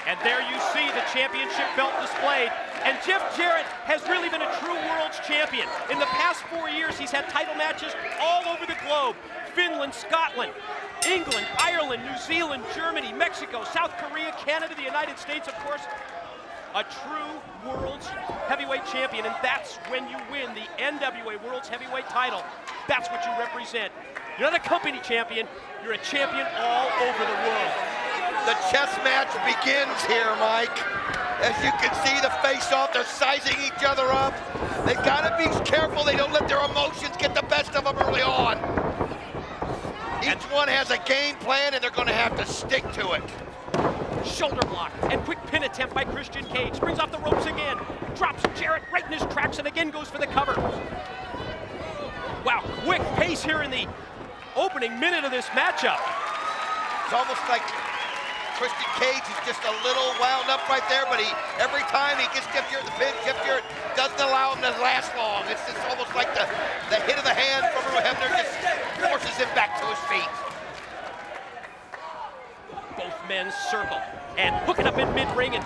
And there you see the championship belt displayed. And Jeff Jarrett has really been a true world's champion. In the past 4 years, he's had title matches all over the globe. Finland, Scotland, England, Ireland, New Zealand, Germany, Mexico, South Korea, Canada, the United States, of course. A true world's heavyweight champion, and that's when you win the NWA World's Heavyweight title. That's what you represent. You're not a company champion, you're a champion all over the world. The chess match begins here, Mike. As you can see, the face-off, they're sizing each other up. They've got to be careful they don't let their emotions get the best of them early on. Each one has a game plan, and they're going to have to stick to it. Shoulder block and quick pin attempt by Christian Cage. Brings off the ropes again. Drops Jarrett right in his tracks and again goes for the cover. Wow, quick pace here in the opening minute of this matchup. It's almost like Christian Cage is just a little wound up right there, but every time he gets Jeff Jarrett in the pin, Jeff Jarrett doesn't allow him to last long. It's just almost like the hit of the hand from Hebner just forces him back to his feet. Both men circle and hook it up in mid-ring, and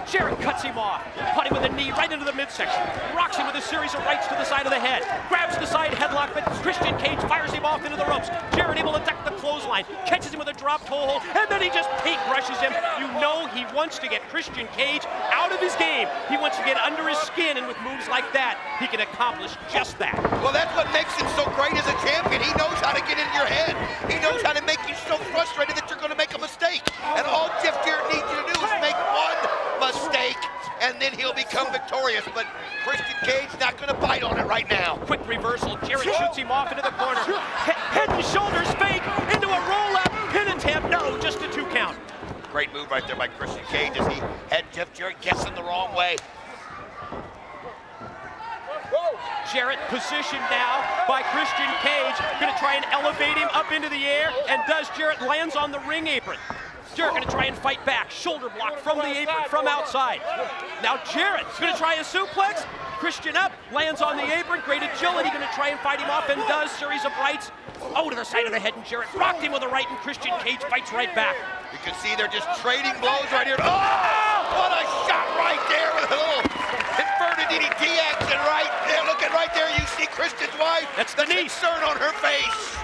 Jarrett cuts him off. Caught him with a knee right into the midsection. Rocks him with a series of rights to the side of the head. Grabs the side headlock, but Christian Cage fires him off into the ropes. Jarrett able to duck the clothesline, catches him with a drop toe hold, and then he just paintbrushes him. You know he wants to get Christian Cage out of his game. He wants to get under his skin, and with moves like that, he can accomplish just that. Well, that's what makes him so great as a champion. He knows how to get in your head. He knows how to make you so frustrated that you're going to make a mistake. And all Jeff Jarrett needs you to do is make one mistake, and then he'll become victorious. But Christian Cage's not going to bite on it right now. Quick reversal. Jarrett shoots him off into the corner. Head and shoulders fake into a roll-up pin attempt. No, just a 2 count. Great move right there by Christian Cage as he had Jeff Jarrett guessing the wrong way. Jarrett positioned now by Christian Cage. Going to try and elevate him up into the air, and does. Jarrett lands on the ring apron. Jarrett going to try and fight back. Shoulder block from the apron from outside. Now Jarrett's going to try a suplex. Christian up, lands on the apron. Great agility, going to try and fight him off, and does. Series of rights. Oh, to the side of the head, and Jarrett rocked him with a right, and Christian Cage fights right back. You can see they're just trading blows right here. Oh, what a shot right there with a little inverted DDT action right there. Look at right there, you see Christian's wife. That's Denise. Concern on her face.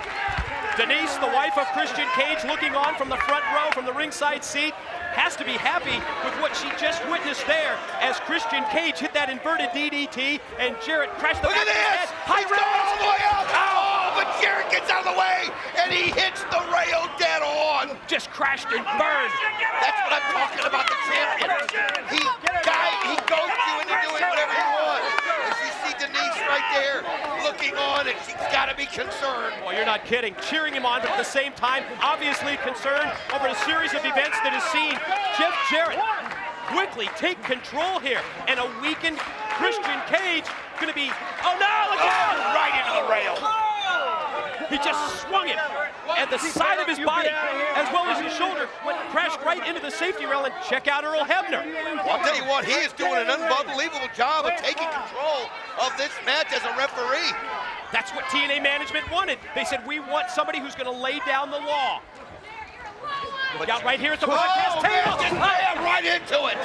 Denise, the wife of Christian Cage, looking on from the front row, from the ringside seat, has to be happy with what she just witnessed there as Christian Cage hit that inverted DDT and Jarrett crashed the back of his head. He's going all the way up. Oh, but Jarrett gets out of the way and he hits the rail dead on. Just crashed and burned. That's what I'm talking about, the champion. He goes you into doing whatever you want. As you see Denise right there looking on, and she's got to be concerned. Well, you're not kidding. Cheering him on, but at the same time, obviously concerned over a series of events that has seen Jeff Jarrett quickly take control here, and a weakened Christian Cage going to be, oh no, look out! Right into the rail. He just swung it at the side of his body, as well as his shoulder, crashed right into the safety rail, and check out Earl Hebner. Well, I'll tell you what, he is doing an unbelievable job of taking control of this match as a referee. That's what TNA management wanted. They said, we want somebody who's going to lay down the law. Look out right here at the broadcast table. Right into it.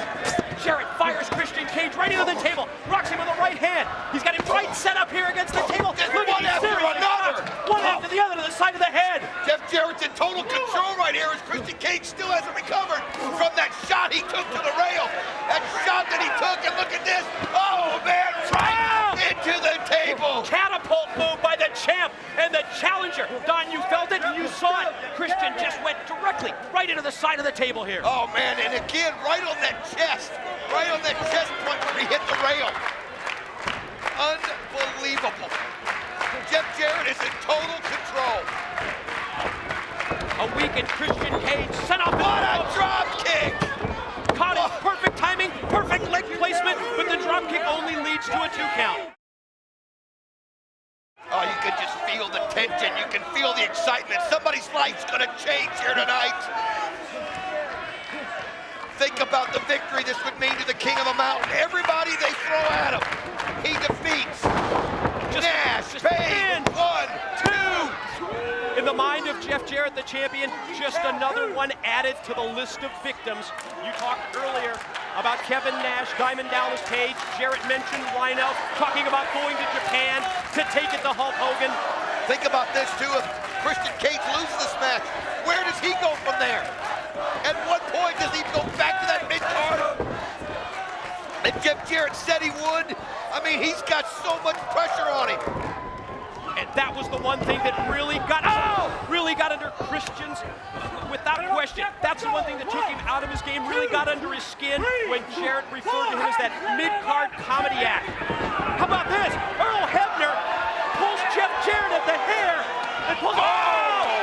Jarrett fires Christian Cage right into the table. Rocks him with the right hand. He's got him right set up here against the table. Look One after another. One after the other to the side of the head. Jeff Jarrett's in total control right here as Christian Cage still hasn't recovered from that shot he took to the rail. That shot that he took, and look at this. Oh, man, right into the table. Catapult move by the champ and the challenger. Don, you felt it and you saw it. Christian just went directly right into the side of the table here. Oh, man, and again, right on that chest point where he hit the rail. Unbelievable. Jeff Jarrett is in total control. A weakened Christian Cage sent off. What a drop kick! Caught it, perfect timing, perfect leg placement, but the drop kick only leads to a 2 count. Oh, you can just feel the tension. You can feel the excitement. Somebody's life's going to change here tonight. Think about the victory this would mean to the King of the Mountain. Everybody they throw at him, he defeats. Nash, Payne, 1, 2. In In the mind of Jeff Jarrett, the champion, just another one added to the list of victims. You talked earlier about Kevin Nash, Diamond Dallas Page. Jarrett mentioned Rhino, talking about going to Japan to take it to Hulk Hogan. Think about this too, if Christian Cage loses this match, where does he go from there? At what point does he go back to that mid-card? And Jeff Jarrett said he would. I mean, he's got so much pressure on him. And that was the one thing that really got under Christian's, without question. That's the one thing that took him out of his game, really got under his skin when Jarrett referred to him as that mid-card comedy act. How about this? Earl Hebner pulls Jeff Jarrett at the hair and pulls. Oh!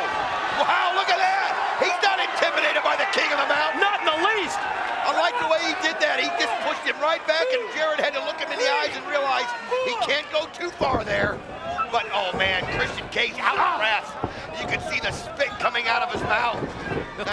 Wow, look at that! He's not intimidated by the King of the Mountain. Not in the least. I like the way he did that. He just pushed him right back, and Jarrett had to look him in the eyes and realize he can't go too far there. But, oh man, Christian Cage out of breath. You can see the spit coming out of his mouth. The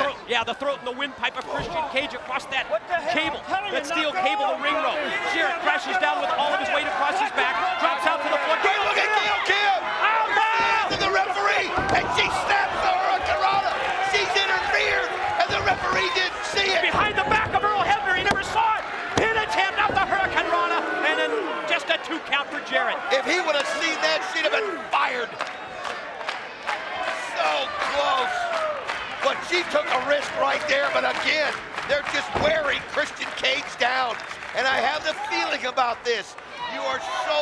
throat and the windpipe of Christian Cage across that cable, that steel cable, the ring rope. Jarrett crashes down with all of his weight across his back, drops out to the floor. Hey, look at Gail Kim! Oh, no! To the referee, and she snaps the Hurricanrana. She's interfered, and the referee didn't see it. Behind the back of Earl Hebner, he never saw it. Pin attempt off the Hurricanrana, and then just a 2 count for Jarrett. If he would have seen that, she'd have been fired. So close. But she took a risk right there, but again, they're just wearing Christian Cage down. And I have the feeling about this. You are so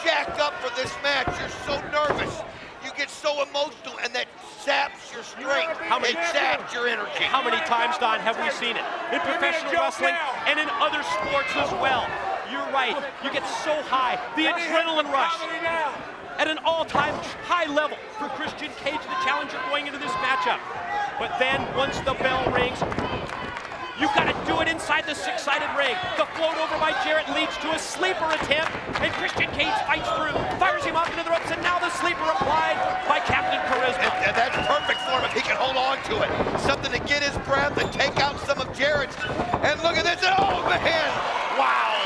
jacked up for this match. You're so nervous. You get so emotional, and that saps your strength. It saps your energy. How many times, Don, have we seen it? In professional wrestling and in other sports as well. You're right. You get so high. The adrenaline rush at an all-time high level for Christian Cage, the challenger, going into this matchup. But then, once the bell rings, you've got to do it inside the 6-sided ring. The float over by Jarrett leads to a sleeper attempt, and Christian Cage fights through, fires him up into the ropes, and now the sleeper applied by Captain Charisma. And that's perfect for him if he can hold on to it. Something to get his breath and take out some of Jarrett's. And look at this, oh man, wow.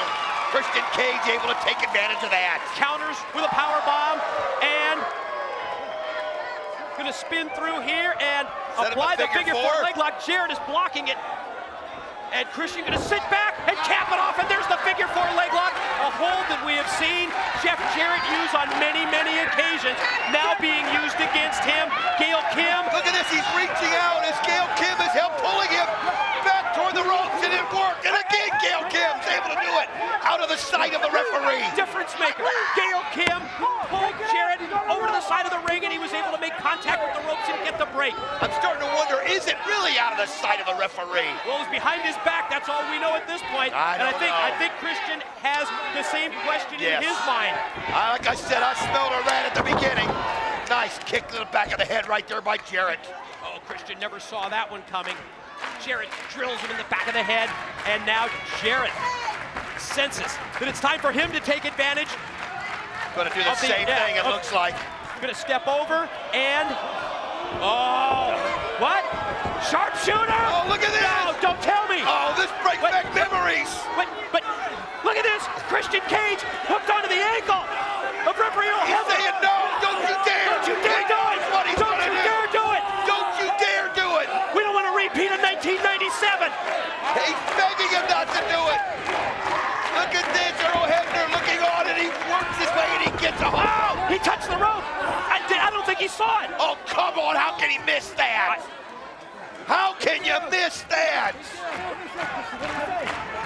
Christian Cage able to take advantage of that. Counters with a power bomb, and gonna spin through here and apply the figure 4 leg lock. Jarrett is blocking it. And Christian gonna sit back and cap it off, and there's the figure 4 leg lock. A hold that we have seen Jeff Jarrett use on many, many occasions, now being used against him. Gail Kim. Look at this, he's reaching out as Gail Kim is help pulling him back toward the ropes, and it worked. And again, Gail Kim's able to do it out of the sight of the referee. Difference maker. Gail Kim pulled Jarrett over to the side of the ring, and he was able to make contact with the ropes and get the break. I'm starting to wonder, is it really out of the sight of the referee? Well, it was behind his back. That's all we know at this point. I think Christian has the same question in his mind. Like I said, I smelled a rat at the beginning. Nice kick to the back of the head right there by Jarrett. Oh, Christian never saw that one coming. Jarrett drills him in the back of the head, and now Jarrett senses that it's time for him to take advantage. Gonna do the same thing, it looks like. Gonna step over and, oh, what? Sharpshooter! Oh, look at this! No, don't tell me! Oh, this brings back memories! But, look at this! Christian Cage hooked onto the ankle of referee Earl Hebner. He's saying no, don't you dare! Don't you dare do it! Don't you dare do it! Don't you dare do it! We don't want to repeat in 1997! He's begging him not to do it! Look at this, Earl Hebner looking on, and he works his way, and he gets a hold. Oh, he touched the rope! I don't think he saw it! Oh, come on, how can he miss that? How can you miss that?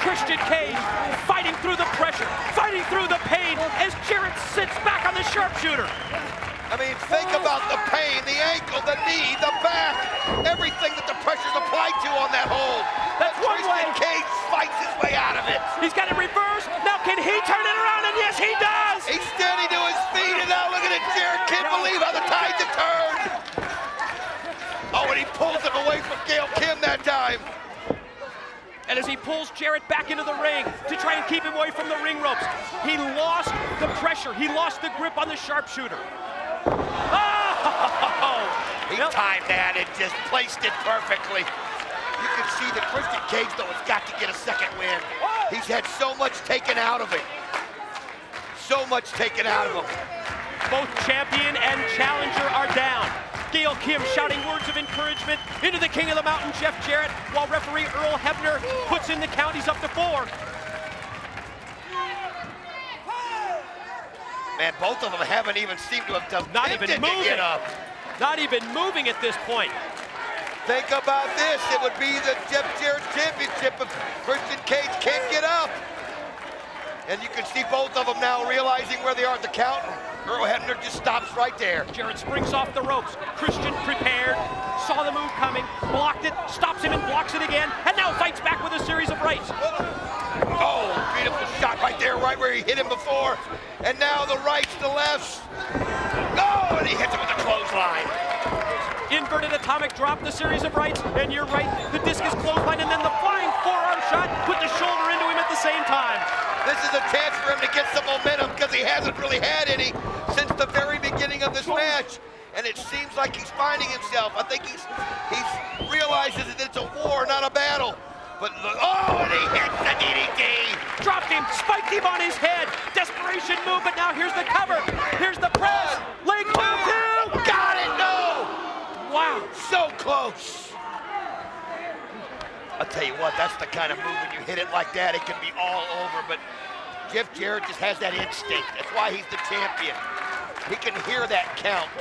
Christian Cage fighting through the pressure, fighting through the pain as Jarrett sits back on the sharpshooter. I mean, think about the pain, the ankle, the knee, the back, everything that the pressure's applied to on that hold. That's one way. Christian Cage fights his way out of it. He's got it reversed. Now can he turn it around? And yes, he does. He's standing to his feet, and now look at it. Jarrett can't believe how the tides have turned. Oh, and he pulls him away from Gail Kim that time. And as he pulls Jarrett back into the ring to try and keep him away from the ring ropes, he lost the pressure. He lost the grip on the sharpshooter. Oh! He timed that and just placed it perfectly. You can see that Christian Cage, though, has got to get a second win. He's had so much taken out of him. So much taken out of him. Both champion and challenger are down. Gail Kim shouting words of encouragement into the King of the Mountain, Jeff Jarrett, while referee Earl Hebner puts in the count. He's up to 4. Man, both of them haven't even seemed to have done Not even to moving. get up. Not even moving at this point. Think about this. It would be the Jeff Jarrett championship if Christian Cage can't get up. And you can see both of them now realizing where they are at the count. Earl Hebner just stops right there. Jarrett springs off the ropes. Christian prepared, saw the move coming, blocked it, stops him and blocks it again, and now fights back with a series of rights. Oh, beautiful shot right there, right where he hit him before. And now the rights, the lefts. Oh, and he hits him with a clothesline. Inverted atomic drop, the series of rights, and you're right, the discus clothesline, and then the flying forearm shot, put the shoulder into him at the same time. This is a chance for him to get some momentum because he hasn't really had any since the very beginning of this match. And it seems like he's finding himself. I think he's realizes that it's a war, not a battle. But look, oh, and he hits the DDT. Dropped him, spiked him on his head. Desperation move, but now here's the cover. Here's the press. Leg 2. Got it, no. Wow. So close. I'll tell you what, that's the kind of move when you hit it like that, it can be all over, but Jeff Jarrett just has that instinct. That's why he's the champion. He can hear that count.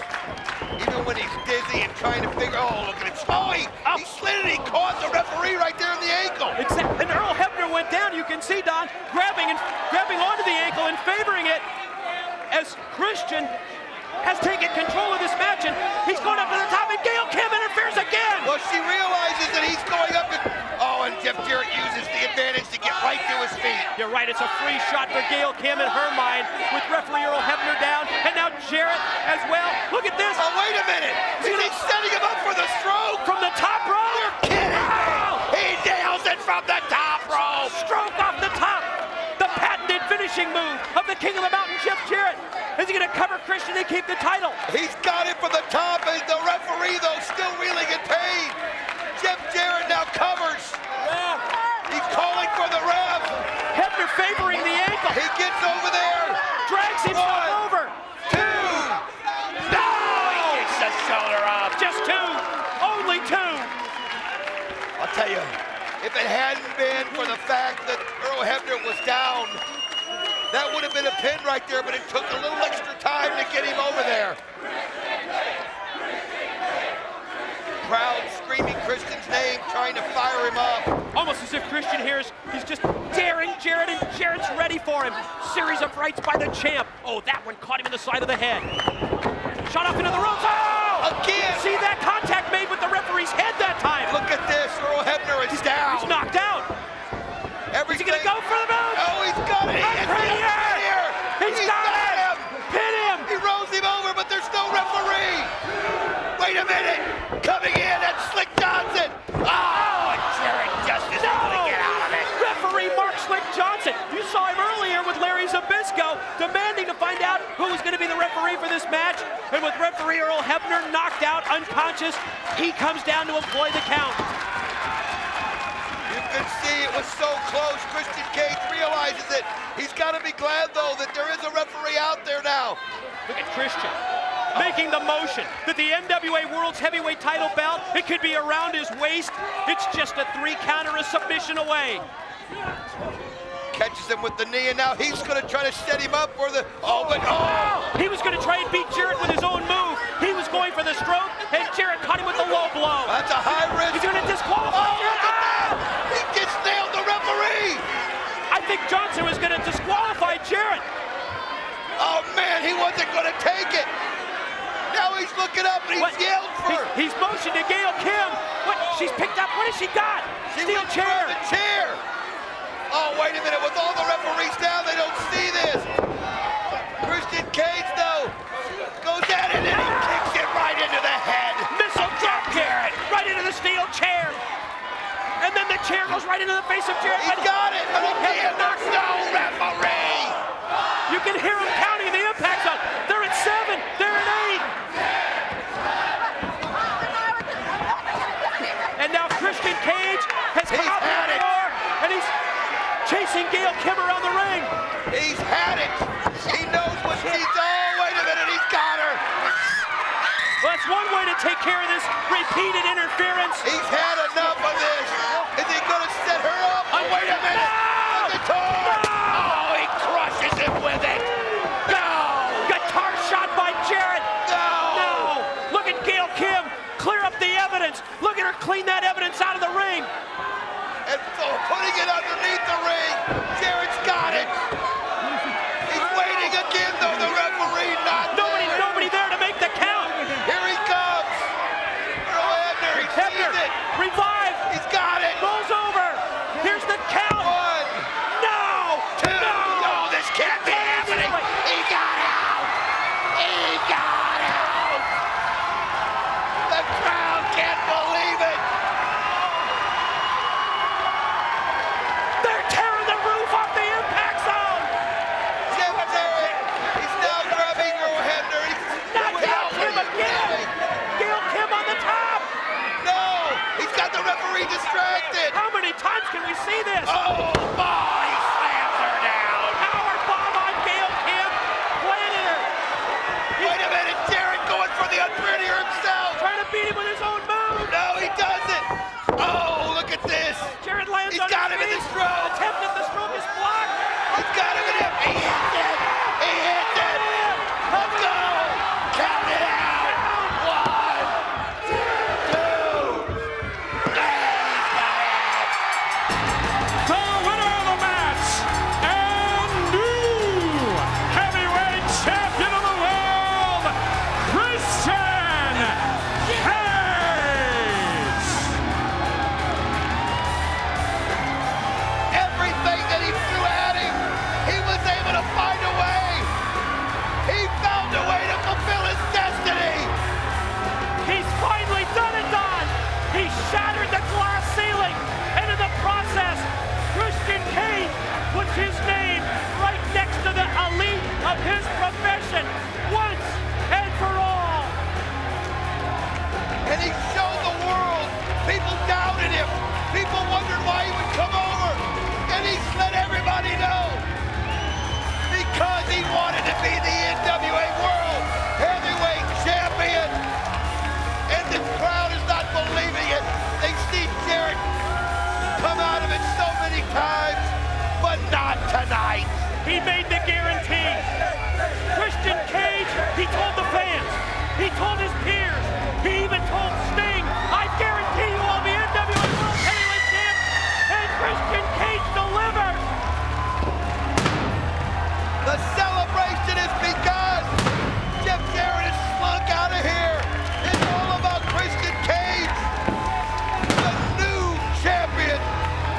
Even when he's dizzy and trying to figure, oh, look at him. Oh, he slid it, he caught the referee right there in the ankle. Exactly, and Earl Hebner went down, you can see, Don, grabbing onto the ankle and favoring it as Christian has taken control of this match, and he's going up to the top, and Gail Kim interferes again. Well, she realizes that he's going up, and Jeff Jarrett uses the advantage to get right to his feet. You're right, it's a free shot for Gail Kim in her mind, with referee Earl Hebner down, and now Jarrett as well. Look at this. Oh, wait a minute. Is he setting him up for the stroke? From the top rope? You're kidding me. He nails it from the top rope. Stroke off the top. The patented finishing move of the King of the Mountain, Jeff Jarrett. Is he going to cover Christian and keep the title? He's got it from the top, and the referee, though, still reeling in pain. Jeff Jarrett now covers. He's calling for the ref. Hebner favoring the ankle. He gets over there. Drags himself over. 2. No! He gets the shoulder up. Just 2. Only 2. I'll tell you, if it hadn't been for the fact that Earl Hebner was down, that would have been a pin right there, but it took a little extra time to get him over there. Crowd screaming Christian's name, trying to fire him up. Almost as if Christian hears, he's just daring Jarrett, and Jarrett's ready for him. Series of rights by the champ. Oh, that one caught him in the side of the head. Shot off into the ropes. Oh! Again! See that contact made with the referee's head that time. Look at this, Earl Hebner is down. He's knocked out. Is he gonna go for the move? Oh, he's got it. He's got him. Pin him. He rolls him over, but there's no referee. Wait a minute. Coming in, that's Slick Johnson. Oh, and Jarrett just is able to get out of it. Referee Mark Slick Johnson. You saw him earlier with Larry Zbyszko demanding to find out who was going to be the referee for this match. And with referee Earl Hebner knocked out, unconscious, he comes down to employ the count. You can see it was so close. Christian Cage realizes it. He's got to be glad, though, that there is a referee out there now. Look at Christian making the motion that the NWA World's Heavyweight title belt, it could be around his waist. It's just a 3 count or a submission away. Catches him with the knee, and now he's going to try to set him up for the... He was going to try and beat Jarrett with his own move. He was going for the stroke, and Jarrett caught him with the low blow. That's a high risk. He's going to disqualify Jarrett. Look at that! He just nailed the referee! I think Johnson was going to disqualify Jarrett. Oh, man, he wasn't going to take it. Now he's looking up, and he's yelled for... He's motioned to Gail Kim. What? She's picked up. What has she got? Steel chair. The chair. Oh, wait a minute. With all the referees down, they don't see this. Christian Cage, though, goes at it, and he kicks it right into the head. Missile drop Jarrett. Right into the steel chair. And then the chair goes right into the face of Jarrett. He got it. But again, there's no referee. You can hear him counting the impact zone. They're at 7. They're at 8. And now Christian Cage has come out the door, and he's chasing Gail Kim around the ring. He's had it. He knows what she's... Oh, wait a minute. He's got her. Well, that's one way to take care of this repeated interference? He's had enough of this. Is he gonna set her up? Oh, wait a minute. No! Guitar. Oh, he crushes him with it. No. Guitar shot by Jarrett. No. No. Look at Gail Kim. Clear up the evidence. Look at her clean that evidence out of the ring. And putting it underneath the ring. Jarrett's got it. He's waiting again, though. The referee not there. Nobody there to make the count. Here he comes. Earl Hebner, he sees it. Revive. He's got it. Rolls over. Here's the count. 1, No. 2. No, this can't be happening. He got out. He got out. The crowd can't believe it. They're tearing the roof off the impact zone. Jeff Jarrett, he's now grabbing Earl Hebner. Not Gail Kim again. Gail Kim on the top. No, he's got the referee distracted. How many times can we see this? Oh, boy, he slams her down. Power bomb on Gail Kim. Planted her. Wait a minute, Jarrett going for the unprettier himself. Trying to beat him with his own move. No, he doesn't. Oh, look at this. Jarrett lands He's on got his him in the feet. stroke. Attempt at the stroke is blocked. He's got him in him. He hits it. He hits it. Let's go. Count it out. 1, 2. He's got it. The winner of the match and new heavyweight champion of the world, Christian Cage. Everything that he threw at him, he was able to find a way. He found a way to fulfill his destiny. He's finally done it, Don. He shattered the glass ceiling, and in the process, Christian Cage puts his name right next to the elite of his profession, once and for all. And he showed the world. People doubted him. People wondered why he would come over. And he's let everybody know. Because he wanted to be the NWA World Heavyweight Champion. And the crowd is not believing it. They've seen Jarrett come out of it so many times, but not tonight. He made the guarantee. Christian Cage, he told the fans, he told his peers, he even told Sting, I guarantee you I'll be NWA World Heavyweight Champ, and Christian Cage delivered. The celebration has begun. Jeff Jarrett has slunk out of here. It's all about Christian Cage, the new champion,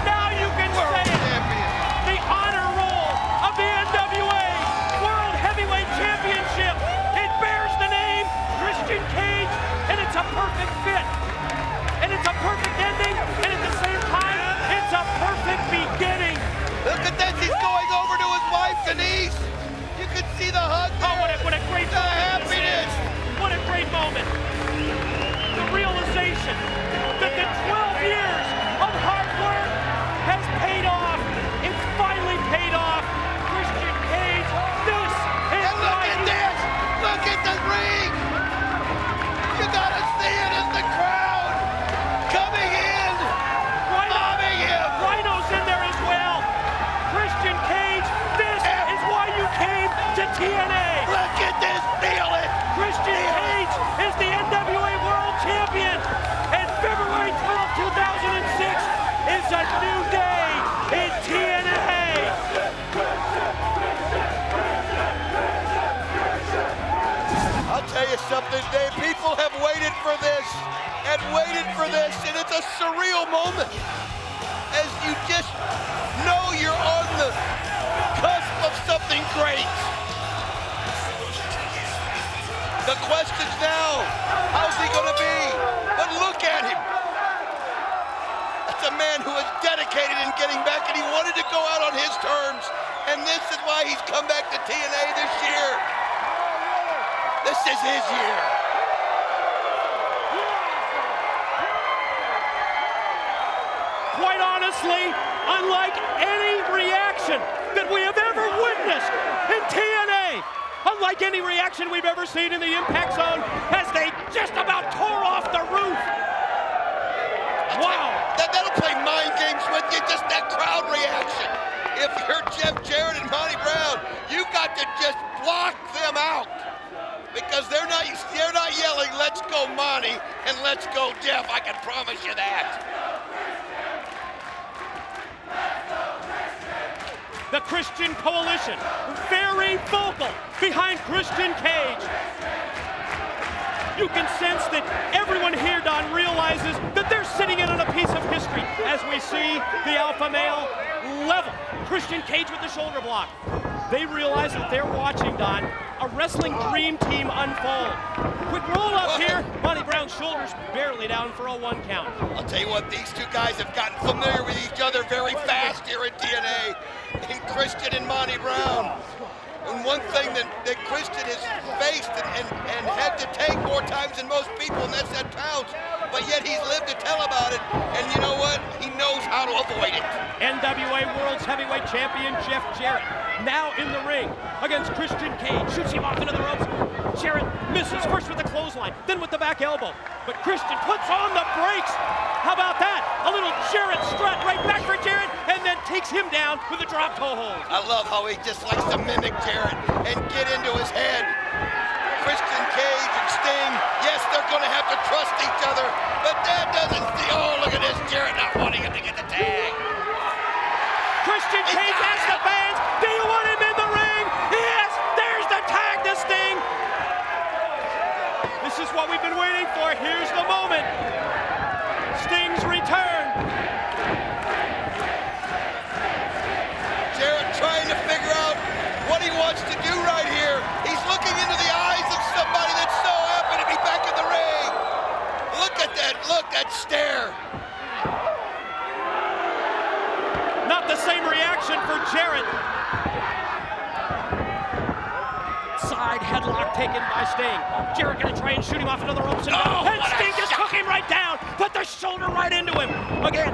Now you can world say it. champion. The honor roll of the NWA World Heavyweight Championship. It bears the name Christian Cage, and it's a perfect fit. And it's a perfect ending, and at the same time, it's a perfect beginning. Look at this. He's going over to his wife, Denise. You can see the hug there. Oh, what a great The moment this happiness. is. What a great moment. The realization that the 12 years of hard work has paid off. It's finally paid off. Christian Cage, this is And look why at you- this. Look at the ring. You gotta see it as the crowd coming in, mobbing him. Rhino's in there as well. Christian Cage, this is why you came to TNA. Look at this. Feel it. Christian Cage is the NWA World Champion. And February 12, 2006 is a new day in TNA. I'll tell you something, Dave. People have waited for this and waited for this, and it's a surreal moment as you just know you're on the cusp of something great. The question's now, how's he gonna be? But look at him. That's a man who was dedicated in getting back, and he wanted to go out on his terms, and this is why he's come back to TNA this year. This is his year. Quite honestly, unlike any reaction that we have ever witnessed in TNA, unlike any reaction we've ever seen in the Impact Zone, as they just about tore off the roof. Wow. That'll play mind games with you, just that crowd reaction. If you're Jeff Jarrett and Monty Brown, you got to just block them out. Because they're not yelling, let's go Monty and let's go Jeff, I can promise you that. The Christian Coalition, very vocal behind Christian Cage. You can sense that everyone here, Don, realizes that they're sitting in on a piece of history as we see the alpha male level Christian Cage with the shoulder block. They realize that they're watching, Don, a wrestling dream team unfold. Quick roll up here. Monty Brown's shoulders barely down for a 1 count. I'll tell you what, these two guys have gotten familiar with each other very fast here at TNA, in Christian and Monty Brown. And one thing that Christian has faced and had to take more times than most people, and that's that pounce. But yet he's lived to tell about it, and you know what? He knows how to avoid it. NWA World's Heavyweight Champion Jeff Jarrett, now in the ring against Christian Cage. Shoots him off into the ropes. Jarrett misses first with the clothesline, then with the back elbow. But Christian puts on the brakes. How about that? A little Jarrett strut right back for Jarrett, and then takes him down with a drop toe hold. I love how he just likes to mimic Jarrett and get into his head. Christian Cage and Sting, yes, they're going to have to trust each other, but that doesn't see. Oh, look at this, Jarrett not wanting him to get the tag. Christian Cage asks the fans, do you want him in the ring? Yes, there's the tag to Sting. This is what we've been waiting for. Here's the moment. Sting's return. Jarrett trying to figure out what he wants to do right here. He's looking into the eyes of somebody that's so happy to be back in the ring. Look at that stare. Not the same reaction for Jarrett. Side headlock taken by Sting. Jarrett gonna try and shoot him off into the ropes, and Sting just took him right down, put the shoulder right into him. Again,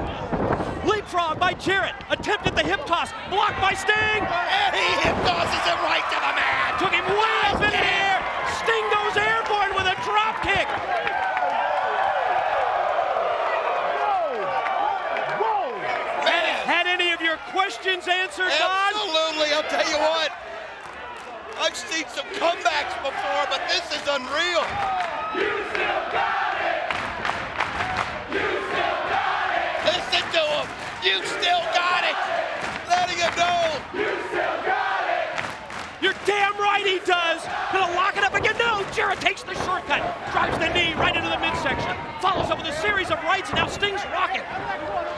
leapfrog by Jarrett, attempted the hip toss, blocked by Sting. And he hip tosses him right to the mat. Took him way up in the air. Sting goes airborne with a drop kick. Had any of your questions answered, Don? Absolutely, I'll tell you what. I've seen some comebacks before, but this is unreal. You still got it. You still got it. Listen to him. You still got it. Letting him know. You still got it. You're damn right he does. Gonna lock it up again. No, Jarrett takes the shortcut. Drives the knee right into the midsection. Follows up with a series of rights, and now Sting's rocking.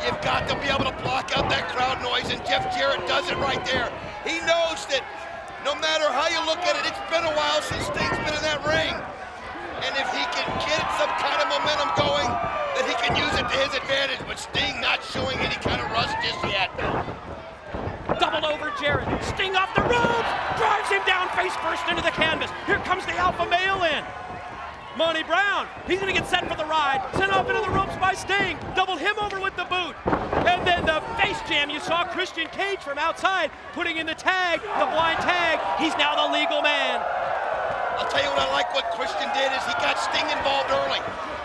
You've got to be able to block out that crowd noise, and Jeff Jarrett does it right there. He knows that no matter how you look at it, it's been a while since Sting's been in that ring. And if he can get some kind of momentum going, then he can use it to his advantage. But Sting not showing any kind of rust just yet. Doubled over Jarrett. Sting off the ropes. Drives him down face first into the canvas. Here comes the alpha male in. Monty Brown, he's gonna get set for the ride. Sent off into the ropes by Sting. Doubled him over with the boot. And then the face jam, you saw Christian Cage from outside putting in the tag, the blind tag. He's now the legal man. I'll tell you what I like what Christian did is he got Sting involved early.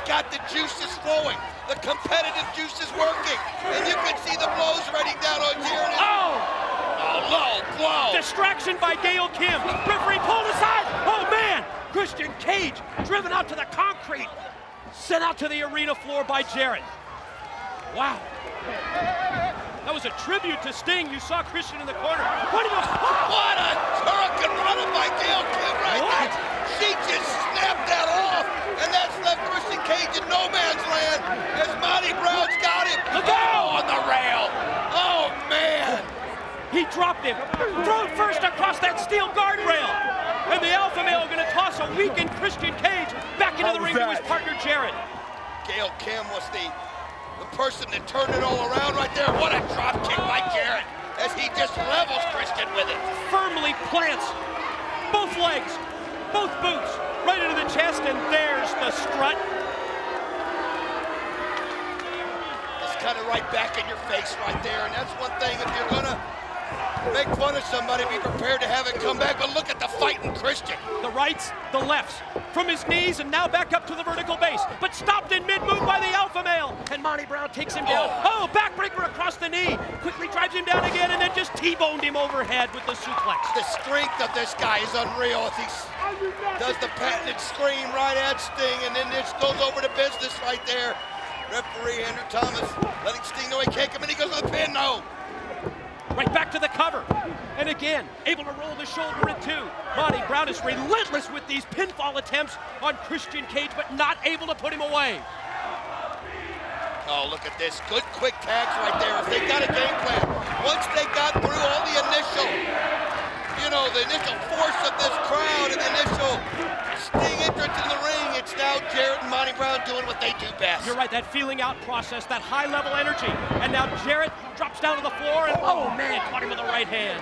Got the juices flowing. The competitive juice is working. And you can see the blows raining down on Jarrett. Oh! Low blow. Distraction by Gail Kim. Referee pulled aside. Oh man! Christian Cage driven out to the concrete. Sent out to the arena floor by Jarrett. Wow. That was a tribute to Sting. You saw Christian in the corner. What a hurricane runner by Gail Kim right there. She just snapped that off, and that's left Christian Cage in no man's land as Monty Brown's got him. Look out! On the rail. Oh, man. He dropped him. Thrown first across that steel guardrail. And the alpha male going to toss a weakened Christian Cage back into the ring to his partner, Jarrett. Gail Kim was the person that turned it all around right there. What a drop kick by Jarrett as he just levels Christian with it. Firmly plants both legs, both boots, right into the chest, and there's the strut. It's kind of right back in your face right there, and that's one thing if you're gonna make fun of somebody, be prepared to have it come back, but look at the fighting Christian. The rights, the lefts, from his knees and now back up to the vertical base, but stopped in mid-move by the alpha male. And Monty Brown takes him down. Oh, backbreaker across the knee. Quickly drives him down again and then just T-boned him overhead with the suplex. The strength of this guy is unreal. As he does the patented scream right at Sting, and then this goes over to business right there. Referee Andrew Thomas letting Sting know he can't come in. He goes for the pin. No. Right back to the cover. And again, able to roll the shoulder in two. Monty Brown is relentless with these pinfall attempts on Christian Cage, but not able to put him away. Oh, look at this. Good quick tags right there. If they got a game plan. Once they got through all the initial, the initial force of this crowd and the initial Sting entrance in the ring, it's now Jarrett and Monty Brown doing what they do best. You're right, that feeling out process, that high level energy. And now Jarrett drops down to the floor and, oh man, caught him with the right hand.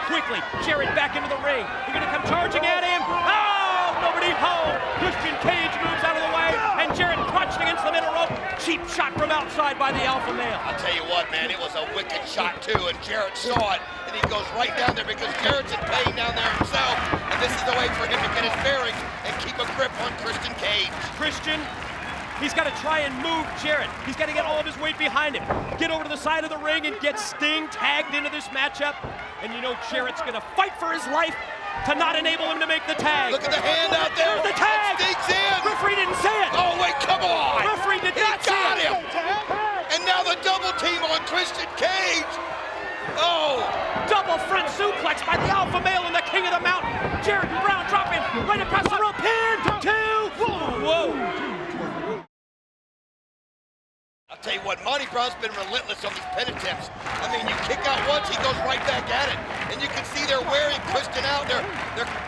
Quickly, Jarrett back into the ring. You're gonna come charging at him. Oh, nobody home. Christian Cage moves out of the way, and Jarrett crunched against the middle rope. Cheap shot from outside by the alpha male. I'll tell you what, man, it was a wicked shot too, and Jarrett saw it, and he goes right down there because Jarrett's in pain down there himself, and this is the way for him to get his bearings and keep a grip on Christian Cage. Christian, he's got to try and move Jarrett. He's got to get all of his weight behind him. Get over to the side of the ring and get Sting tagged into this matchup. And Jarrett's going to fight for his life to not enable him to make the tag. Look at the hand out there. There's the tag. Sting's in. Referee didn't say it. Oh, wait, come on. Referee did not see got it. him. And now the double team on Christian Cage. Oh. Double front suplex by the alpha male and the king of the mountain. Jarrett and Brown dropping right across the rope. Pin, two. Whoa. I'll tell you what, Monty Brown's been relentless on these pin attempts. I mean, you kick out once, he goes right back at it. And you can see they're wearing Christian out. They're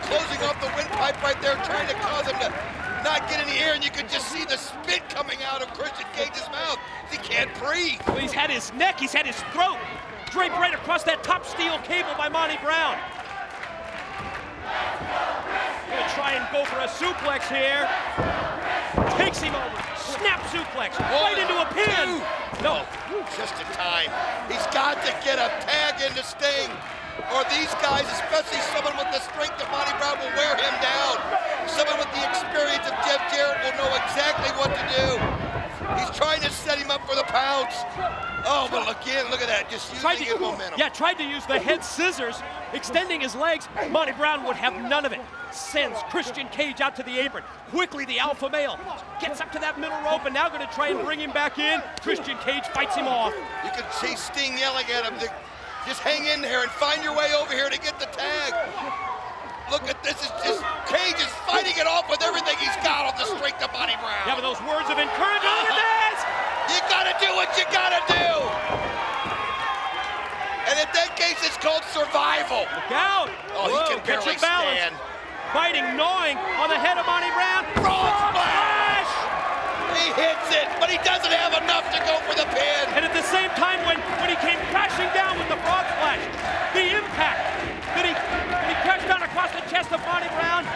closing off the windpipe right there, trying to cause him to not get in the air. And you can just see the spit coming out of Christian Cage's mouth. He can't breathe. Well, he's had his neck, he's had his throat draped right across that top steel cable by Monty Brown. Gonna try and go for a suplex here. Takes him over. Snap suplex. Right into a pin. No. Just in time. He's got to get a tag into Sting, or these guys, especially someone with the strength of Monty Brown, will wear him down. Someone with the experience of Jeff Jarrett will know exactly what to do. He's trying to set him up for the pounce. Oh, but again, look at that, just using his momentum. Yeah, tried to use the head scissors, extending his legs. Monty Brown would have none of it. Sends Christian Cage out to the apron. Quickly, the alpha male gets up to that middle rope and now going to try and bring him back in. Christian Cage fights him off. You can see Sting yelling at him to just hang in there and find your way over here to get the tag. Look at this, it's just Cage is fighting it off with everything he's got on the strength of Monty Brown. Yeah, but those words of encouragement. Look at this! You gotta do what you gotta do. And in that case, it's called survival. Look out! Oh, he can barely stand. Biting, gnawing on the head of Monty Brown. Frog splash! He hits it, but he doesn't have enough to go for the pin. And at the same time, when he came crashing down with the frog splash, the impact that he crashed down across the chest of Monty Brown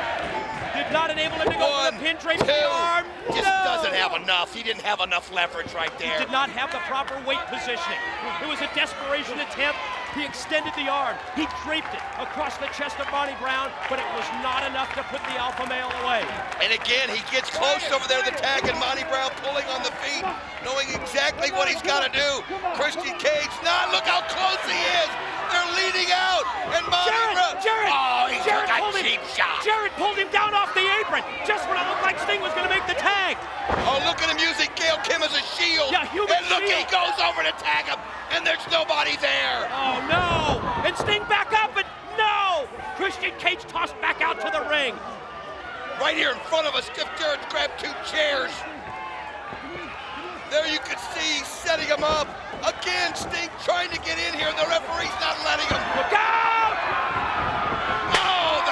did not enable him to go for the pin, draped the arm. Just doesn't have enough. He didn't have enough leverage right there. He did not have the proper weight positioning. It was a desperation attempt. He extended the arm. He draped it across the chest of Monty Brown, but it was not enough to put the alpha male away. And again, he gets close over there to the tag, and Monty Brown pulling on the feet, knowing exactly what he's got to do. Christian Cage, look how close he is. They're leading out, and Monty Brown. Jarrett! Oh, he took a cheap shot. Jarrett pulled him down off the apron, just when it looked like Sting was going to make the tag. Oh, look at him using Gail Kim as a shield. Yeah, human and look, shield. he goes over to tag him, and there's nobody there. Oh, no. And Sting back up, but no. Christian Cage tossed back out to the ring. Right here in front of us, Jeff Jarrett grabbed two chairs. There you can see he's setting him up. Again, Sting trying to get in here. The referee's not letting him. Look out! Oh,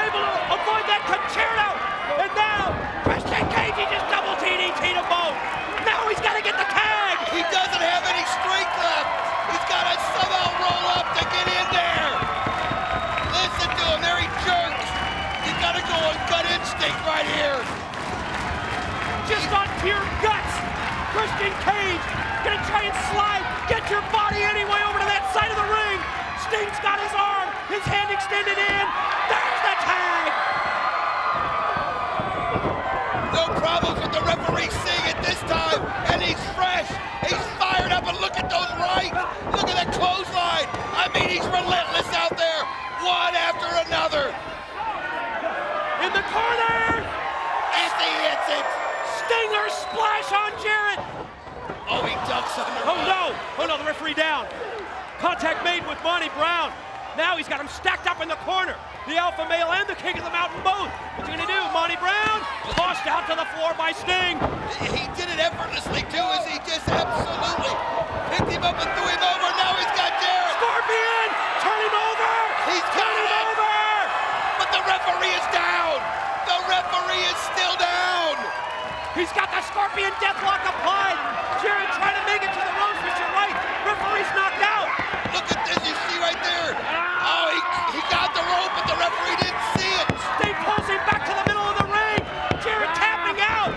able to avoid that concerto. And now, Christian Cage, he just double DDT'd them both. Now he's got to get the tag. he doesn't have any strength left. He's got to somehow roll up to get in there. Listen to him, there he jerks. He's got to go on gut instinct right here. Just on pure guts. Christian Cage gonna try and slide. Get your body anywhere. Jarrett's got his arm, his hand extended in. There's the tag. No problems with the referee seeing it this time, and he's fresh. He's fired up, and look at those rights. Look at that clothesline. I mean, he's relentless out there, one after another. In the corner. As he hits it. Stinger splash on Jarrett. Oh, he ducks under. Oh no, the referee down. Contact made with Monty Brown. Now he's got him stacked up in the corner. The Alpha Male and the King of the Mountain both. What's he gonna do? Monty Brown tossed out to the floor by Sting. He did it effortlessly too, as he just absolutely picked him up and threw him over. Now he's got Jarrett. Scorpion, turn him over. He's got Turn him it. over. But the referee is down. The referee is still down. He's got the Scorpion Deathlock applied. Jarrett trying to make it to the ropes, but you're right. Referee's knocked out. Look at this, you see right there. Oh, he got the rope, but the referee didn't see it. Sting pulls him back to the middle of the ring. Jarrett tapping out.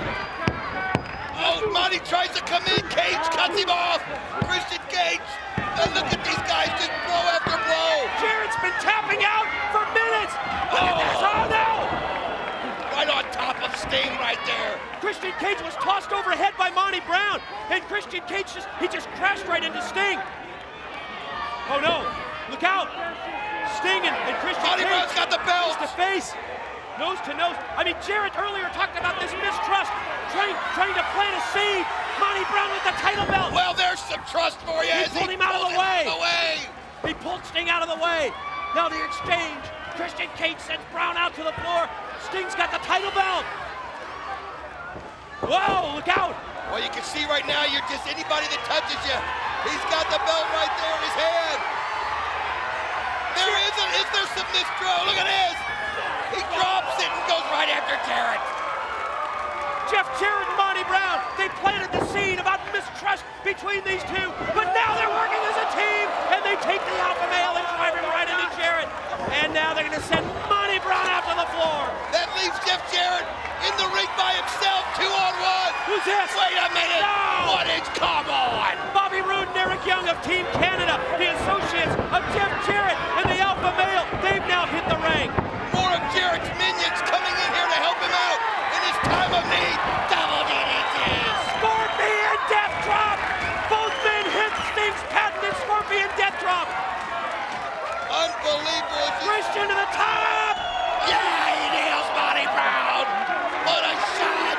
Oh, Monty tries to come in. Cage cuts him off. Christian Cage. And look at these guys, just blow after blow. Jarrett's been tapping out for minutes. Look at this. Oh no! Right on top of Sting right there. Christian Cage was tossed overhead by Monty Brown, and Christian Cage just crashed right into Sting. Oh no! Look out! Sting and Christian Monty Cage. Brown's got the belt. Face to face, nose to nose. I mean, Jarrett earlier talked about this mistrust, trying to plant a seed. Monty Brown with the title belt. Well, there's some trust for you. He as pulled him out of the way. Away. He pulled Sting out of the way. Now the exchange. Christian Cage sends Brown out to the floor. Sting's got the title belt. Whoa, look out. Well, you can see right now, you're just anybody that touches you. He's got the belt right there in his hand. Is there some misthrow? Look at this. He drops it and goes right after Jarrett. Jeff Jarrett and Monty Brown, they planted the seed about mistrust between these two, but now they're working as a team, and they take the Alpha Male and drive him right into Jarrett. And now they're gonna send Monty Brown out to the floor. That leaves Jeff Jarrett in the ring by himself, 2-on-1. Who's this? Wait a minute. No! What is, come on. Bobby Roode and Eric Young of Team Canada, the associates of Jeff Jarrett and the Alpha Male, they've now hit the ring. More of Jarrett's minions coming in here to help him out in his time of need. Double DDTs. Scorpion Death Drop. Both men hit Sting's patented Scorpion Death Drop. Unbelievable. Christian to the top. Yeah, he nails Monty Brown. What a shot.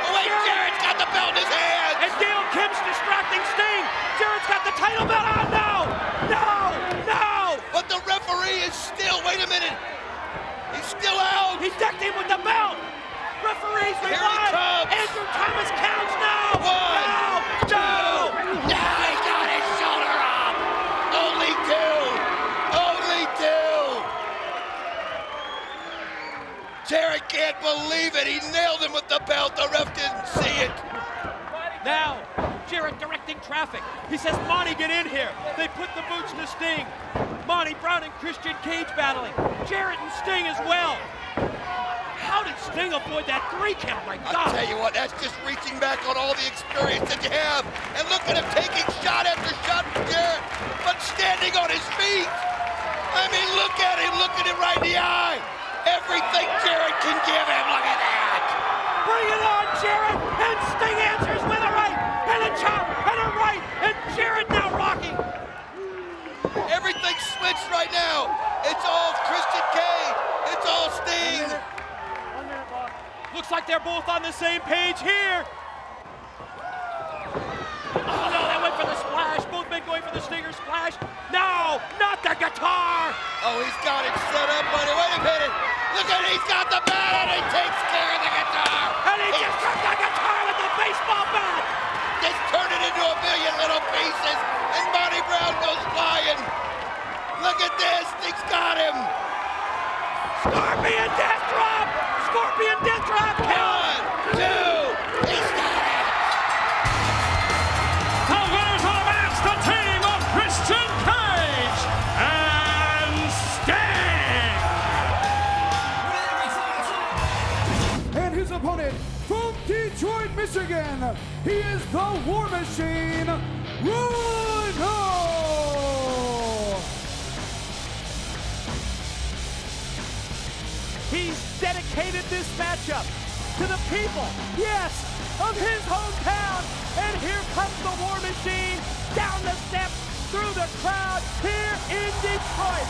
Oh, wait, Jarrett's got the belt in his hand. And Gail Kim's distracting Sting. Jarrett's got the title belt. Oh, no. No. But the referee is still, wait a minute. He's still out. He decked him with the belt. Referees Here he revive. comes. Andrew Thomas counts now. One, No. Yeah, he got his shoulder up. Only two. Jarrett can't believe it. He nailed him with the belt. The ref didn't see it. Now, Jarrett directing traffic. He says, Monty, get in here. They put the boots to Sting. Monty Brown and Christian Cage battling. Jarrett and Sting as well. How did Sting avoid that 3 count? My I'll God. tell you what, that's just reaching back on all the experience that you have. And look at him taking shot after shot from Jarrett, but standing on his feet. I mean, look at him right in the eye. Everything Jarrett can give him, look at that. Bring it on, Jarrett. And Sting answers with a right, and a chop, and a right, and Jarrett now rocking. Everything switched right now. It's all Christian Cage. It's all Sting. Looks like they're both on the same page here. Oh no, they went for the splash. Both men going for the Stinger splash. No, not the guitar. Oh, he's got it set up, buddy. Wait a minute. Look at it. He's got the bat, and he takes care of the guitar. And he just took the guitar with the baseball bat. Just turned it into a million little pieces, and Monty Brown goes flying. Look at this. Sting's got him. Scorpion Death Drop. Scorpion Death Drop. One, two. He's got it. The winners of the match, the team of Christian Cage and Sting. And his opponent from Detroit, Michigan, he is the War Machine, Rhino. this matchup to the people, yes, of his hometown. And here comes the War Machine down the steps, through the crowd here in Detroit.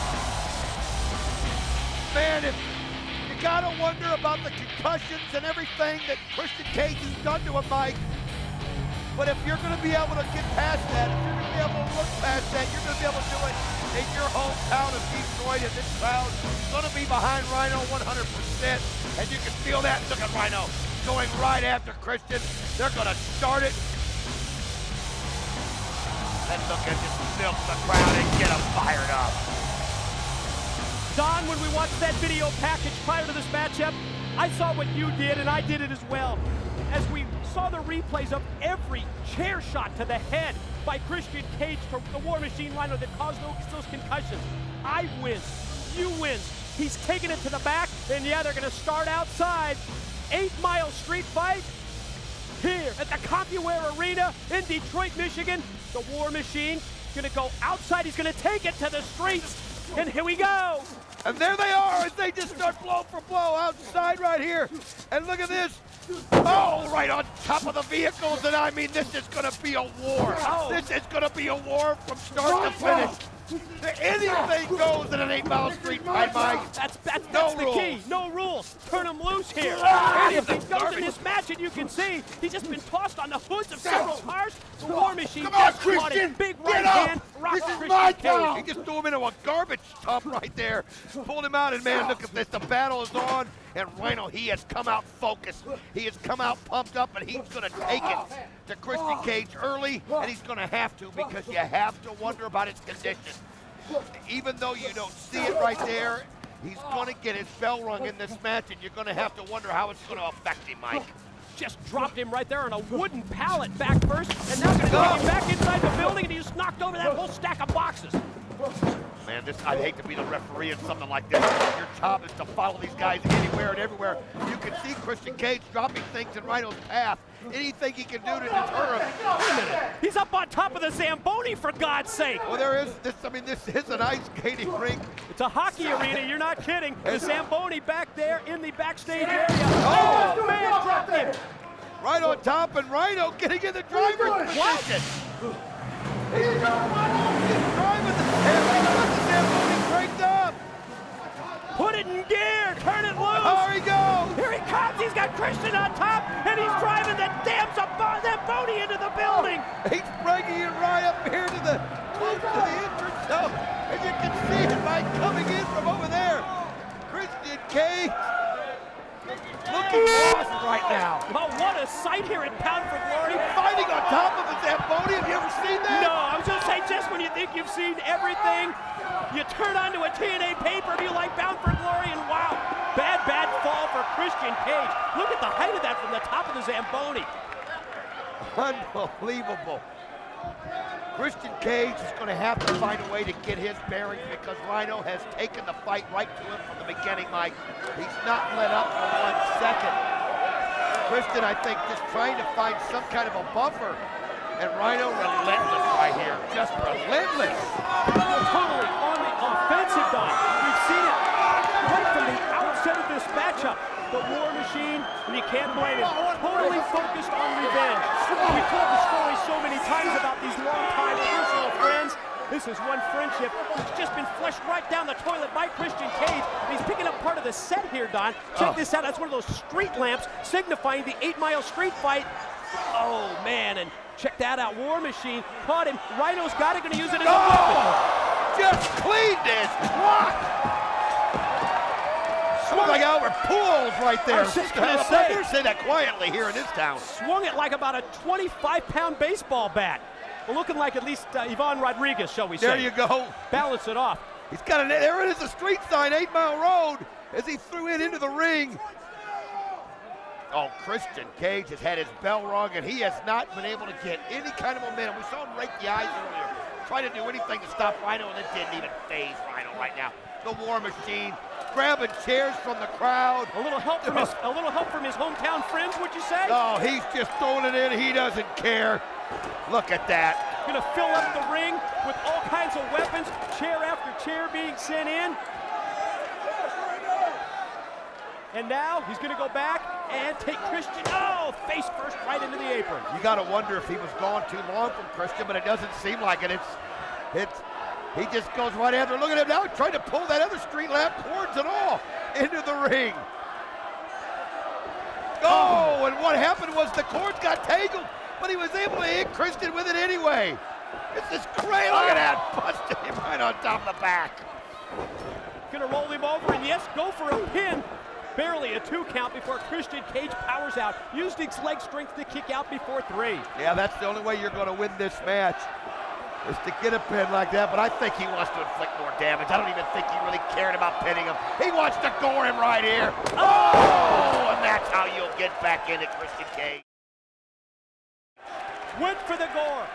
Man, if you gotta wonder about the concussions and everything that Christian Cage has done to him, Mike. But if you're gonna be able to get past that, if you're gonna be able to look past that, you're gonna be able to do it in your hometown of Detroit, and this crowd is gonna be behind Rhino 100%. And you can feel that. Look at Rhino going right after Christian. They're gonna start it. And look at this, milk the crowd and get them fired up. Don, when we watched that video package prior to this matchup, I saw what you did, and I did it as well. As we saw the replays of every chair shot to the head by Christian Cage to the War Machine Rhino that caused those concussions. I wins, you wins. He's taking it to the back, and yeah, they're gonna start outside. 8 Mile street fight here at the CompuWare Arena in Detroit, Michigan. The War Machine gonna go outside. He's gonna take it to the streets, and here we go. And there they are as they just start blow for blow outside right here. And look at this. Oh, right on top of the vehicles. And I mean, this is going to be a war. This is going to be a war from start to finish. Anything goes in an 8 Mile street fight, Mike. That's No the rules. key. No rules. Turn him loose here. Anything goes in this match, and you can see he's just been tossed on the hoods of several cars. The War Machine just caught his big right hand. This is my Cage. He just threw him into a garbage dump right there. Pulled him out, and man, look at this. The battle is on, and Rhino, he has come out focused. He has come out pumped up, and he's going to take it to Christian Cage early, and he's going to have to, because you have to wonder about his condition. Even though you don't see it right there, he's going to get his bell rung in this match, and you're going to have to wonder how it's going to affect him, Mike. Just dropped him right there on a wooden pallet back first, and now going to take him back inside the building, and he just knocked over that whole stack of boxes. Man, I'd hate to be the referee in something like this. Your job is to follow these guys anywhere and everywhere. You can see Christian Cage dropping things in Rhino's path. Anything he can do to deter him. Wait a minute. He's up on top of the Zamboni, for God's sake. Well, there is this. I mean, this is an ice skating rink. It's a hockey arena. You're not kidding. The Zamboni back there in the backstage area. Oh, man, dropped him. Right on top, and Rhino getting in the driver's position. He's driving the Zamboni cranked up. Put it in gear. Turn it loose. There he goes. Here he comes. He's got Christian on top, and he's driving the damn Zamboni into the building. He's bringing it right up here to the close to the entrance zone, and you can see it by coming in from over there. Christian Cage looking lost right now. Oh, what a sight here at Pound for Glory. Fighting on top of the Zamboni. Have you ever seen that? No, I was going to say, just when you think you've seen everything, you turn onto a TNA pay-per-view like Bound for Glory, and wow, bad fall for Christian Cage. Look at the height of that from the top of the Zamboni. Unbelievable. Christian Cage is going to have to find a way to get his bearings, because Rhino has taken the fight right to him from the beginning, Mike. He's not let up for 1 second. Christian, I think, just trying to find some kind of a buffer. And Rhino relentless right here, just relentless. Totally on the offensive, Don. We've seen it right from the outset of this matchup. The War Machine, and you can't blame him, totally focused on revenge. We've told the story so many times about these long-time personal friends. This is one friendship that's just been flushed right down the toilet by Christian Cage. And he's picking up part of the set here, Don. Check this out. That's one of those street lamps signifying the 8 Mile street fight. Oh, man, and check that out. War Machine caught him. Rhino's got it, going to use it as a weapon. Just cleaned his block. Swung like Albert Pools right there. I was just gonna say. I never say that quietly here in this town. Swung it like about a 25-pound baseball bat. Well, looking like at least Ivan Rodriguez, shall we say. There you go. Balance it off. He's got there it is, the street sign, 8 Mile Road, as he threw it into the ring. Oh, Christian Cage has had his bell rung, and he has not been able to get any kind of momentum. We saw him rake the eyes earlier, trying to do anything to stop Rhino, and it didn't even faze Rhino right now. The War Machine grabbing chairs from the crowd. A little help from his hometown friends, would you say? No, he's just throwing it in. He doesn't care. Look at that. Gonna fill up the ring with all kinds of weapons, chair after chair being sent in. And now he's going to go back and take Christian. Oh, face first right into the apron. You got to wonder if he was gone too long from Christian, but it doesn't seem like it. He just goes right after. Look at him now, trying to pull that other street lamp, cords and all, into the ring. Oh, and what happened was the cords got tangled, but he was able to hit Christian with it anyway. This is great. Look at that, busted him right on top of the back. Gonna roll him over, and yes, go for a pin. Barely a 2 count before Christian Cage powers out. Used his leg strength to kick out before 3. Yeah, that's the only way you're gonna win this match, is to get a pin like that, but I think he wants to inflict more damage. I don't even think he really cared about pinning him. He wants to gore him right here. Oh, and that's how you'll get back into Christian Cage. Went for the gore.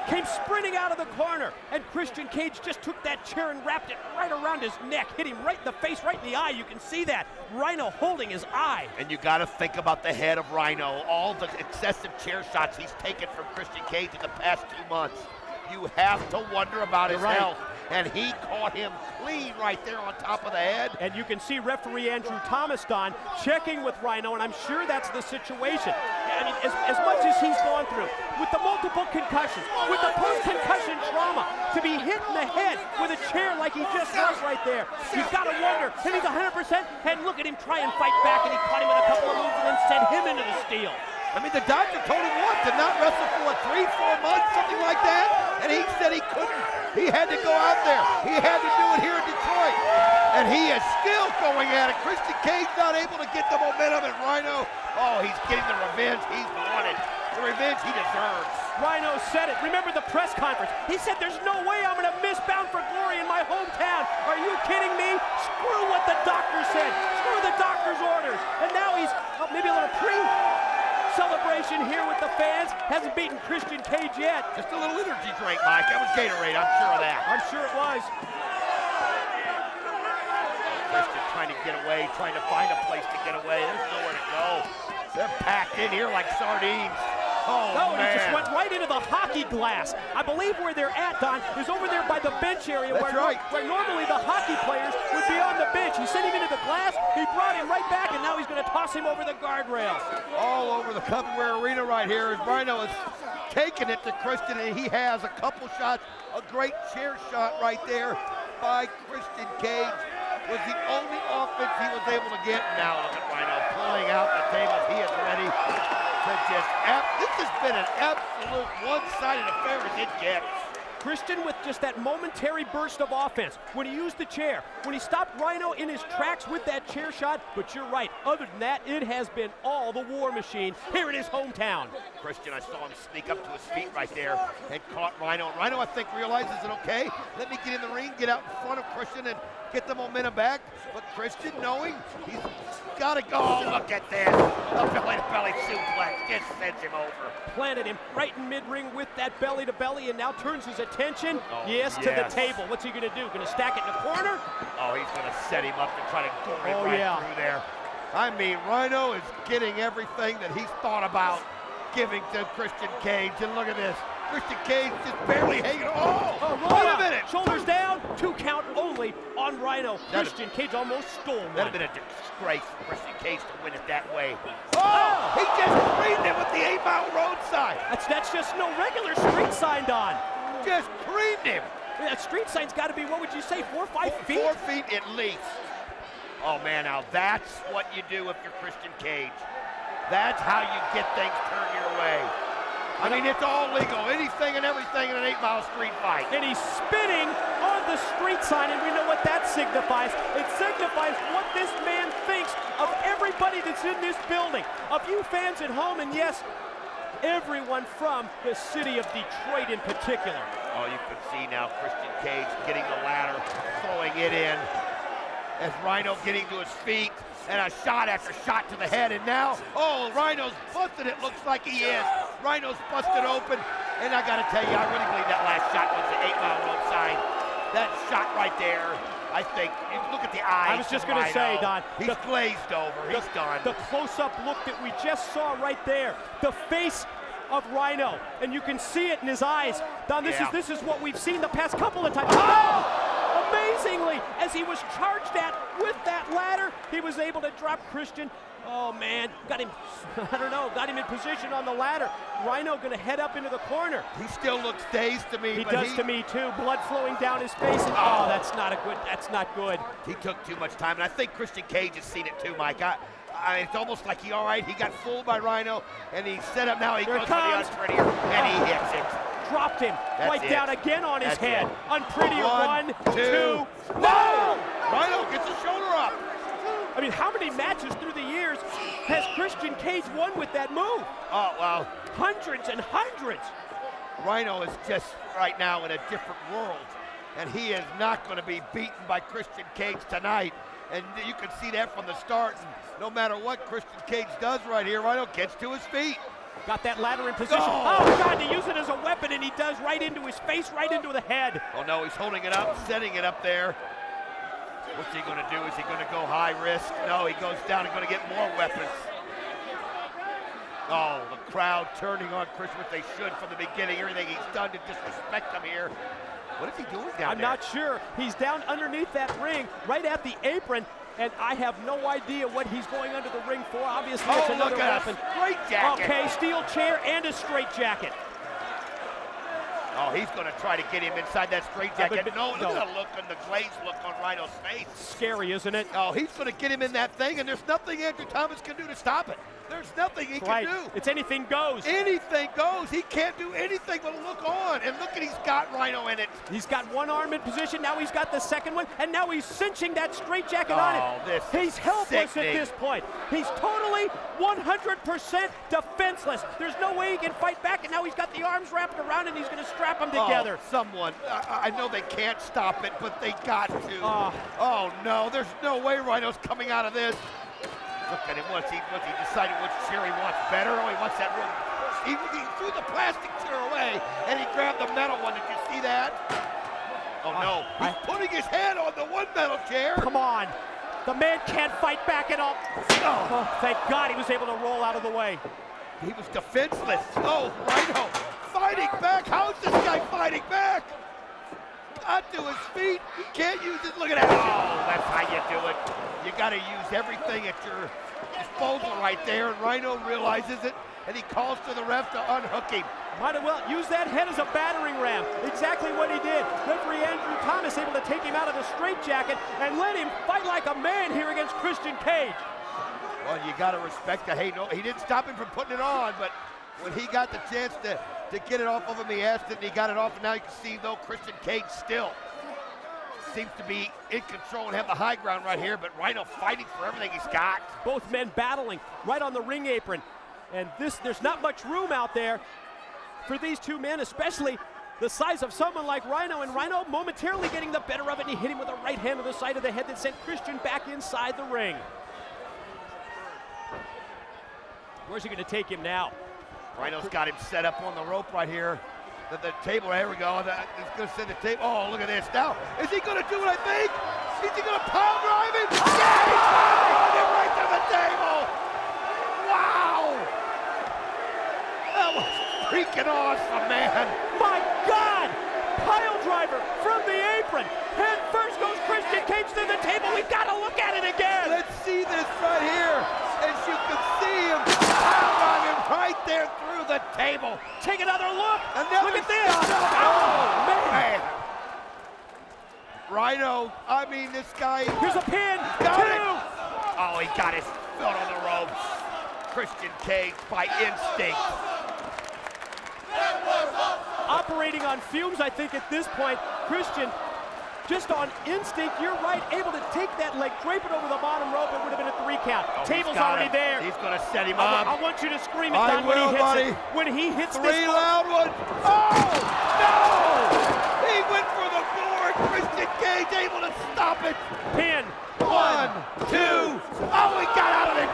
Came sprinting out of the corner, and Christian Cage just took that chair and wrapped it right around his neck. Hit him right in the face, right in the eye. You can see that. Rhino holding his eye. And you got to think about the head of Rhino. All the excessive chair shots he's taken from Christian Cage in the past 2 months. You have to wonder about his health. And he caught him clean right there on top of the head. And you can see referee Andrew Thomas, Don, checking with Rhino, and I'm sure that's the situation. I mean, as much as he's gone through, with the multiple concussions, with the post-concussion trauma, to be hit in the head with a chair like he just was right there, you've got to wonder if he's 100%, and look at him try and fight back, and he caught him with a couple of moves and then sent him into the steel. I mean, the doctor told him what, to not wrestle for what, 3-4 months, something like that? And he said he couldn't. He had to go out there. He had to do it here in Detroit. And he is still going at it. Christian Cage not able to get the momentum, and Rhino, oh, he's getting the revenge he's wanted. The revenge he deserves. Rhino said it. Remember the press conference. He said, there's no way I'm going to miss Bound for Glory in my hometown. Are you kidding me? Screw what the doctor said. Screw the doctor's orders. And now he's maybe a little celebration here with the fans. Hasn't beaten Christian Cage yet. Just a little energy drink, Mike. That was Gatorade, I'm sure of that. I'm sure it was. Christian trying to get away, trying to find a place to get away. There's nowhere to go. They're packed in here like sardines. Oh, man. He just went right into the hockey glass. I believe where they're at, Don, is over there by the bench area where normally the hockey players would be on the bench. He sent him into the glass, he brought him right back, and now he's going to toss him over the guardrails. All over the Cupware Arena right here as Rhino is taking it to Christian, and he has a couple shots. A great chair shot right there by Christian Cage was the only offense he was able to get. Now look at Rhino pulling out the table. He is ready to just this has been an absolute one-sided affair as it gets. Christian with just that momentary burst of offense. When he used the chair, when he stopped Rhino in his tracks with that chair shot, but you're right, other than that, it has been all the War Machine here in his hometown. Christian, I saw him sneak up to his feet right there and caught Rhino. Rhino, I think, realizes it, okay, let me get in the ring, get out in front of Christian and get the momentum back. But Christian, knowing he's got to go. Oh, look at this. A belly-to-belly suplex just sends him over. Planted him right in mid-ring with that belly-to-belly and now turns his attention, to the table. What's he going to do? Going to stack it in the corner? Oh, he's going to set him up to try to go him through there. I mean, Rhino is getting everything that he's thought about giving to Christian Cage. And look at this. Christian Cage just barely hanging on. Wait a minute. Shoulders down. 2 count only on Rhino. Christian Cage almost stole one. That'd have been a disgrace for Christian Cage to win it that way. Oh! He just creamed it with the 8 Mile Road sign. That's just no regular street sign, Don. Just creamed him. That street sign's got to be, what would you say, 4 or 5 feet? 4 feet at least. Oh, man, now that's what you do if you're Christian Cage. That's how you get things turned your way. I mean, it's all legal. Anything and everything in an 8 Mile street fight. And he's spinning on the street sign, and we know what that signifies. It signifies what this man thinks of everybody that's in this building. Of you fans at home, and yes, everyone from the city of Detroit in particular. Oh, you can see now Christian Cage getting the ladder, throwing it in. As Rhino getting to his feet, and a shot after shot to the head, and now, oh, Rhino's busted, it looks like he is. Rhino's busted open, and I gotta tell you, I really believe that last shot was the 8 Mile Road sign. That shot right there, I think, you look at the eyes. I was just gonna say, Don. He's glazed over, he's done. The close-up look that we just saw right there, the face of Rhino, and you can see it in his eyes. Don, this is what we've seen the past couple of times. Oh! Amazing! amazingly, as he was charged at with that ladder, he was able to drop Christian. Oh man, got him, I don't know, got him in position on the ladder. Rhino gonna head up into the corner. He still looks dazed to me. He does to me too, blood flowing down his face. And, oh, that's not good. He took too much time, and I think Christian Cage has seen it too, Mike. It's almost like all right, he got fooled by Rhino, and he's set up now, he goes for the unprettier, and he hits it. Dropped him, down again on his head. Unprettier, one, two. No! Rhino gets his shoulder up. I mean, how many matches through the years has Christian Cage won with that move? Oh, wow. Hundreds and hundreds. Rhino is just right now in a different world, and he is not going to be beaten by Christian Cage tonight. And you can see that from the start. And no matter what Christian Cage does right here, Rhino gets to his feet. Got that ladder in position. Oh, God, to use it as a weapon, and he does right into his face, right into the head. Oh, no, he's holding it up, setting it up there. What's he going to do? Is he going to go high risk? No, he goes down and going to get more weapons. Oh, the crowd turning on Chris, what they should from the beginning. Everything he's done to disrespect him here. What is he doing down there? I'm not sure. He's down underneath that ring, right at the apron, and I have no idea what he's going under the ring for. Obviously, it's another weapon. Straight jacket. Okay, steel chair and a straight jacket. Oh, he's going to try to get him inside that straight jacket. No, look at the look and the glazed look on Rhino's face. Scary, isn't it? Oh, he's going to get him in that thing, and there's nothing Andrew Thomas can do to stop it. There's nothing he can do. It's anything goes. Anything goes. He can't do anything but look on. And look at, he's got Rhino in it. He's got one arm in position. Now he's got the second one. And now he's cinching that straight jacket on it. He's helpless at this point. He's totally 100% defenseless. There's no way he can fight back. And now he's got the arms wrapped around and he's going to strap them together. Someone, I know they can't stop it, but they got to. Oh, no. There's no way Rhino's coming out of this. Look at him, once he decided which chair he wants better. Oh, he wants that room. He threw the plastic chair away, and he grabbed the metal one. Did you see that? Oh, no. He's putting his head on the one metal chair. Come on. The man can't fight back at all. Oh, thank God he was able to roll out of the way. He was defenseless. Oh, Rhino fighting back. How's this guy fighting back? Got to his feet. He can't use it. Look at that. Oh, that's how you do it. You got to use everything at your disposal right there, and Rhino realizes it, and he calls to the ref to unhook him. Might as well use that head as a battering ram. Exactly what he did. Referee Andrew Thomas able to take him out of the straitjacket and let him fight like a man here against Christian Cage. Well, you got to respect that. Hey, no, he didn't stop him from putting it on, but when he got the chance to get it off of him, he asked it, and he got it off, and now you can see, though, Christian Cage still seems to be in control and have the high ground right here, but Rhino fighting for everything he's got. Both men battling right on the ring apron, and there's not much room out there for these two men, especially the size of someone like Rhino, and Rhino momentarily getting the better of it, and he hit him with a right hand to the side of the head that sent Christian back inside the ring. Where's he going to take him now? Rhino's got him set up on the rope right here. The table, here we go. He's going to send the table. Oh, look at this. Now, is he going to do what I think? Is he going to power drive him? Yeah, he's power him right to the table. Wow. That was freaking awesome, man. My God. Pile driver from the apron. Head first goes Christian Cage to the table. We've got to look at it again. Let's see this right here. As you can see him pile drive him right there through the table. Take another look. Look at this. Oh, man. Rhino, I mean, this guy. Here's a pin. Oh, he got his foot on the ropes. Christian Cage by instinct. Operating on fumes, I think, at this point. Christian, just on instinct, you're right, able to take that leg, drape it over the bottom rope. It would have been a 3 count. Table's already there. He's going to set him up. I want you to scream it, Don, when he hits it. When he hits 3 this loud ones. Oh, no! He went for the board. Christian Cage able to stop it. Pin. 1, 2. Oh, he got out of it.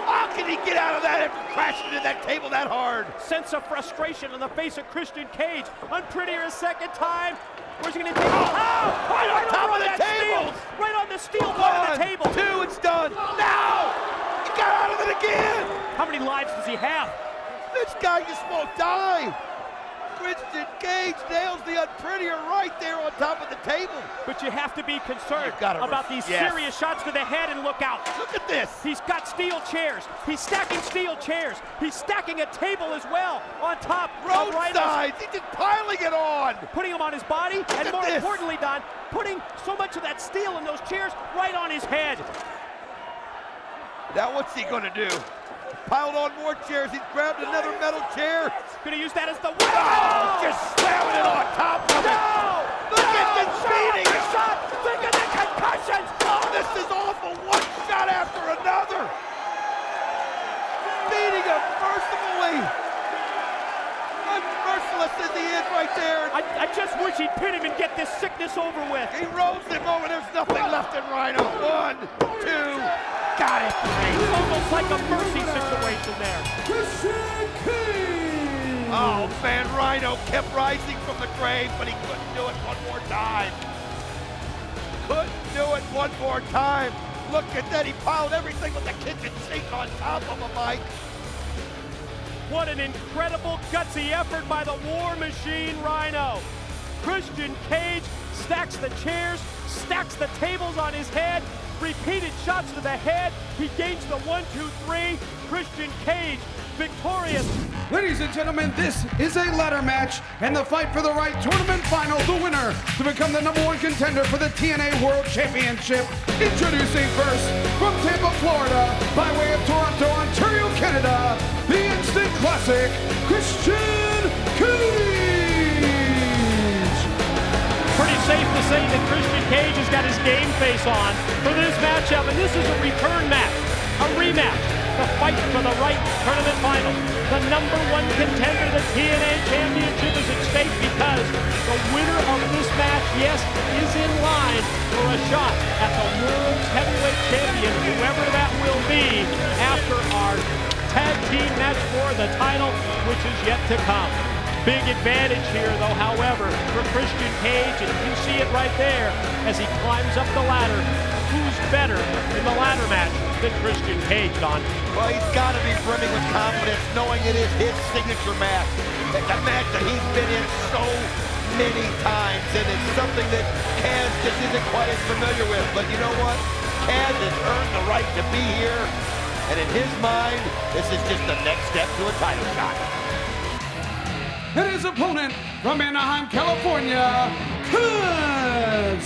How can he get out of that after crashing into that table that hard? Sense of frustration on the face of Christian Cage. Unprettier a second time. Where's he going to take it? Oh! Right on top of the table! Right on the steel part of the table. 2, it's done. Now! He got out of it again! How many lives does he have? This guy just won't die. Christian Cage nails the unprettier right there on top of the table. But you have to be concerned gotta about these serious shots to the head, and look out. Look at this. He's got steel chairs. He's stacking steel chairs. He's stacking a table as well on top. Road sides. He's just piling it on. Putting him on his body, and more importantly, Don, putting so much of that steel in those chairs right on his head. Now what's he gonna do? Piled on more chairs. He's grabbed another metal chair. Gonna use that as the weapon. Oh, just slamming it on top of it. Look at this beating. Shot. Think of the concussions. Oh, this is awful. One shot after another. Beating him mercifully. Unmerciless as he is right there. I just wish he'd pin him and get this sickness over with. He rolls him over. There's nothing left in Rhino. 1, 2. Got it. It's almost like a mercy situation there. Christian Cage! Oh man, Rhino kept rising from the grave, but he couldn't do it one more time. Couldn't do it one more time. Look at that, he piled everything with the kitchen sink on top of him, Mike. What an incredible gutsy effort by the War Machine Rhino. Christian Cage stacks the chairs, stacks the tables on his head, repeated shots to the head. He gains the 1, 2, 3. Christian Cage victorious. Ladies and gentlemen, this is a ladder match and the fight for the right tournament final. The winner to become the #1 contender for the TNA World Championship. Introducing first from Tampa, Florida, by way of Toronto, Ontario, Canada, the instant classic, Christian Cage. Pretty safe to say that Christian Cage has got his game face on for this matchup, and this is a return match, a rematch, the fight for the right tournament final. The #1 contender, the TNA Championship, is at stake because the winner of this match, yes, is in line for a shot at the World's Heavyweight Champion, whoever that will be, after our tag team match for the title, which is yet to come. Big advantage here, though, however, for Christian Cage, and you see it right there as he climbs up the ladder. Who's better in the ladder match than Christian Cage, Don? Well, he's got to be brimming with confidence, knowing it is his signature match. It's a match that he's been in so many times, and it's something that Kaz just isn't quite as familiar with. But you know what? Kaz has earned the right to be here, and in his mind, this is just the next step to a title shot. And his opponent from Anaheim, California, Kaz.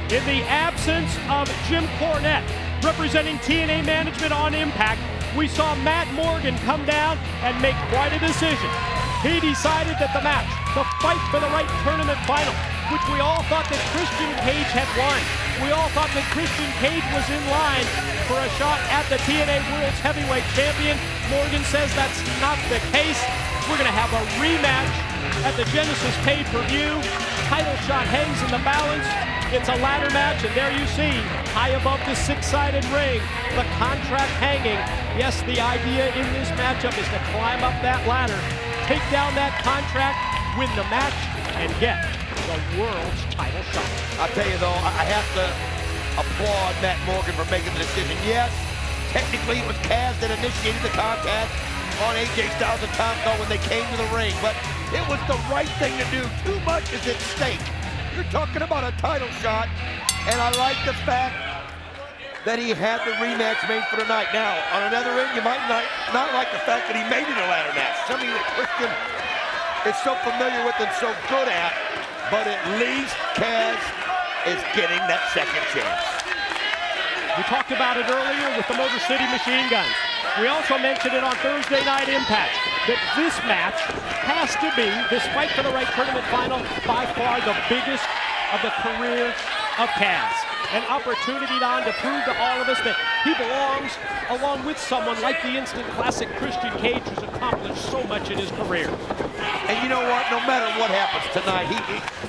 In the absence of Jim Cornette, representing TNA management on Impact, we saw Matt Morgan come down and make quite a decision. He decided that the match, the fight for the right tournament final, which we all thought that Christian Cage had won. We all thought that Christian Cage was in line for a shot at the TNA World's Heavyweight Champion. Morgan says that's not the case. We're going to have a rematch at the Genesis pay-per-view. Title shot hangs in the balance. It's a ladder match, and there you see, high above the six-sided ring, the contract hanging. Yes, the idea in this matchup is to climb up that ladder, take down that contract, win the match, and get the world's title shot. I'll tell you, though, I have to applaud Matt Morgan for making the decision. Yes, technically it was Kaz that initiated the contact on AJ Styles and Tom Cole when they came to the ring, but it was the right thing to do. Too much is at stake. You're talking about a title shot, and I like the fact that he had the rematch made for tonight. Now, on another end, you might not like the fact that he made it a ladder match, something that Christian is so familiar with and so good at, but at least Kaz is getting that second chance. We talked about it earlier with the Motor City Machine Guns. We also mentioned it on Thursday Night Impact, that this match has to be, this fight for the right tournament final, by far the biggest of the career of Kaz. An opportunity, Don, to prove to all of us that he belongs along with someone like the instant classic Christian Cage, who's accomplished so much in his career. And you know what? No matter what happens tonight,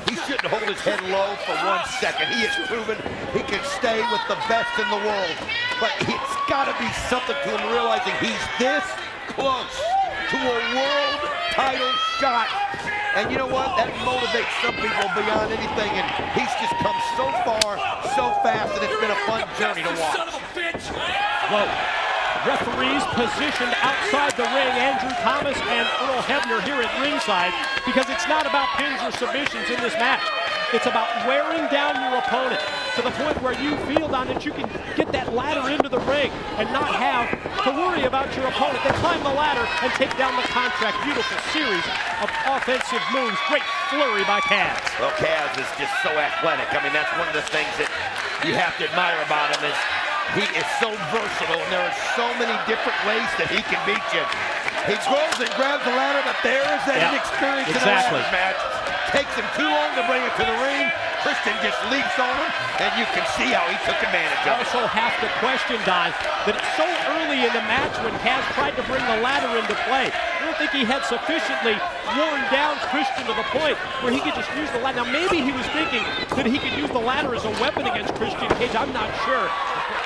he shouldn't hold his head low for 1 second. He has proven he can stay with the best in the world. But it's got to be something to him realizing he's this close to a world title shot. And you know what? That motivates some people beyond anything. And he's just come so far, so fast, and it's been a fun journey to watch. Whoa. Referees positioned outside the ring, Andrew Thomas and Earl Hebner here at ringside, because it's not about pins or submissions in this match. It's about wearing down your opponent to the point where you feel down that you can get that ladder into the ring and not have to worry about your opponent. They climb the ladder and take down the contract. Beautiful series of offensive moves. Great flurry by Kaz. Well, Kaz is just so athletic. I mean, that's one of the things that you have to admire about him, is he is so versatile, and there are so many different ways that he can beat you. He goes and grabs the ladder, but there is that inexperience in a ladder match. Takes him too long to bring it to the ring. Christian just leaps on him, and you can see how he took advantage of it. Also have to question, Don, that so early in the match when Kaz tried to bring the ladder into play, I don't think he had sufficiently worn down Christian to the point where he could just use the ladder. Now, maybe he was thinking that he could use the ladder as a weapon against Christian Cage. I'm not sure.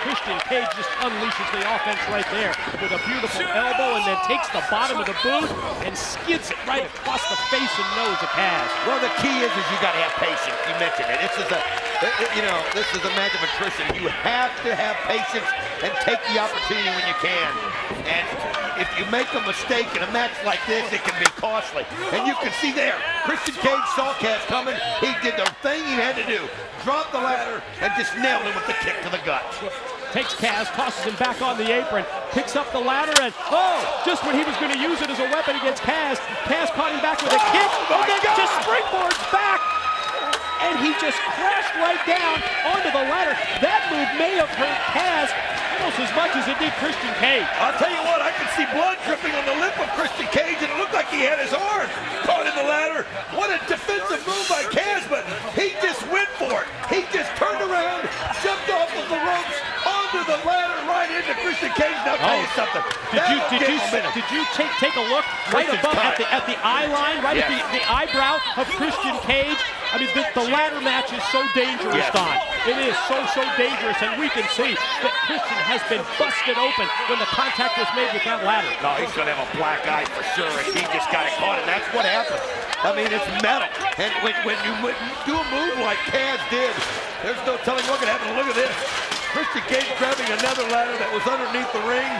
Christian Cage just unleashes the offense right there with a beautiful elbow, and then takes the bottom of the boot and skids it right across the face and nose of Kaz. Well, the key is you got to have patience. You mentioned it. This is a match of attrition. You have to have patience and take the opportunity when you can. And if you make a mistake in a match like this, it can be costly. And you can see there, Christian Cage saw Kaz coming. He did the thing he had to do. Dropped the ladder and just nailed him with the kick to the gut. Takes Kaz, tosses him back on the apron, picks up the ladder, and just when he was going to use it as a weapon against Kaz, Kaz caught him back with a kick, and then just springboards back, and he just crashed right down onto the ladder. That move may have hurt Kaz almost as much as it did Christian Cage. I'll tell you what, I could see blood dripping on the lip of Christian Cage, and it looked like he had his arm caught in the ladder. What a defensive move by Kaz, but he just went for it. He just turned around, jumped off of the ropes, onto the ladder, right into Christian Cage. Now, I'll tell you something. Did you take a look right above at the eye line, right at the eyebrow of Christian Cage? I mean, the ladder match is so dangerous, Don. It is so dangerous, and we can see that Christian has been busted open when the contact was made with that ladder. No, he's going to have a black eye for sure if he just got it caught, and that's what happened. I mean, it's metal, and when you do a move like Kaz did, there's no telling what can happen. Look at this. Christian Cage grabbing another ladder that was underneath the ring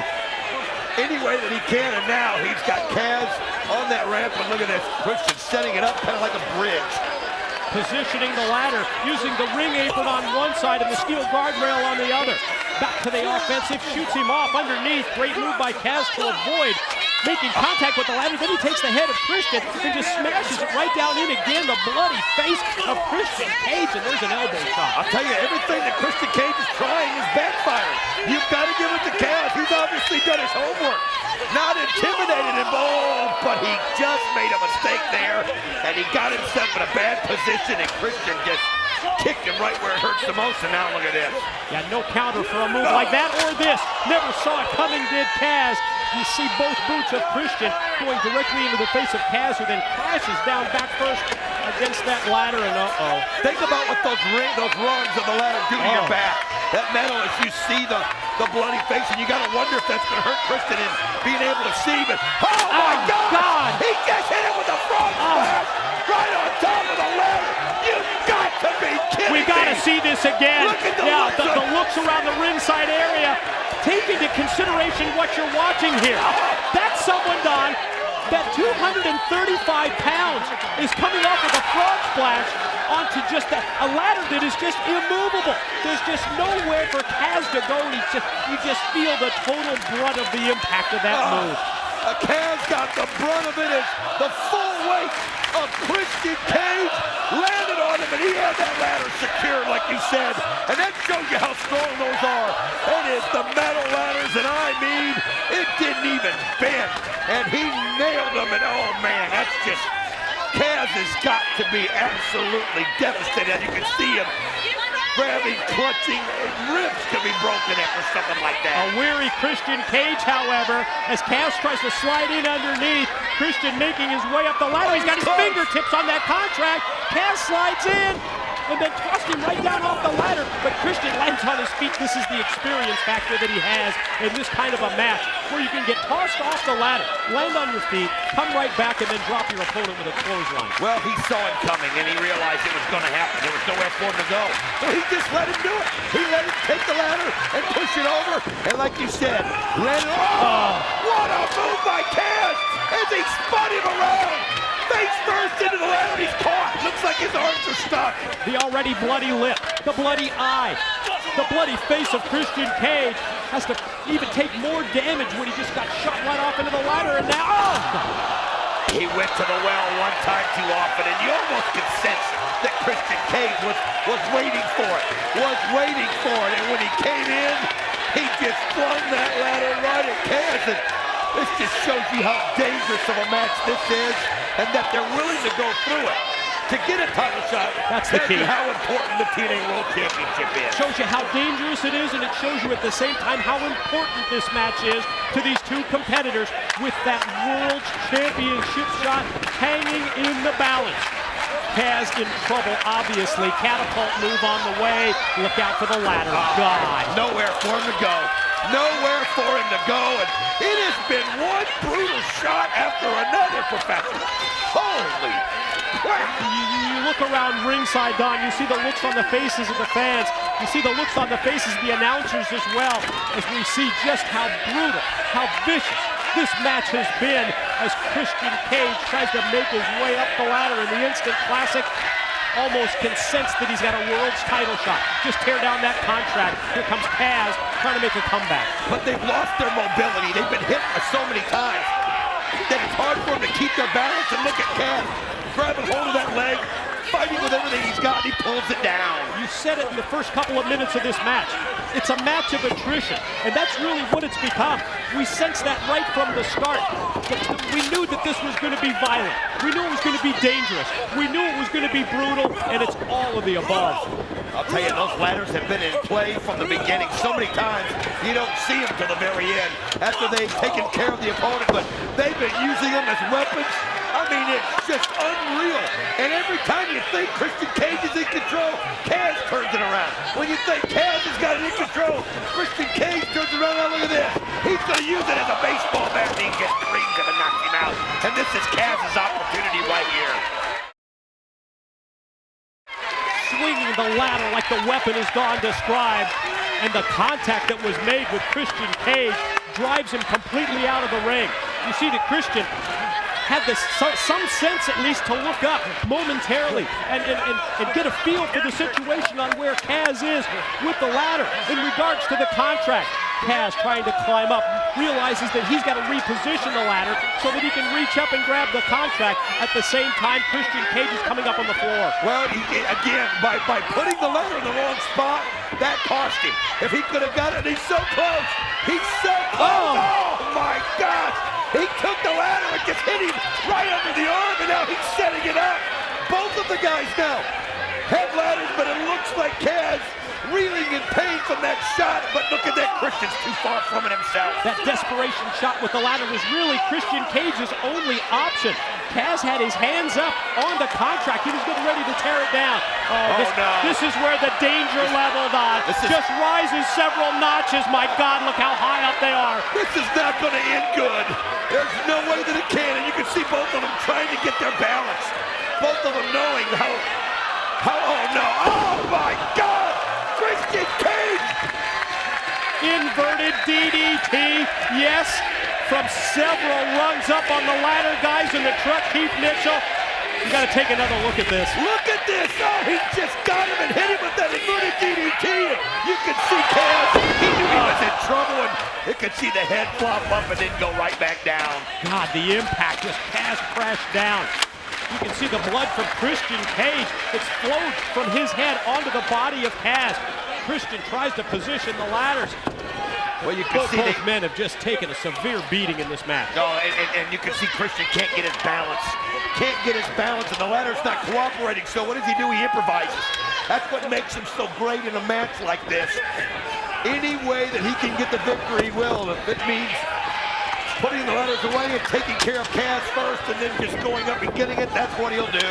any way that he can, and now he's got Kaz on that ramp, and look at this. Christian setting it up kind of like a bridge. Positioning the ladder, using the ring apron on one side and the steel guardrail on the other. Back to the offensive, shoots him off underneath. Great move by Kaz to avoid making contact with the ladder. Then he takes the head of Christian and just smashes it right down in again. The bloody face of Christian Cage, and there's an elbow shot. I'll tell you, everything that Christian Cage is trying is backfiring. You've got to give it to Kaz. He's obviously done his homework. Not intimidated him, but he just made a mistake there, and he got himself in a bad position, and Christian just kicked him right where it hurts the most, and now look at this. Yeah, no counter for a move like that or this. Never saw it coming, did Kaz. You see both boots of Christian going directly into the face of Kaz, who then crashes down back first against that ladder, and Think about what those rungs of the ladder do to your back. That metal, as you see the bloody face, and you got to wonder if that's going to hurt Christian in being able to see, but oh my God! He just hit him with a frog splash right on top of the ladder. You've got to be kidding me! We got to see this again. Look at the looks around the ringside area. Take into consideration what you're watching here. That's someone, Don, that 235 pounds is coming off with a frog splash onto just a ladder that is just immovable. There's just nowhere for Kaz to go. You just feel the total brunt of the impact of that move. Kaz got the brunt of it as the full weight of Christian Cage landed on him, and he had that ladder secured, like you said. And that shows you how strong those are. It is the metal ladders, and I mean, it didn't even bend. And he nailed them, and oh man, that's just, Kaz has got to be absolutely devastated. You can see him grabbing, clutching, ribs could be broken after something like that. A weary Christian Cage, however, as Kaz tries to slide in underneath. Christian making his way up the ladder. He's got his fingertips on that contract. Kaz slides in. and then tossed him right down off the ladder. But Christian lands on his feet. This is the experience factor that he has in this kind of a match, where you can get tossed off the ladder, land on your feet, come right back, and then drop your opponent with a clothesline. Well, he saw it coming, and he realized it was going to happen. There was nowhere for him to go. So he just let him do it. He let him take the ladder and push it over. And like you said, let it what a move by Kaz as he spun him around. Face first into the ladder, he's caught. Looks like his arms are stuck. The already bloody lip, the bloody eye, the bloody face of Christian Cage has to even take more damage when he just got shot right off into the ladder, and now, He went to the well one time too often, and you almost could sense that Christian Cage was waiting for it, and when he came in, he just flung that ladder right at Kaz, and this just shows you how dangerous of a match this is, and that they're willing to go through it to get a title shot. That's the key. How important the TNA World Championship is. Shows you how dangerous it is, and it shows you at the same time how important this match is to these two competitors with that World Championship shot hanging in the balance. Kaz in trouble, obviously. Catapult move on the way. Look out for the ladder. God. Nowhere for him to go. Nowhere for him to go, and it has been one brutal shot after another, Professor. Holy crap! You look around ringside, Don, you see the looks on the faces of the fans. You see the looks on the faces of the announcers as well, as we see just how brutal, how vicious this match has been as Christian Cage tries to make his way up the ladder in the Instant Classic. Almost can sense that he's got a world's title shot. Just tear down that contract. Here comes Kaz trying to make a comeback. But they've lost their mobility. They've been hit so many times that it's hard for them to keep their balance. And look at Kaz grabbing hold of that leg, fighting with everything he's got, and he pulls it down. You said it in the first couple of minutes of this match. It's a match of attrition, and that's really what it's become. We sensed that right from the start. We knew that this was going to be violent. We knew it was going to be dangerous. We knew it was going to be brutal, and it's all of the above. I'll tell you, those ladders have been in play from the beginning so many times, you don't see them till the very end after they've taken care of the opponent, but they've been using them as weapons. I mean, it's just unreal. And every time you think Christian Cage is in control, Kaz turns it around. When you think Kaz has got it in control, Christian Cage turns around. Now look at this. He's going to use it as a baseball bat, and he just brings him and knocks him out. And this is Kaz's opportunity right here. Swinging the ladder like the weapon is Don described, and the contact that was made with Christian Cage drives him completely out of the ring. You see that Christian had some sense at least to look up momentarily and get a feel for the situation on where Kaz is with the ladder in regards to the contract. Kaz trying to climb up, realizes that he's got to reposition the ladder so that he can reach up and grab the contract. At the same time, Christian Cage is coming up on the floor. Well, again, by putting the ladder in the wrong spot, that cost him. If he could have got it, he's so close. He's so close. Oh my gosh. He took the ladder and just hit him right under the arm, and now he's setting it up. Both of the guys now have ladders, but it looks like Kaz reeling in pain from that shot, but look at that, Christian's too far from it himself. That desperation shot with the ladder was really Christian Cage's only option. Kaz had his hands up on the contract. He was getting ready to tear it down. This is where the danger level, Don, just rises several notches. My God, look how high up they are. This is not going to end good. There's no way that it can, and you can see both of them trying to get their balance. Both of them knowing how oh no, oh my God! Christian Cage! Inverted DDT, yes, from several rungs up on the ladder, guys, in the truck. Keith Mitchell, you got to take another look at this. Look at this! Oh, he just got him and hit him with that inverted DDT. You can see Kaz. He knew he was in trouble, and you could see the head flop up and then go right back down. God, the impact as Kaz crashed down. You can see the blood from Christian Cage. It's flowed from his head onto the body of Kaz. Christian tries to position the ladders. Well, you can see both men have just taken a severe beating in this match. No, and you can see Christian can't get his balance. Can't get his balance, and the ladder's not cooperating. So what does he do? He improvises. That's what makes him so great in a match like this. Any way that he can get the victory, he will. If it means putting the letters away and taking care of Kaz first and then just going up and getting it. That's what he'll do.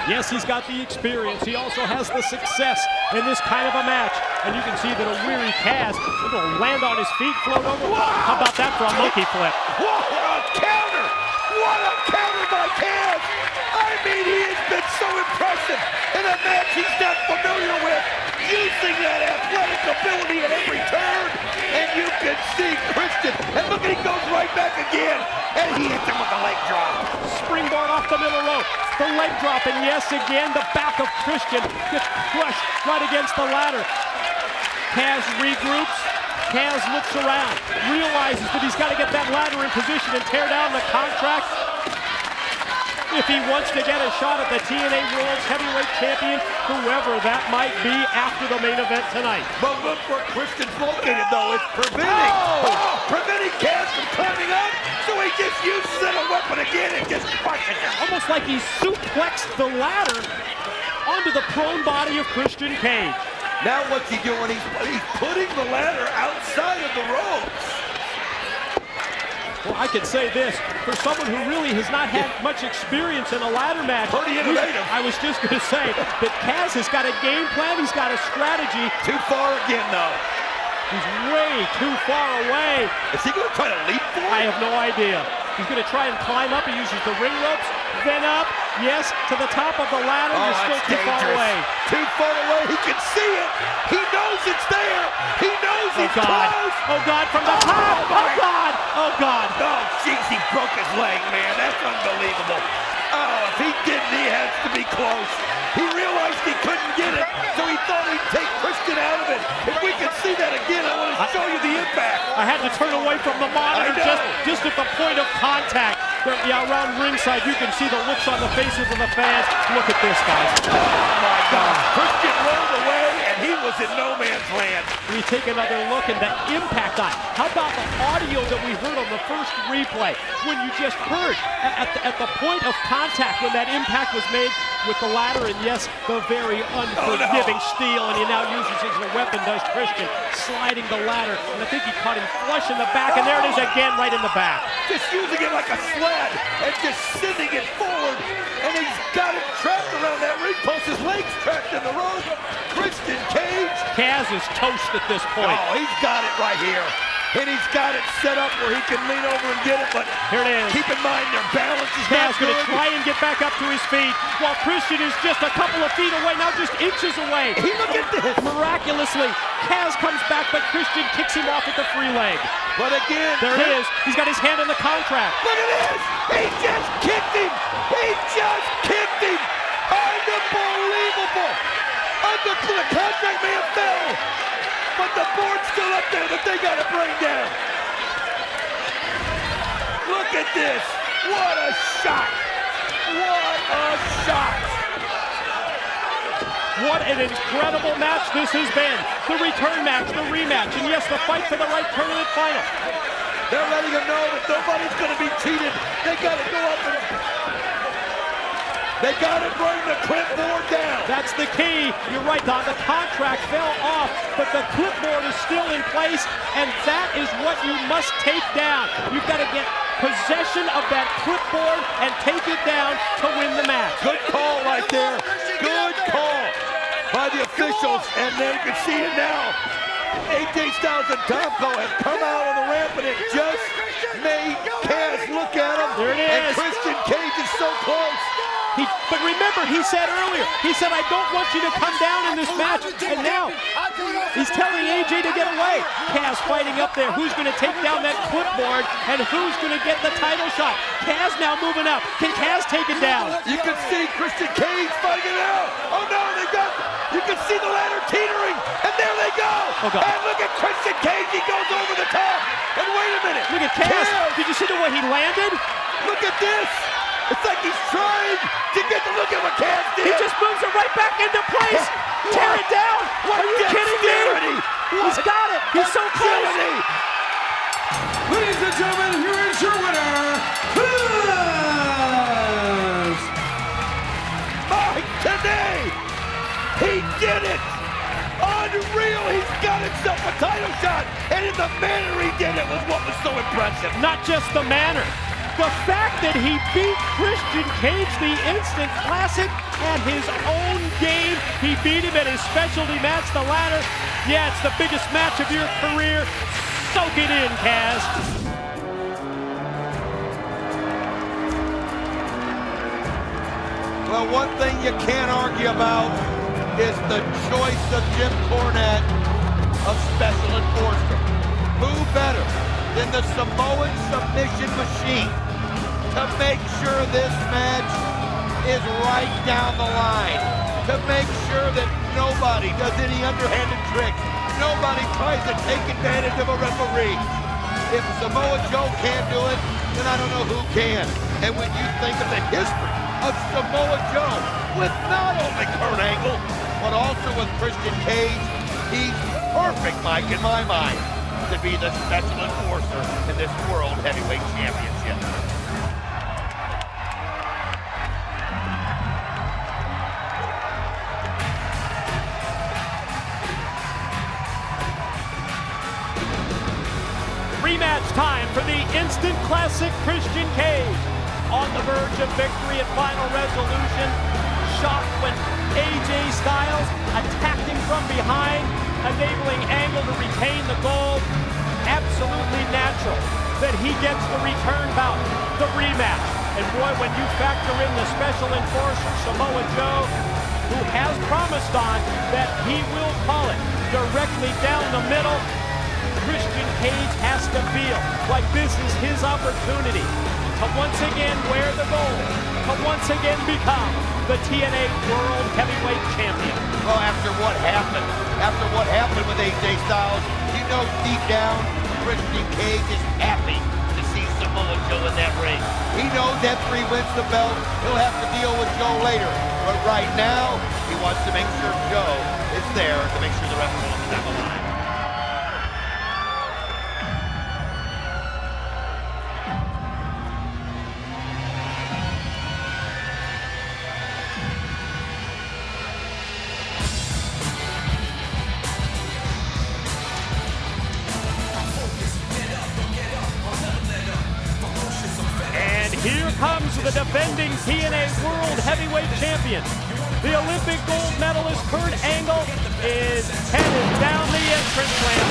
Yes, he's got the experience. He also has the success in this kind of a match. And you can see that a weary Kaz will land on his feet, float over. Wow. How about that for a monkey flip? What a counter! What a counter by Kaz! I mean, he has been so impressive in a match he's not familiar with, using that athletic ability at every turn. And you can see Christian, and look at he goes right back again, and he hits him with the leg drop. Springboard off the middle rope, the leg drop, and yes, again, the back of Christian gets crushed right against the ladder. Kaz regroups. Kaz looks around, realizes that he's got to get that ladder in position and tear down the contract if he wants to get a shot at the TNA World's Heavyweight Champion, whoever that might be after the main event tonight. But look where Christian's located, though. It's preventing, preventing Kaz from climbing up, so he just uses it a weapon again and just crushes him. Almost like he suplexed the ladder onto the prone body of Christian Cage. Now what's he doing? He's putting the ladder outside of the ropes. Well, I could say this, for someone who really has not had much experience in a ladder match, pretty innovative. I was just going to say that Kaz has got a game plan, he's got a strategy. Too far again, though. He's way too far away. Is he going to try to leap for it? I have no idea. He's going to try and climb up. He uses the ring ropes, then up, yes, to the top of the ladder. He's still too far away. Too far away. He can see it. He knows it's there. He knows he's close. Oh, God, from the top. Oh, God. Oh, God. Oh, jeez, he broke his leg, man. That's unbelievable. Oh, if he didn't, he has to be close. He realized he couldn't get it, so he thought he'd take Christian out of it. If we can see that again, I want to show you the impact. I had to turn away from the monitor just at the point of contact. Yeah, around ringside, you can see the looks on the faces of the fans. Look at this, guys. Oh, my God. Christian rolled away, and he was in no man's land. We take another look at the impact on. How about the audio that we heard on the first replay? When you just heard at the point of contact when that impact was made with the ladder, and yes, the very unforgiving steel, and he now uses it as a weapon, does Christian, sliding the ladder, and I think he caught him flush in the back, and there it is again, right in the back. Just using it like a sled, and just sending it forward, and he's got it trapped around that ring post, his legs trapped in the rope. Christian Cage. Kaz is toast at this point. Oh, he's got it right here. And he's got it set up where he can lean over and get it, but here it is. Keep in mind their balance is Kaz not going good. to try and get back up to his feet while Christian is just a couple of feet away, now just inches away. Look at this. Miraculously, Kaz comes back, but Christian kicks him off with the free leg. But again, there it is. He's got his hand on the contract. Look at this. He just kicked him. He just kicked him. Unbelievable. The contract man fell, but the board's still up there that they got to bring down. Look at this. What a shot. What a shot. What an incredible match this has been. The return match, the rematch, and yes, the fight for the right tournament final. They're letting them know that nobody's going to be cheated. They got to go up and they got to bring the clipboard down. That's the key. You're right, Don. The contract fell off, but the clipboard is still in place, and that is what you must take down. You've got to get possession of that clipboard and take it down to win the match. Good call right there. Good call by the officials, and then you can see it now. AJ Styles and Tomko have come out on the ramp, and it just made Kaz look at him. There it is. And Christian Cage is so close. But remember, he said earlier, he said, I don't want you to come down in this match. And now, he's telling AJ to get away. Kaz fighting up there. Who's going to take down that clipboard, and who's going to get the title shot? Kaz now moving up. Can Kaz take it down? You can see Christian Cage fighting it out. Oh, no, you can see the ladder teetering, and there they go. Oh, God. And look at Christian Cage. He goes over the top. And wait a minute. Look at Kaz. Did you see the way he landed? Look at this. It's like he's trying to get the look at what Kaz did. He just moves it right back into place. Tear it down. What Are you kidding me? He's got it. He's so close. Ladies and gentlemen, here is your winner, Kaz. Today, he did it. Unreal. He's got himself a title shot, and it's the manner he did it was what was so impressive. Not just the manner. The fact that he beat Christian Cage, the instant classic, at his own game. He beat him at his specialty match, the ladder. Yeah, it's the biggest match of your career. Soak it in, Kaz. Well, one thing you can't argue about is the choice of Jim Cornette of Special Enforcer. Who better than the Samoan submission machine to make sure this match is right down the line, to make sure that nobody does any underhanded tricks, nobody tries to take advantage of a referee. If Samoa Joe can't do it, then I don't know who can. And when you think of the history of Samoa Joe with not only Kurt Angle, but also with Christian Cage, he's perfect, Mike, in my mind, to be the Special Enforcer in this World Heavyweight Championship. Rematch time for the instant classic Christian Cage. On the verge of victory at Final Resolution. Shocked when AJ Styles attacked him from behind, enabling Angle to retain the gold. Absolutely natural that he gets the return bout, the rematch. And boy, when you factor in the Special Enforcer, Samoa Joe, who has promised on that he will call it directly down the middle, Christian Cage has to feel like this is his opportunity to once again wear the gold, to once again become the TNA World Heavyweight Champion. Well, after what happened with AJ Styles, you know deep down, Christian Cage is happy to see Samoa Joe in that ring. He knows after he wins the belt, he'll have to deal with Joe later. But right now, he wants to make sure Joe is there to make sure the rest of them down the line. Here comes the defending TNA World Heavyweight Champion. The Olympic gold medalist Kurt Angle is headed down the entrance ramp.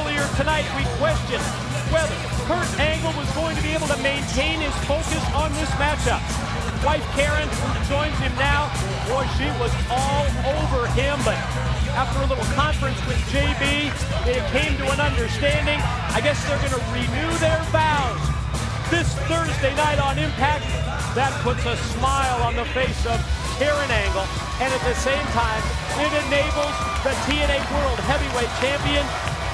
Earlier tonight, we questioned whether Kurt Angle was going to be able to maintain his focus on this matchup. Wife Karen, who joins him now, boy, she was all over him, but after a little conference with JB, they came to an understanding. I guess they're going to renew their vows this Thursday night on Impact. That puts a smile on the face of Karen Angle, and at the same time, it enables the TNA World Heavyweight Champion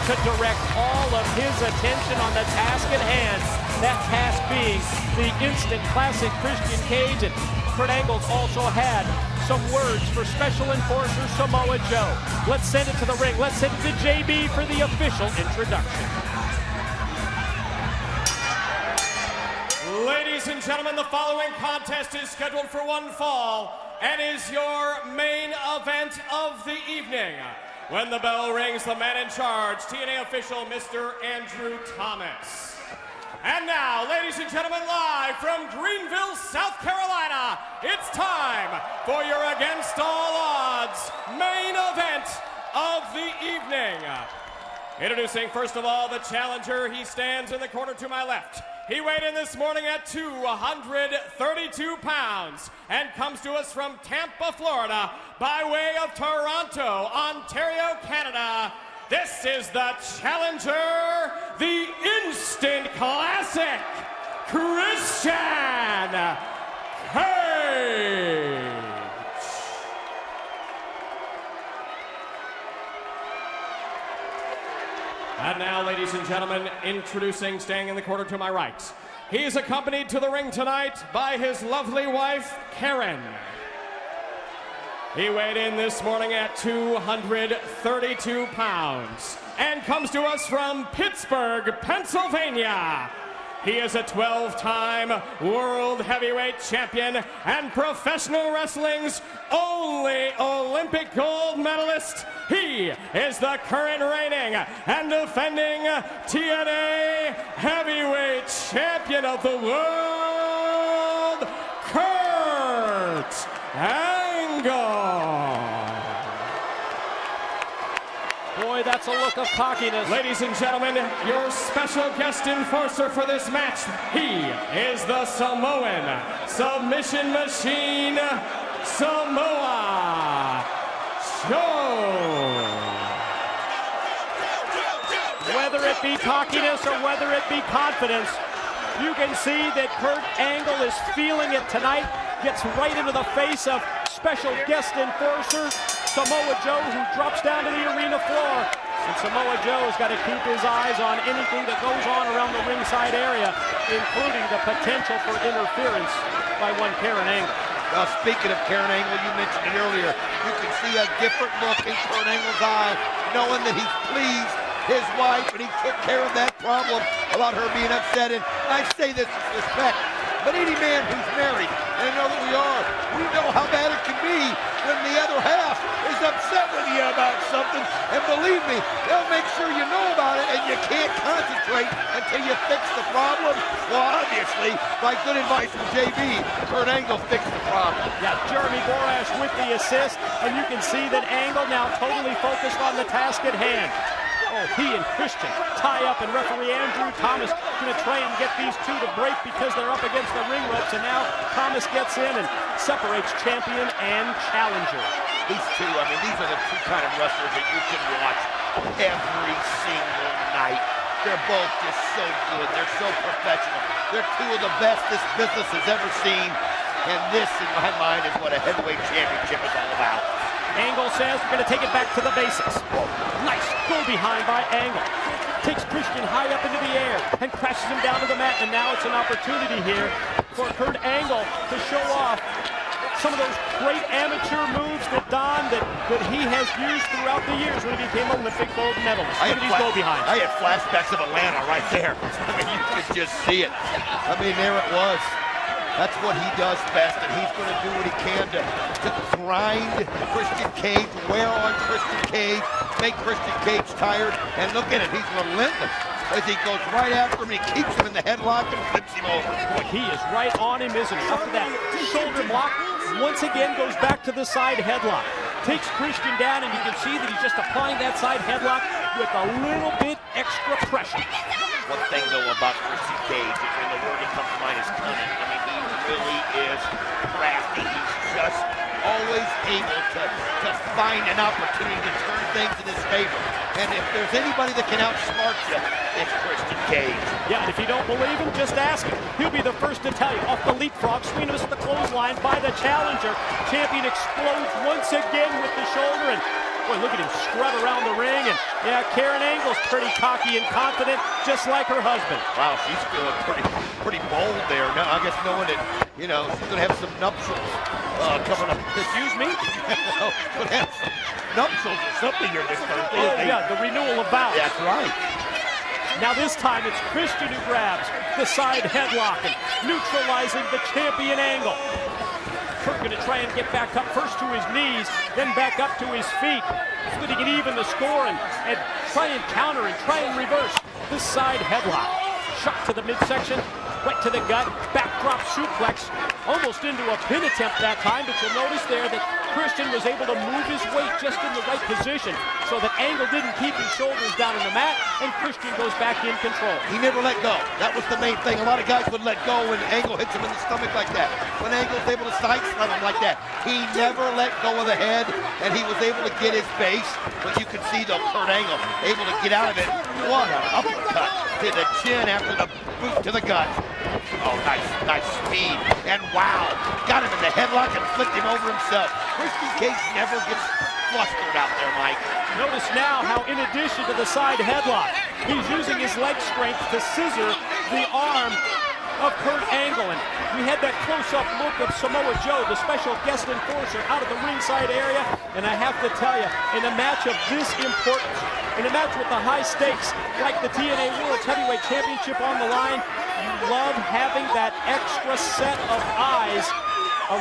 to direct all of his attention on the task at hand. That task being the instant classic Christian Cage, and Kurt Angle's also had some words for Special Enforcer Samoa Joe. Let's send it to the ring. Let's send it to JB for the official introduction. Ladies and gentlemen, the following contest is scheduled for one fall and is your main event of the evening. When the bell rings, the man in charge, TNA official Mr. Andrew Thomas. And now, ladies and gentlemen, live from Greenville, South Carolina, it's time for your Against All Odds main event of the evening. Introducing, first of all, the challenger. He stands in the corner to my left. He weighed in this morning at 232 pounds and comes to us from Tampa, Florida, by way of Toronto, Ontario, Canada. This is the challenger, the instant classic, Christian Cage. And now, ladies and gentlemen, introducing, staying in the corner to my right. He is accompanied to the ring tonight by his lovely wife, Karen. He weighed in this morning at 232 pounds and comes to us from Pittsburgh, Pennsylvania. He is a 12-time World Heavyweight Champion and professional wrestling's only Olympic gold medalist. He is the current reigning and defending TNA Heavyweight Champion of the World, Kurt Angle. Boy, that's a look of cockiness. Ladies and gentlemen, your special guest enforcer for this match, he is the Samoan submission machine, Samoa Joe. Whether it be cockiness or whether it be confidence, you can see that Kurt Angle is feeling it tonight. Gets right into the face of special guest enforcer Samoa Joe, who drops down to the arena floor. And Samoa Joe has got to keep his eyes on anything that goes on around the ringside area, including the potential for interference by one Kurt Angle. Now, speaking of Kurt Angle, you mentioned it earlier. You can see a different look in Kurt Angle's eye, knowing that he's pleased his wife, and he took care of that problem about her being upset. And I say this with respect, but any man who's married, and I know that we know how bad it can be when the other half is upset with you about something. And believe me, they'll make sure you know about it, and you can't concentrate until you fix the problem. Well, obviously, by good advice from JB, Kurt Angle fixed the problem. Yeah, Jeremy Borash with the assist, and you can see that Angle now totally focused on the task at hand. Oh, he and Christian tie up, and referee Andrew Thomas going to try and get these two to break because they're up against the ring ropes, and now Thomas gets in and separates champion and challenger. These two, I mean, these are the two kind of wrestlers that you can watch every single night. They're both just so good. They're so professional. They're two of the best this business has ever seen, and this, in my mind, is what a heavyweight championship is all about. Angle says we're going to take it back to the basics. Nice go behind by Angle. Takes Christian high up into the air and crashes him down to the mat. And now it's an opportunity here for Kurt Angle to show off some of those great amateur moves that that he has used throughout the years when he became Olympic gold medalist. Look at these go behinds. I had flashbacks of Atlanta right there. I mean, you could just see it. I mean, there it was. That's what he does best, and he's going to do what he can to grind Christian Cage, wear on Christian Cage, make Christian Cage tired. And look at it, he's relentless as he goes right after him. He keeps him in the headlock and flips him over. Boy, he is right on him, isn't he? After that shoulder block, once again goes back to the side headlock. Takes Christian down, and you can see that he's just applying that side headlock with a little bit extra pressure. One thing, though, about Christian Cage, and the word that comes to mind is cunning. I mean, he really is crafty. He's just always able to find an opportunity to turn things in his favor. And if there's anybody that can outsmart you, it's Christian Cage. Yeah, and if you don't believe him, just ask him. He'll be the first to tell you. Off the leapfrog, swing us the clothesline by the challenger. Champion explodes once again with the shoulder, and boy, look at him strut around the ring. And yeah, Kurt Angle's pretty cocky and confident, just like her husband. Wow, she's feeling pretty bold there. Now, I guess knowing that, you know, she's gonna have some nuptials coming up. Excuse me? Well, gonna have some nuptials or something here this Thursday. Oh yeah, the renewal of vows. That's right. Now this time it's Christian who grabs the side headlock and neutralizing the champion Angle. Kurt going to try and get back up first to his knees, then back up to his feet, so that he can even the score and try and counter and try and reverse this side headlock. Shot to the midsection, right to the gut, backdrop suplex, almost into a pin attempt that time, but you'll notice there that Christian was able to move his weight just in the right position so that Angle didn't keep his shoulders down on the mat, and Christian goes back in control. He never let go. That was the main thing. A lot of guys would let go when Angle hits him in the stomach like that. When Angle's able to side slam him like that, he never let go of the head, and he was able to get his base. But you can see, though, Kurt Angle able to get out of it. What an uppercut to the chin after the boot to the gut. Oh, nice speed. And wow, got him in the headlock and flipped him over himself. Christian Cage never gets flustered out there, Mike. Notice now how, in addition to the side headlock, he's using his leg strength to scissor the arm of Kurt Angle. And we had that close-up look of Samoa Joe, the special guest enforcer, out of the ringside area. And I have to tell you, in a match of this importance, in a match with the high stakes, like the TNA World Heavyweight Championship on the line, you love having that extra set of eyes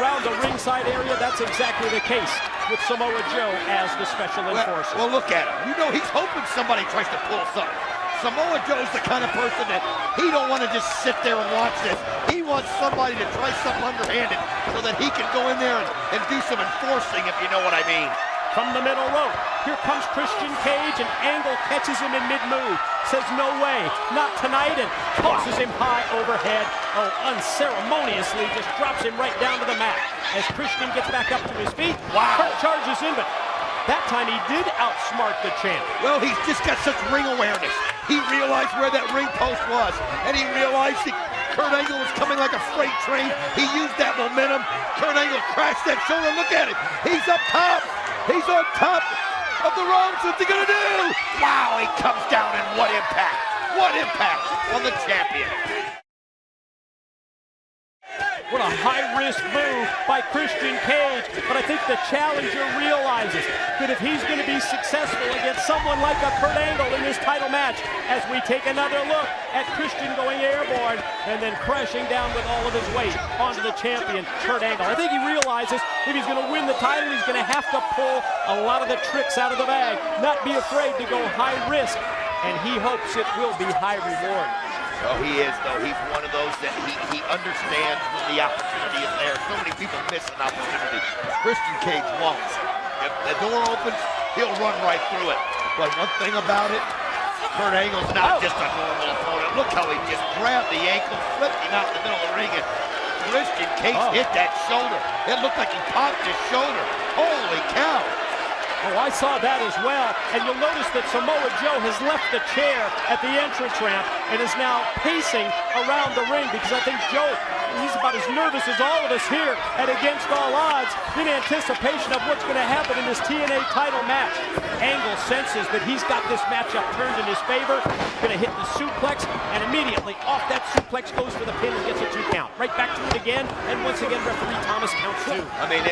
around the ringside area. That's exactly the case with Samoa Joe as the special enforcer. Well, look at him. You know he's hoping somebody tries to pull something. Samoa Joe's the kind of person that he don't want to just sit there and watch this. He wants somebody to try something underhanded so that he can go in there and do some enforcing, if you know what I mean. From the middle rope, here comes Christian Cage, and Angle catches him in mid-move. Says no way, not tonight, and tosses him high overhead. Oh, unceremoniously just drops him right down to the mat. As Christian gets back up to his feet, Kurt charges in, but that time he did outsmart the champ. Well, he's just got such ring awareness. He realized where that ring post was, and he realized that Kurt Angle was coming like a freight train. He used that momentum. Kurt Angle crashed that shoulder. Look at it. He's up top. He's on top of the ropes. What's he gonna do? Wow, he comes down, and what impact. What impact on the champion. What a high-risk move by Christian Cage, but I think the challenger realizes that if he's going to be successful against someone like a Kurt Angle in this title match, as we take another look at Christian going airborne and then crashing down with all of his weight onto the champion, Kurt Angle. I think he realizes if he's going to win the title, he's going to have to pull a lot of the tricks out of the bag, not be afraid to go high risk, and he hopes it will be high reward. Oh, he is, though. He's one of those that he understands when the opportunity is there. So many people miss an opportunity. Christian Cage won't. If the door opens, he'll run right through it. But one thing about it, Kurt Angle's not just a normal opponent. Look how he just grabbed the ankle, flipped him out in the middle of the ring, and Christian Cage hit that shoulder. It looked like he popped his shoulder. Holy cow. Oh, I saw that as well, and you'll notice that Samoa Joe has left the chair at the entrance ramp and is now pacing around the ring because I think Joe, he's about as nervous as all of us here at Against All Odds in anticipation of what's going to happen in this TNA title match. Angle senses that he's got this matchup turned in his favor, going to hit the suplex, and immediately off that suplex goes for the pin and gets a 2 count. Right back to it again, and once again referee Thomas counts 2. I mean,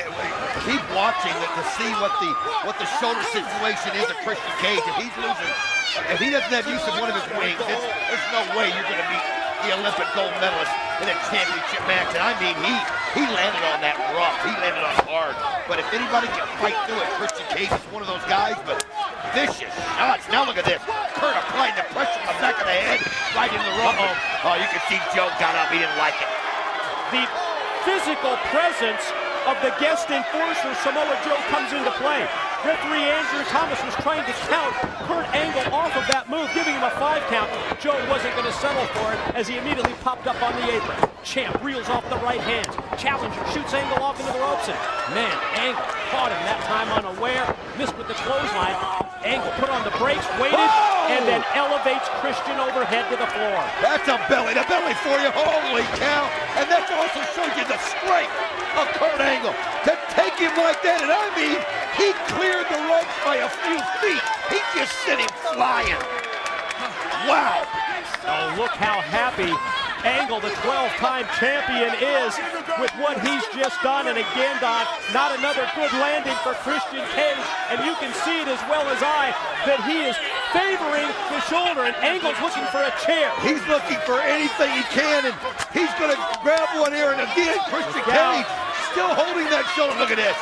keep watching to see what the shoulder situation is of Christian Cage. If he's losing, if he doesn't have use of one of his wings, there's no way you're going to beat the Olympic gold medalist in a championship match. And I mean, he landed on that rough. He landed on hard. But if anybody can fight through it, Christian Cage is one of those guys. But vicious shots. Now look at this. Kurt applying the pressure on the back of the head, right in the rope. Oh, you can see Joe got up. He didn't like it. The physical presence of the guest enforcer, Samoa Joe, comes into play. Referee Andrew Thomas was trying to count Kurt Angle off of that move, giving him a 5 count. Joe wasn't going to settle for it as he immediately popped up on the apron. Champ reels off the right hands. Challenger shoots Angle off into the ropes, and man, Angle caught him that time unaware. Missed with the clothesline. Angle put on the brakes, waited, and then elevates Christian overhead to the floor. That's a belly to belly for you. Holy cow. And that also shows you the strength of Kurt Angle to take him like that. And I mean, he cleared the ropes by a few feet. He just sent him flying. Wow. Oh, look how happy Angle, the 12-time champion, is with what he's just done. And again, Don, not another good landing for Christian Cage. And you can see it as well as I that he is favoring the shoulder, and Angle's looking for a chair. He's looking for anything he can, and he's going to grab one here. And again, Christian Cage still holding that shoulder. Look at this.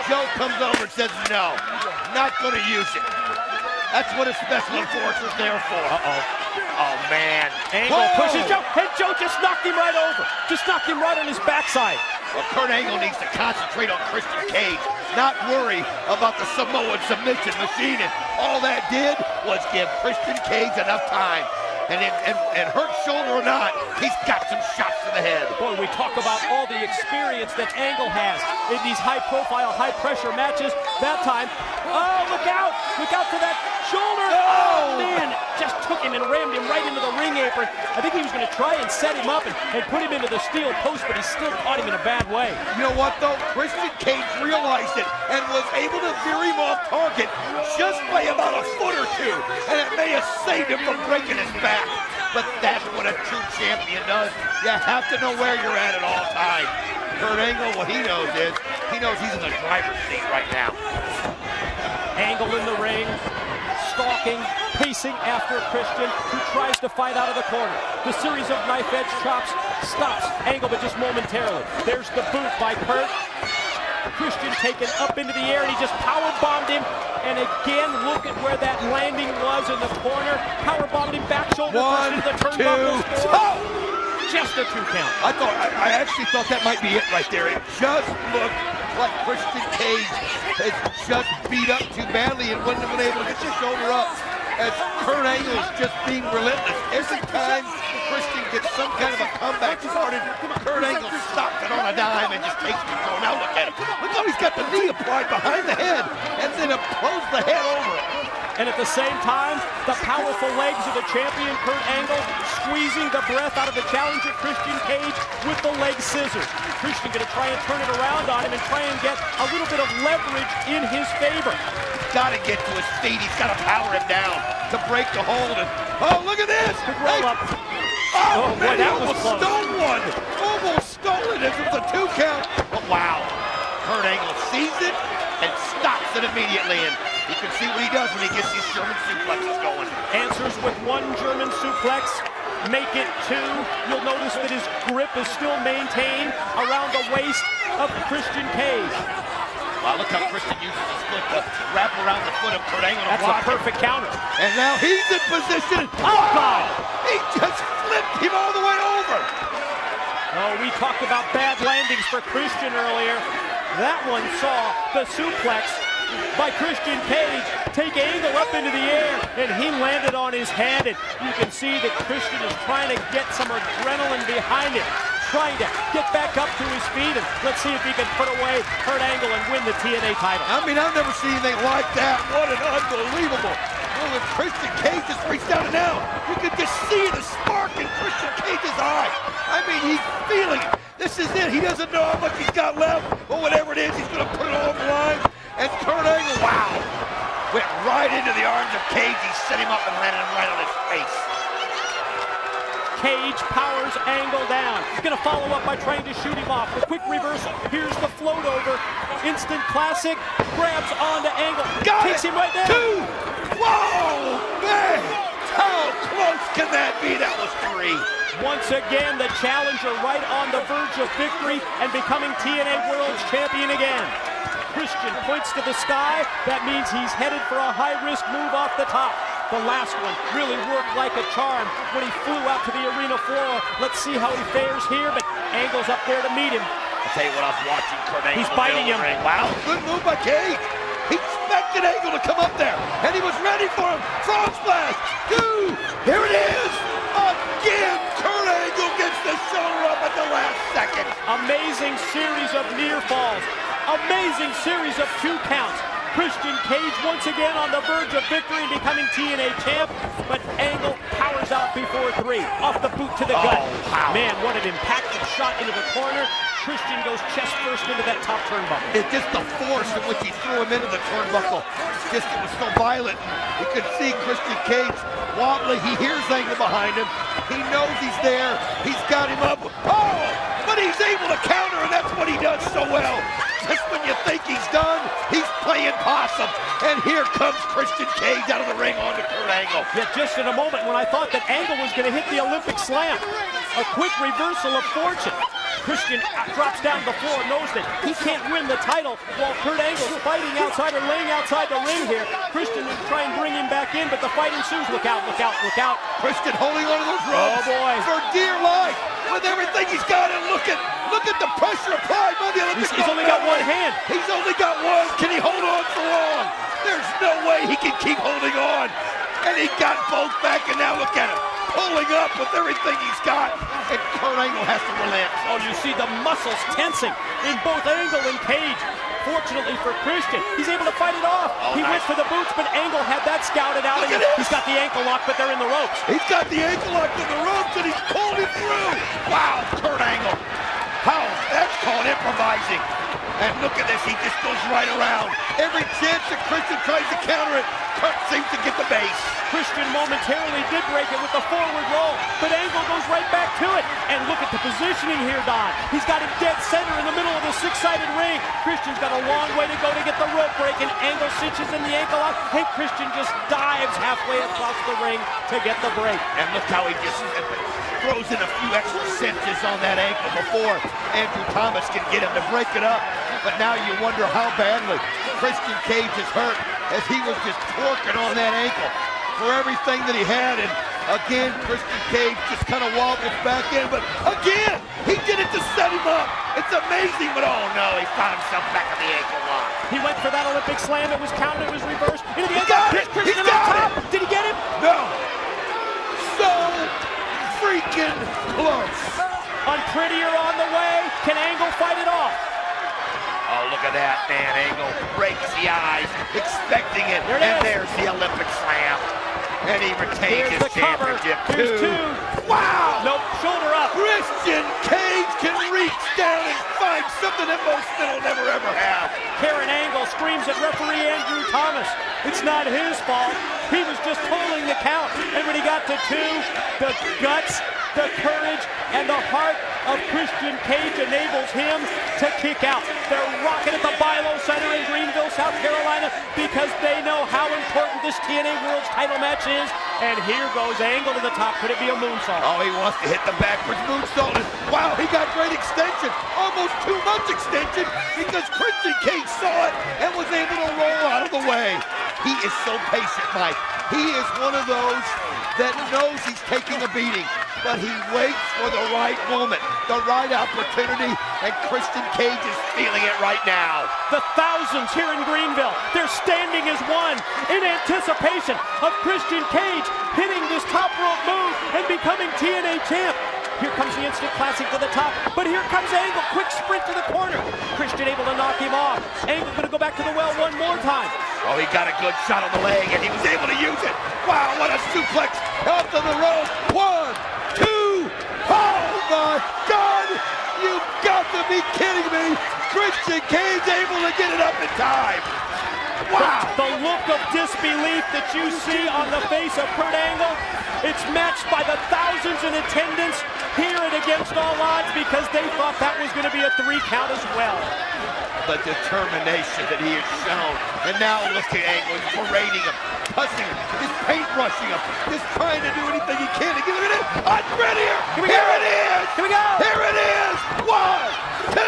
Joe comes over and says, no, not going to use it. That's what a special enforcer's there for. Oh, man. Angle pushes Joe, and Joe just knocked him right over. Just knocked him right on his backside. Well, Kurt Angle needs to concentrate on Christian Cage, not worry about the Samoan submission machine. And all that did was give Christian Cage enough time. And hurt shoulder or not, he's got some shots to the head. Boy, we talk about all the experience that Angle has in these high-profile, high-pressure matches. That time, oh, look out! Look out for that shoulder! Oh, man, just took him and rammed him right into the ring apron. I think he was going to try and set him up and put him into the steel post, but he still caught him in a bad way. You know what, though? Christian Cage realized it and was able to veer him off target just by about a foot or two, and it may have saved him from breaking his back. But that's what a true champion does. You have to know where you're at all times. Kurt Angle, what he knows is, he knows he's in the driver's seat right now. Angle in the ring, stalking, pacing after Christian, who tries to fight out of the corner. The series of knife-edge chops stops Angle, but just momentarily. There's the boot by Kurt. Christian taken up into the air, and he just power bombed him. And again, look at where that landing was in the corner. Power bombed him back shoulder first into the turnbuckle. Just a 2 count. I actually thought that might be it right there. It just looked like Christian Cage has just beat up too badly and wouldn't have been able to get the shoulder up, as Kurt Angle's just being relentless. Every time Christian gets some kind of a comeback started, Kurt Angle stops it on a dime and just takes control. Now look at him. Look how he's got the knee applied behind the head and then blows the head over it. And at the same time, the powerful legs of the champion, Kurt Angle, squeezing the breath out of the challenger, Christian Cage, with the leg scissors. Christian going to try and turn it around on him and try and get a little bit of leverage in his favor. He's got to get to his feet. He's got to power him down to break the hold. And, oh, look at this. Good roll up. Oh, boy, man, that he was almost close. stole one. Almost stole it as it was a 2 count. But wow, Kurt Angle sees it and stops it immediately. And you can see what he does when he gets these German suplexes going. Answers with 1 German suplex. Make it 2. You'll notice that his grip is still maintained around the waist of Christian Cage. Wow, look how Christian uses his foot to wrap around the foot of Kurt Angle. That's a perfect counter. And now he's in position. Oh, God! He just flipped him all the way over. Oh, we talked about bad landings for Christian earlier. That one saw the suplex by Christian Cage take Angle up into the air, and he landed on his head. And you can see that Christian is trying to get some adrenaline behind him, trying to get back up to his feet, and let's see if he can put away Kurt Angle and win the TNA title. I mean, I've never seen anything like that. What an unbelievable move. And Christian Cage just reached out, and now you can just see the spark in Christian Cage's eye. I mean, he's feeling it. This is it. He doesn't know how much he's got left, but whatever it is, he's going to put it all on the line. And Kurt Angle, wow, went right into the arms of Cage. He set him up and landed him right on his face. Cage powers Angle down. He's going to follow up by trying to shoot him off. The quick reversal. Here's the float over. Instant classic. Grabs onto Angle. Takes him right down. 2. Whoa, man. How close can that be? That was 3. Once again, the challenger right on the verge of victory and becoming TNA World Champion again. Christian points to the sky. That means he's headed for a high-risk move off the top. The last one really worked like a charm when he flew out to the arena floor. Let's see how he fares here, but Angle's up there to meet him. I'll tell you what, I was watching Kurt Angle. He's biting him. Wow, good move by Cage. He expected Angle to come up there, and he was ready for him. Frog splash. 2. Here it is. Again, Kurt Angle gets the shoulder up at the last second. Amazing series of near falls. Amazing series of 2 counts. Christian Cage once again on the verge of victory and becoming TNA champ, but Angle powers out before 3. Off the boot to the gut. Wow. Man, what an impactful shot into the corner. Christian goes chest first into that top turnbuckle. It's just the force in which he threw him into the turnbuckle. Just, it was so violent. You could see Christian Cage wobbly. He hears Angle behind him. He knows he's there. He's got him up. Oh! But he's able to counter, and that's what he does so well. Just when you think he's done, he's playing possum. And here comes Christian Cage out of the ring onto Kurt Angle. Yet just in a moment when I thought that Angle was going to hit the Olympic slam. A quick reversal of fortune. Christian drops down to the floor, knows that he can't win the title while Kurt Angle's fighting outside or laying outside the ring here. Christian will try and bring him back in, but the fight ensues. Look out, look out, look out. Christian holding on to those ropes for dear life with everything he's got. And look at the pressure applied by the Olympic. He's only got one hand. He's only got one. Can he hold on for long? There's no way he can keep holding on. And he got both back, and now look at him, pulling up with everything he's got. And Kurt Angle has to relent. Oh, you see the muscles tensing in both Angle and Cage. Fortunately for Christian, he's able to fight it off. He went for the boots, but Angle had that scouted out. And he's got the ankle lock, but they're in the ropes. He's got the ankle lock in the ropes, and he's pulled him through. Wow, Kurt Angle. How? That's called improvising. And look at this, he just goes right around. Every chance that Christian tries to counter it, Kurt seems to get the base. Christian momentarily did break it with the forward roll, but Angle goes right back to it. And look at the positioning here, Don. He's got him dead center in the middle of the 6-sided ring. Christian's got a long way to go to get the rope break, and Angle cinches in the ankle lock. Hey, Christian just dives halfway across the ring to get the break. And look how he just throws in a few extra cinches on that ankle before Andrew Thomas can get him to break it up. but now you wonder how badly Christian Cage is hurt, as he was just torquing on that ankle for everything that he had. And again, Christian Cage just kind of wobbles back in, but again, he did it to set him up. It's amazing, but oh no, he found himself back on the ankle lock. He went for that Olympic slam. It was counted. It was reversed. Into the He got it! Christian He on got top. it! Did he get him? No! So freaking close. Unprettier on the way. Can Angle fight it off? Oh, look at that, man. Angle breaks the eyes, expecting it. There it And is. there's the Olympic slam. And he retains Here's his the cover. championship, Here's too. two. Wow! Nope, shoulder up. Christian Cage can reach down and find something that most men will never ever have. Karen Angle screams at referee Andrew Thomas. It's not his fault. He was just holding the count. And when he got to two, the guts, the courage, and the heart of Christian Cage enables him to kick out. They're rocking at the Bilo Center in Greenville, South Carolina, because they know how important this TNA World's title match is. And here goes Angle to the top. Could it be a moonsault? Oh, he wants to hit the backwards moonsault. And wow, he got great extension. Almost too much extension, because Christian Cage saw it and was able to roll out of the way. He is so patient, Mike. He is one of those that knows he's taking a beating, but he waits for the right moment, the right opportunity, and Christian Cage is feeling it right now. The thousands here in Greenville, they're standing as one in anticipation of Christian Cage hitting this top rope move and becoming TNA champ. Here comes the instant classic to the top, but here comes Angle, quick sprint to the corner. Christian able to knock him off. Angle gonna go back to the well one more time. Oh, he got a good shot on the leg, and he was able to use it. Wow, what a suplex out to the rope. 1, 2, oh my God! You've got to be kidding me! Christian Cage able to get it up in time. Wow! The look of disbelief that you see on the face of Kurt Angle, it's matched by the thousands in attendance here at Against All Odds, because they thought that was going to be a 3 count as well. The determination that he has shown, and now look at Angle, he's berating him, cussing him, just paintbrushing him, just trying to do anything he can to get him in it. Unprettier! Here it is! Here we go! Here it is! 1, 2,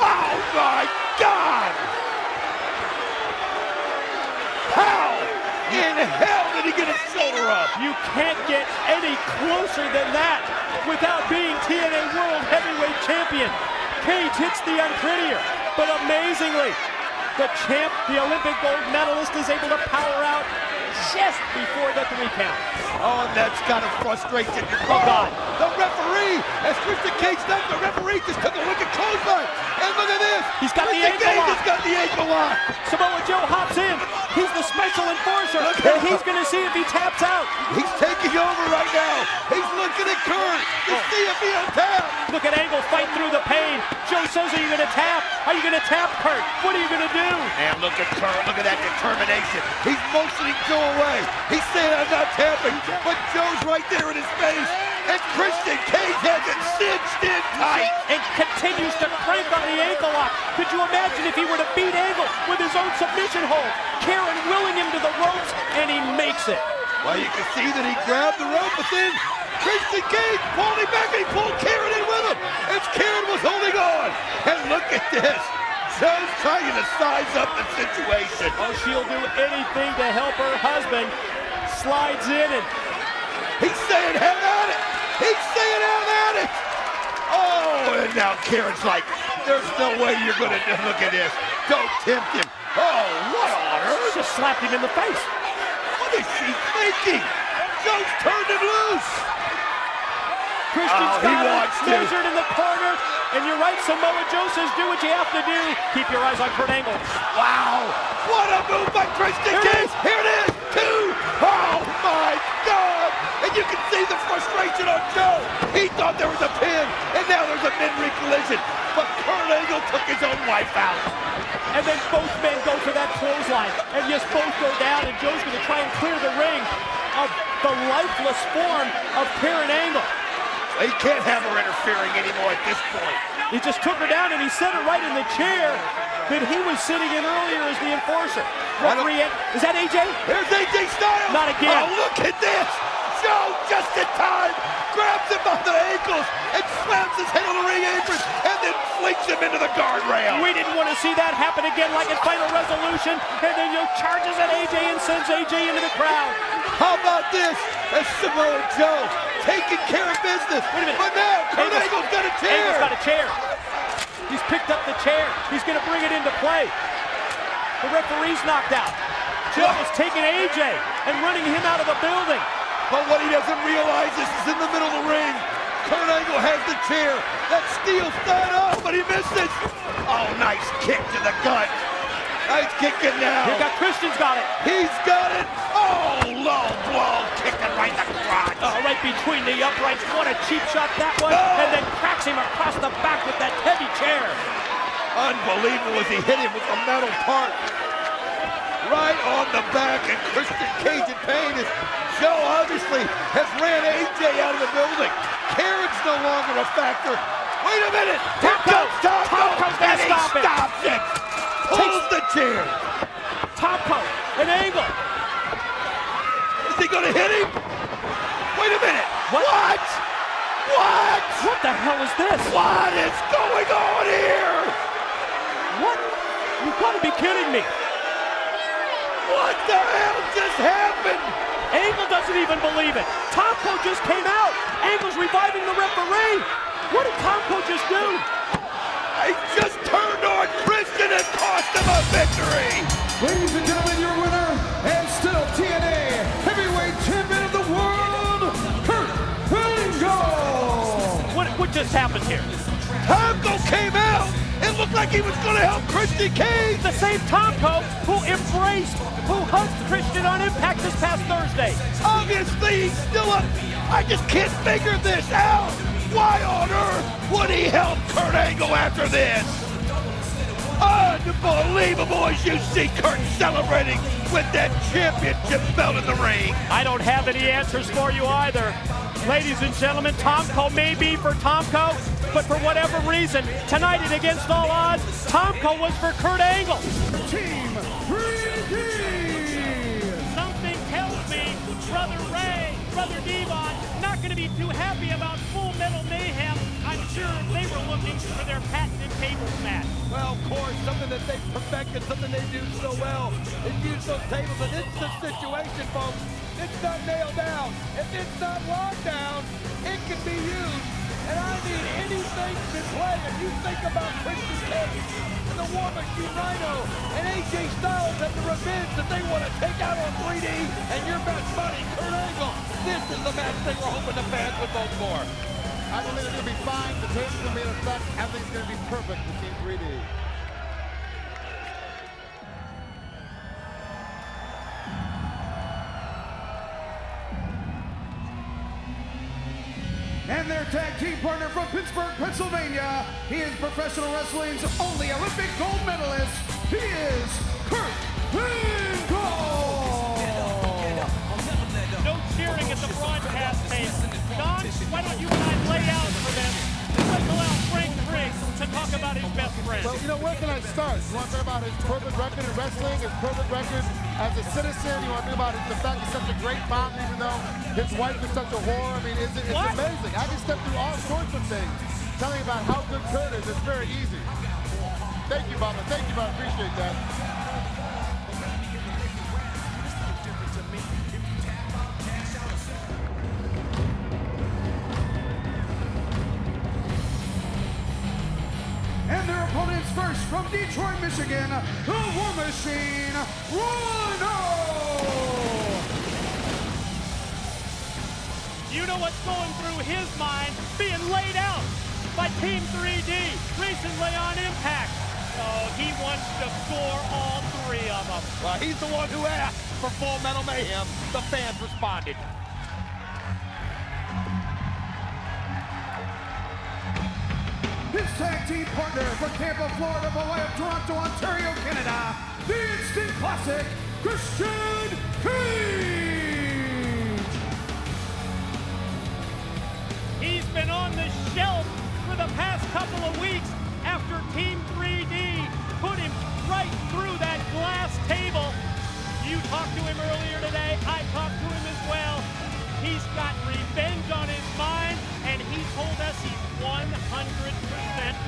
oh my God! How in hell did he get his shoulder up? You can't get any closer than that without being TNA World Heavyweight Champion. Cage hits the unprettier, but amazingly, the champ, the Olympic gold medalist, is able to power out just before the 3 count. Oh, and that's gotta frustrate you. Oh, God. The referee, as Christian Cage knocked, the referee just took a wicked clothesline. And look at this. He's got the Christian ankle Cage lock. has got the ankle lock. Samoa Joe hops in. He's the special enforcer, Look and at him. he's going to see if he taps out. He's taking over right now. He's looking at Kurt to see if he untapped. Look at Angle fight through the pain. Joe says, are you going to tap? Are you going to tap, Kurt? What are you going to do? And look at Kurt. Look at that determination. He's motioning Joe away. He's saying, I'm not tapping. But Joe's right there in his face. And Christian Cage has it cinched in tight. And continues to crank on the ankle lock. Could you imagine if he were to beat Angle with his own submission hold? Karen willing him to the ropes, and he makes it. Well, you can see that he grabbed the rope, but then Christian Cage pulled him back, and he pulled Karen in with him. As Karen was holding on. And look at this. Joe's trying to size up the situation. Oh, she'll do anything to help her husband. Slides in, and He's saying, have at it. He's saying, have at it. Oh, and now Karen's like, there's no way you're going to look at this. Don't tempt him. Oh, what on earth? just slapped him in the face. What is she thinking? Joe's turned him loose. Christian's he got wants him to. measured in the corner. And you're right, Samoa Joe says do what you have to do. Keep your eyes on Kurt Angle. Wow. What a move by Christian Cage. Here it is. 2. Oh, my God. And you can see the frustration on Joe. He thought there was a pin, and now there's a mid-ring collision. But Kurt Angle took his own wife out. And then both men go for that clothesline. And yes, both go down, and Joe's going to try and clear the ring of the lifeless form of Karen Angle. He can't have her interfering anymore at this point. He just took her down, and he set her right in the chair that he was sitting in earlier as the enforcer. Referee, is that AJ? There's AJ Styles. Not again. Oh, look at this. Joe just in time grabs him by the ankles and slams his head on the ring apron and then flings him into the guardrail. We didn't want to see that happen again like in Final Resolution, and then charges at AJ and sends AJ into the crowd. How about this? As Samoa Joe taking care of business. Wait a minute. But now Kurt Angle's got a chair. Angle's got a chair. He's picked up the chair. He's going to bring it into play. The referee's knocked out. Joe is taking AJ and running him out of the building. But what he doesn't realize is in the middle of the ring. Kurt Angle has the chair. That steel's not up, but he missed it. Oh, nice kick to the gut. Nice kicking now. Here got Christian's got it. He's got it. Oh, low blow, kicking right in the crotch. Right between the uprights. What a cheap shot that was. No. And then cracks him across the back with that heavy chair. Unbelievable as he hit him with the metal part. Right on the back, and Christian Cage in pain as Joe obviously has ran AJ out of the building. Karen's no longer a factor. Wait a minute! Here comes Tomko's and gonna he stop it. stops it! Pulls the chair! Tomko, an Angle. Is he gonna hit him? Wait a minute! What? What the hell is this? What is going on here? What? You've got to be kidding me. What the hell just happened? Angle doesn't even believe it. Tomko just came out. Angle's reviving the referee. What did Tomko just do? He just turned on Christian and cost him a victory. Ladies and gentlemen, your winner and still TNA Heavyweight Champion of the World, Kurt Angle. What just happened here? Tomko came out. It looked like he was going to help Christian Cage. The same Tomko who hugged Christian on Impact this past Thursday. Obviously, he's still up. I just can't figure this out. Why on earth would he help Kurt Angle after this? Unbelievable as you see Kurt celebrating with that championship belt in the ring. I don't have any answers for you either. Ladies and gentlemen, Tomko may be for Tomko, but for whatever reason, tonight and against all odds, Tomko was for Kurt Angle. Team 3D. Something tells me Brother Ray, Brother Devon, not going to be too happy about Full Metal Mayhem. I'm sure they were looking for their patented tables match. Well, of course, something that they've perfected, something they do so well is use those tables, and it's the situation, folks. It's not nailed down. If it's not locked down, it can be used. And I mean, anything can play. If you think about Christian Cage and the War Machine Rhino and AJ Styles and the revenge that they want to take out on 3D and your best buddy, Kurt Angle, this is the match they were hoping the fans would vote for. I believe it's going to be fine. The tables will be in effect. Everything's going to be perfect for Team 3D. And their tag team partner from Pittsburgh, Pennsylvania. He is professional wrestling's only Olympic gold medalist. He is Kurt Angle. No cheering at the broadcast tape. Don, why don't you and I lay out for them? Let's allow Frank Briggs to talk about his best friend. Well, you know, where can I start? You want to talk about his perfect record in wrestling, his perfect record as a citizen? You want to think about the fact he's such a great father, even though his wife is such a whore? I mean, it's amazing. I can step through all sorts of things, telling you about how good Kurt is. It's very easy. Thank you, Bubba. Thank you, Bubba. Appreciate that. And their opponents first from Detroit, Michigan, the War Machine, Rhino. You know what's going through his mind, being laid out by Team 3D recently on Impact. Oh, he wants to score all three of them. Well, he's the one who asked for Full Metal Mayhem. The fans responded. His tag team partner from Tampa, Florida, by way of Toronto, Ontario, Canada, the Instant Classic, Christian Cage. He's been on the shelf for the past couple of weeks after Team 3D put him right through that glass table. You talked to him earlier today. I talked to him as well. He's got revenge on his mind, and he told us he's 100%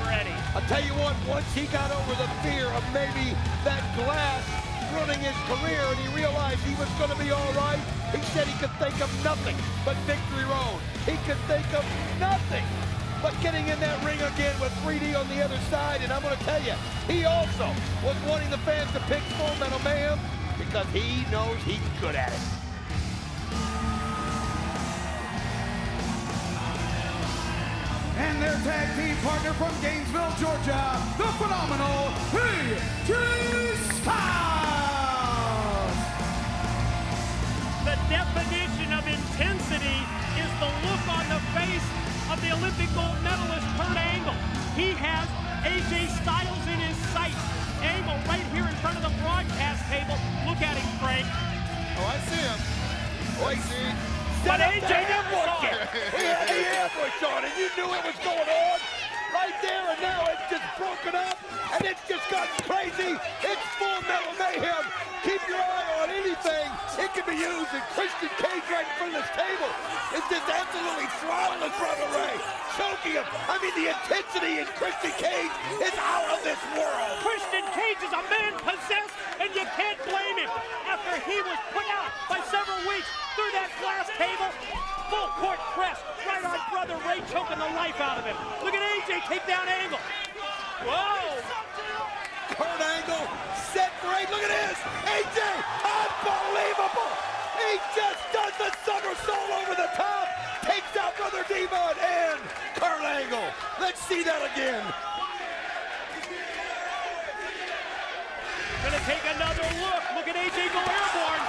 ready. I'll tell you what, once he got over the fear of maybe that glass ruining his career and he realized he was going to be all right, he said he could think of nothing but victory road. He could think of nothing but getting in that ring again with 3D on the other side. And I'm going to tell you, he also was wanting the fans to pick Full Metal Mayhem because he knows he's good at it. And their tag team partner from Gainesville, Georgia, the phenomenal AJ Styles. The definition of intensity is the look on the face of the Olympic gold medalist Kurt Angle. He has AJ Styles in his sights. Angle right here in front of the broadcast table. Look at him, Frank. Oh, I see him. Oh, I see. But AJ never saw He had the ambush on and you knew it was going on right there, and now it's just broken up and it's just gotten crazy. It's Full Metal Mayhem. Keep your eye on anything. It can be used, and Christian Cage right in front of this table is just absolutely throttling Brother Ray, choking him. I mean, the intensity in Christian Cage is out of this world. Christian Cage is a man possessed, and you can't blame him. After he was put out by several weeks through that glass table, full court press right on Brother Ray, choking the life out of him. Look at AJ take down Angle. Whoa! Kurt Angle set for 8. Look at this. AJ, unbelievable. He just does the somersault over the top, takes out Brother Devon and Kurt Angle. Let's see that again. Gonna take another look. Look at AJ go airborne.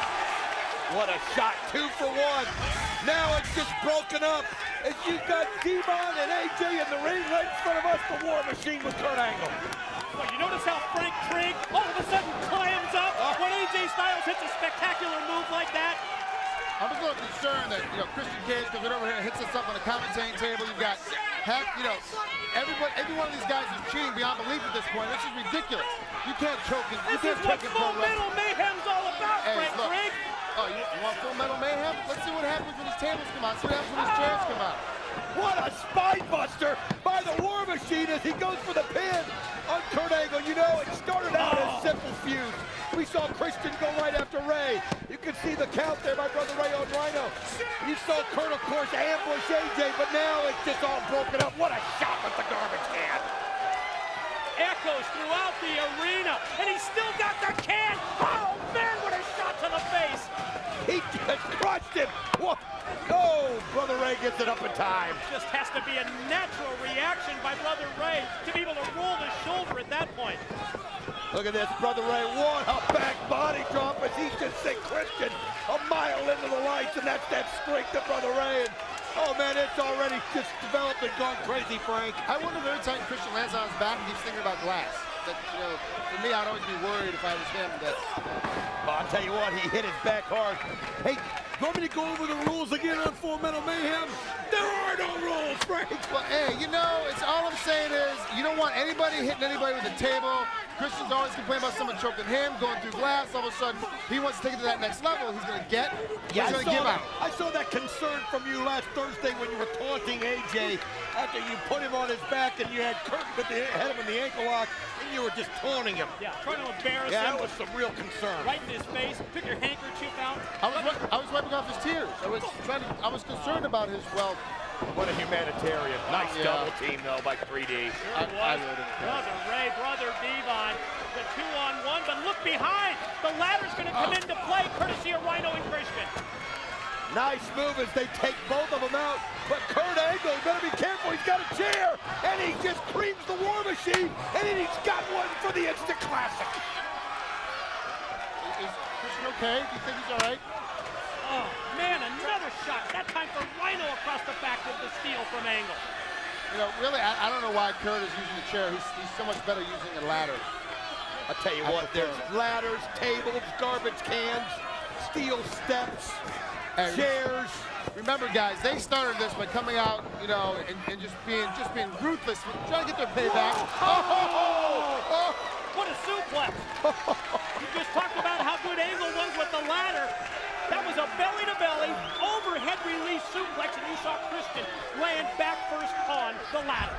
What a shot, 2 for 1. Now it's just broken up. As you've got Devon and AJ in the ring right in front of us, the War Machine with Kurt Angle. Well, you notice how Frank Trigg all of a sudden clams up when AJ Styles hits a spectacular move like that? I'm just a little concerned that, Christian Cage comes right over here and hits us up on the commentating table. You've got, every one of these guys is cheating beyond belief at this point. This is ridiculous. You can't choke him. This is what Full Metal Mayhem's all about, Frank Trigg. Oh, you want Full Metal Mayhem? Let's see what happens when his tables come out. See what happens when his chairs come out. What a spine buster by the War Machine as he goes for the pin on Kurt Angle. It started out as simple feuds. We saw Christian go right after Ray. You can see the count there by Brother Ray on Rhino. You saw Kurt, of course, ambush AJ, but now it's just all broken up. What a shot with the garbage can. Echoes throughout the arena, and he's still got the can. Oh, man, what a shot to the face. He just crushed him. What? Oh, Brother Ray gets it up in time. Just has to be a natural reaction by Brother Ray to be able to roll his shoulder at that point. Look at this, Brother Ray. What a back body drop as he just sent Christian a mile into the lights, and that's that strength of Brother Ray. And, oh, man, it's already just developed and gone crazy, Frank. I wonder if every time Christian lands on his back, he's thinking about glass. That, for me, I'd always be worried if I was him. Well, I'll tell you what, he hit his back hard. Hey, you want me to go over the rules again on Full Metal Mayhem? There are no rules, Frank. Well, hey, it's all I'm saying is you don't want anybody hitting anybody with a table. Christian's always complaining about someone choking him, going through glass. All of a sudden, he wants to take it to that next level. He's going to get, he's going to give out. I saw that concern from you last Thursday when you were taunting AJ after you put him on his back and you had Kurt had him in the ankle lock and you were just taunting him. Yeah, trying to embarrass him. Yeah, that was some real concern. Right in his face. Took your handkerchief out. I was wiping off his tears. I was concerned about his well. What a humanitarian. Nice double team, though, by 3D. Brother Ray, Brother Devon, the 2-on-1, but look behind. The ladder's going to come into play, courtesy of Rhino and Christian. Nice move as they take both of them out, but Kurt Angle, better be careful, he's got a chair, and he just creams the War Machine, and then he's got one for the instant classic. Is Christian okay? Do you think he's all right? Oh, man, another shot. That time for Rhino across the back with the steal from Angle. Really, I don't know why Kurt is using the chair. He's so much better using a ladder. I'll tell you what, there's ladders, tables, garbage cans, steel steps, chairs. Remember, guys, they started this by coming out, and just being ruthless, trying to get their payback. What a suplex. You just talked about how good Angle was with the ladder. That was a belly-to-belly, overhead release suplex, and you saw Christian land back first on the ladder.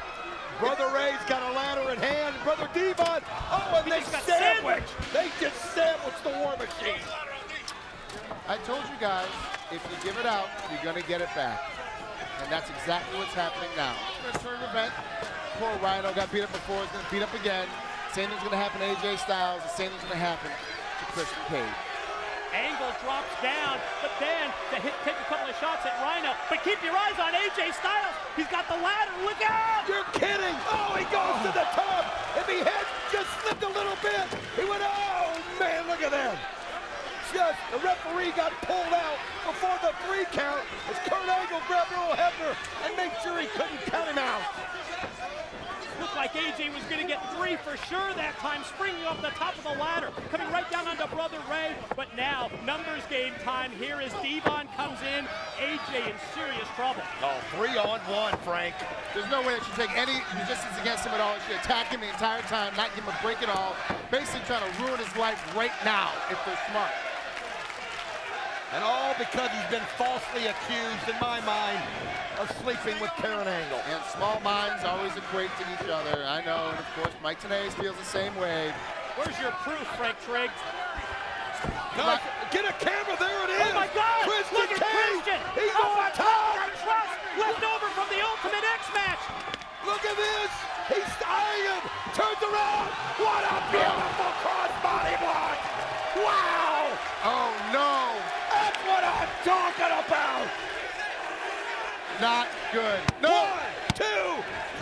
Brother Ray's got a ladder in hand. Brother Devon, oh, and they sandwich. They just sandwiched the War Machine. I told you guys, if you give it out, you're going to get it back. And that's exactly what's happening now. It's a return event. Poor Rhino got beat up before. He's going to beat up again. Same thing's going to happen to AJ Styles. The same thing's going to happen to Christian Cage. Angle drops down, but then take a couple of shots at Rhino. But keep your eyes on AJ Styles. He's got the ladder. Look out! You're kidding! Oh, he goes to the top. If he had just slipped a little bit, he went, oh, man, look at that. Just, the referee got pulled out before the 3 count as Kurt Angle grabbed Earl Hebner and made sure he couldn't count him out. Looked like AJ was going to get 3 for sure that time, springing off the top of the ladder, coming right down onto Brother Ray. But now, numbers game time here as Devon comes in. AJ in serious trouble. Oh, 3-on-1, Frank. There's no way that you take any resistance against him at all. You should attack him the entire time, not give him a break at all. Basically trying to ruin his life right now if they're smart. And all because he's been falsely accused, in my mind, of sleeping with Karen Angle. And small minds always equate to each other. I know, and of course, Mike Tenay feels the same way. Where's your proof, Frank Trigg? Guys, get a camera, there it is! Oh my God! Christian Look at Christian! He's oh on my top! God, trust left over from the Ultimate X match! Look at this! He's eyeing him! Turns around! What a beautiful crossbody block! Wow! Oh no! That's what I'm talking about! Not good. No! 1, 2!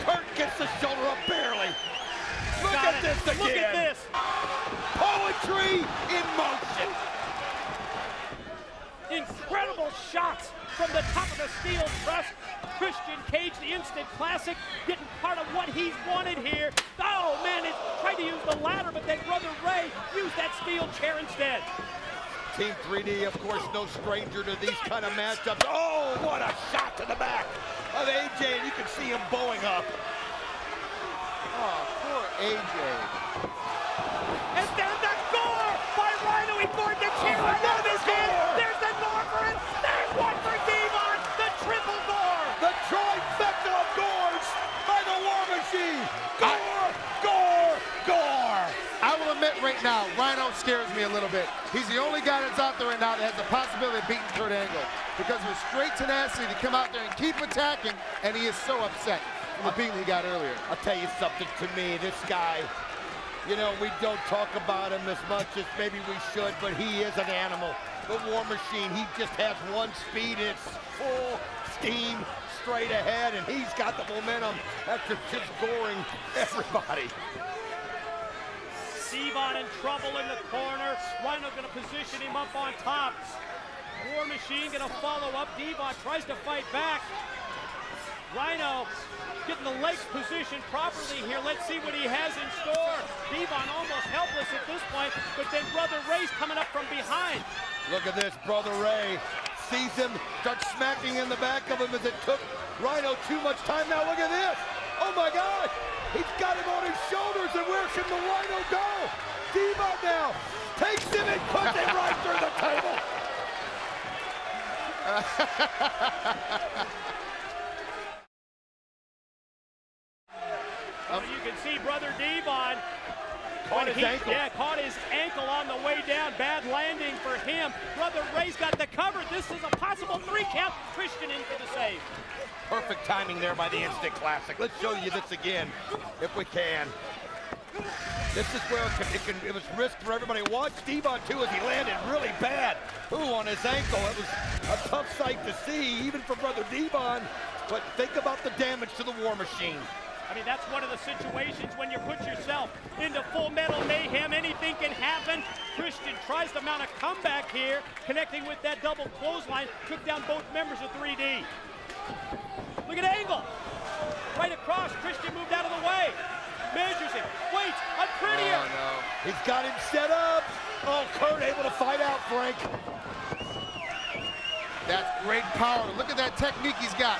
Kurt gets the shoulder up barely. Look at this again! Look at this! Poetry in motion! Incredible shots from the top of the steel truss. Christian Cage, the instant classic, getting part of what he's wanted here. Oh man, he tried to use the ladder, but then Brother Ray used that steel chair instead. Team 3D, of course, no stranger to these kind of matchups. Oh, what a shot to the back of AJ, and you can see him bowing up. Oh, poor AJ. And then the gore by Rhino. He bored the chair right out of his hand. There's the gore for him. There's one for Devon. The triple gore. The trifecta of gores by the War Machine. Gore, gore, gore. I will admit right now, Rhino scares me a little bit. He's the only guy that's out there right now that has the possibility of beating Kurt Angle because of his straight tenacity to come out there and keep attacking, and he is so upset from the beating he got earlier. I'll tell you something, to me, this guy, you know, we don't talk about him as much as maybe we should, but he is an animal. The War Machine, he just has one speed, it's full steam straight ahead, and he's got the momentum after just goring everybody. Devon in trouble in the corner. Rhino going to position him up on top. War Machine going to follow up. Devon tries to fight back. Rhino getting the legs positioned properly here. Let's see what he has in store. Devon almost helpless at this point, but then Brother Ray's coming up from behind. Look at this, Brother Ray sees him, starts smacking in the back of him as it took Rhino too much time. Now look at this. Oh my God. He's got him on his shoulders, and where can the Rhino go? Devon now takes him and puts him right through the table. You can see Brother Devon caught his ankle. Yeah, caught his ankle on the way down. Bad landing for him. Brother Ray's got the cover. This is a possible 3 count. Christian in for the save. Perfect timing there by the Instant Classic. Let's show you this again, if we can. This is where it was risk for everybody. Watch Devon, too, as he landed really bad. Ooh, on his ankle. It was a tough sight to see, even for Brother Devon. But think about the damage to the War Machine. I mean, that's one of the situations when you put yourself into Full Metal Mayhem, anything can happen. Christian tries to mount a comeback here, connecting with that double clothesline, took down both members of 3D. Look at Angle. Right across, Christian moved out of the way. Measures him, waits, unprettier. Oh, no. He's got him set up. Oh, Kurt able to fight out, Frank. That's great power. Look at that technique he's got.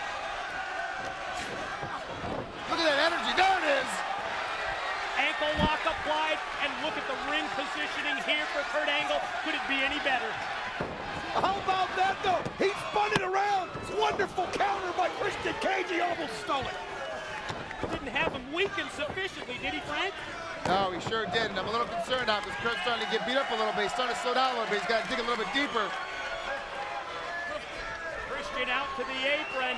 Look at that energy. There it is. Ankle lock applied, and look at the ring positioning here for Kurt Angle. Could it be any better? How about that, though? He spun it around. Wonderful counter by Christian Cage. He almost stole it. Didn't have him weakened sufficiently, did he, Frank? No, he sure did, and I'm a little concerned now because Kurt's starting to get beat up a little bit. He's starting to slow down a little bit. He's got to dig a little bit deeper. Christian out to the apron.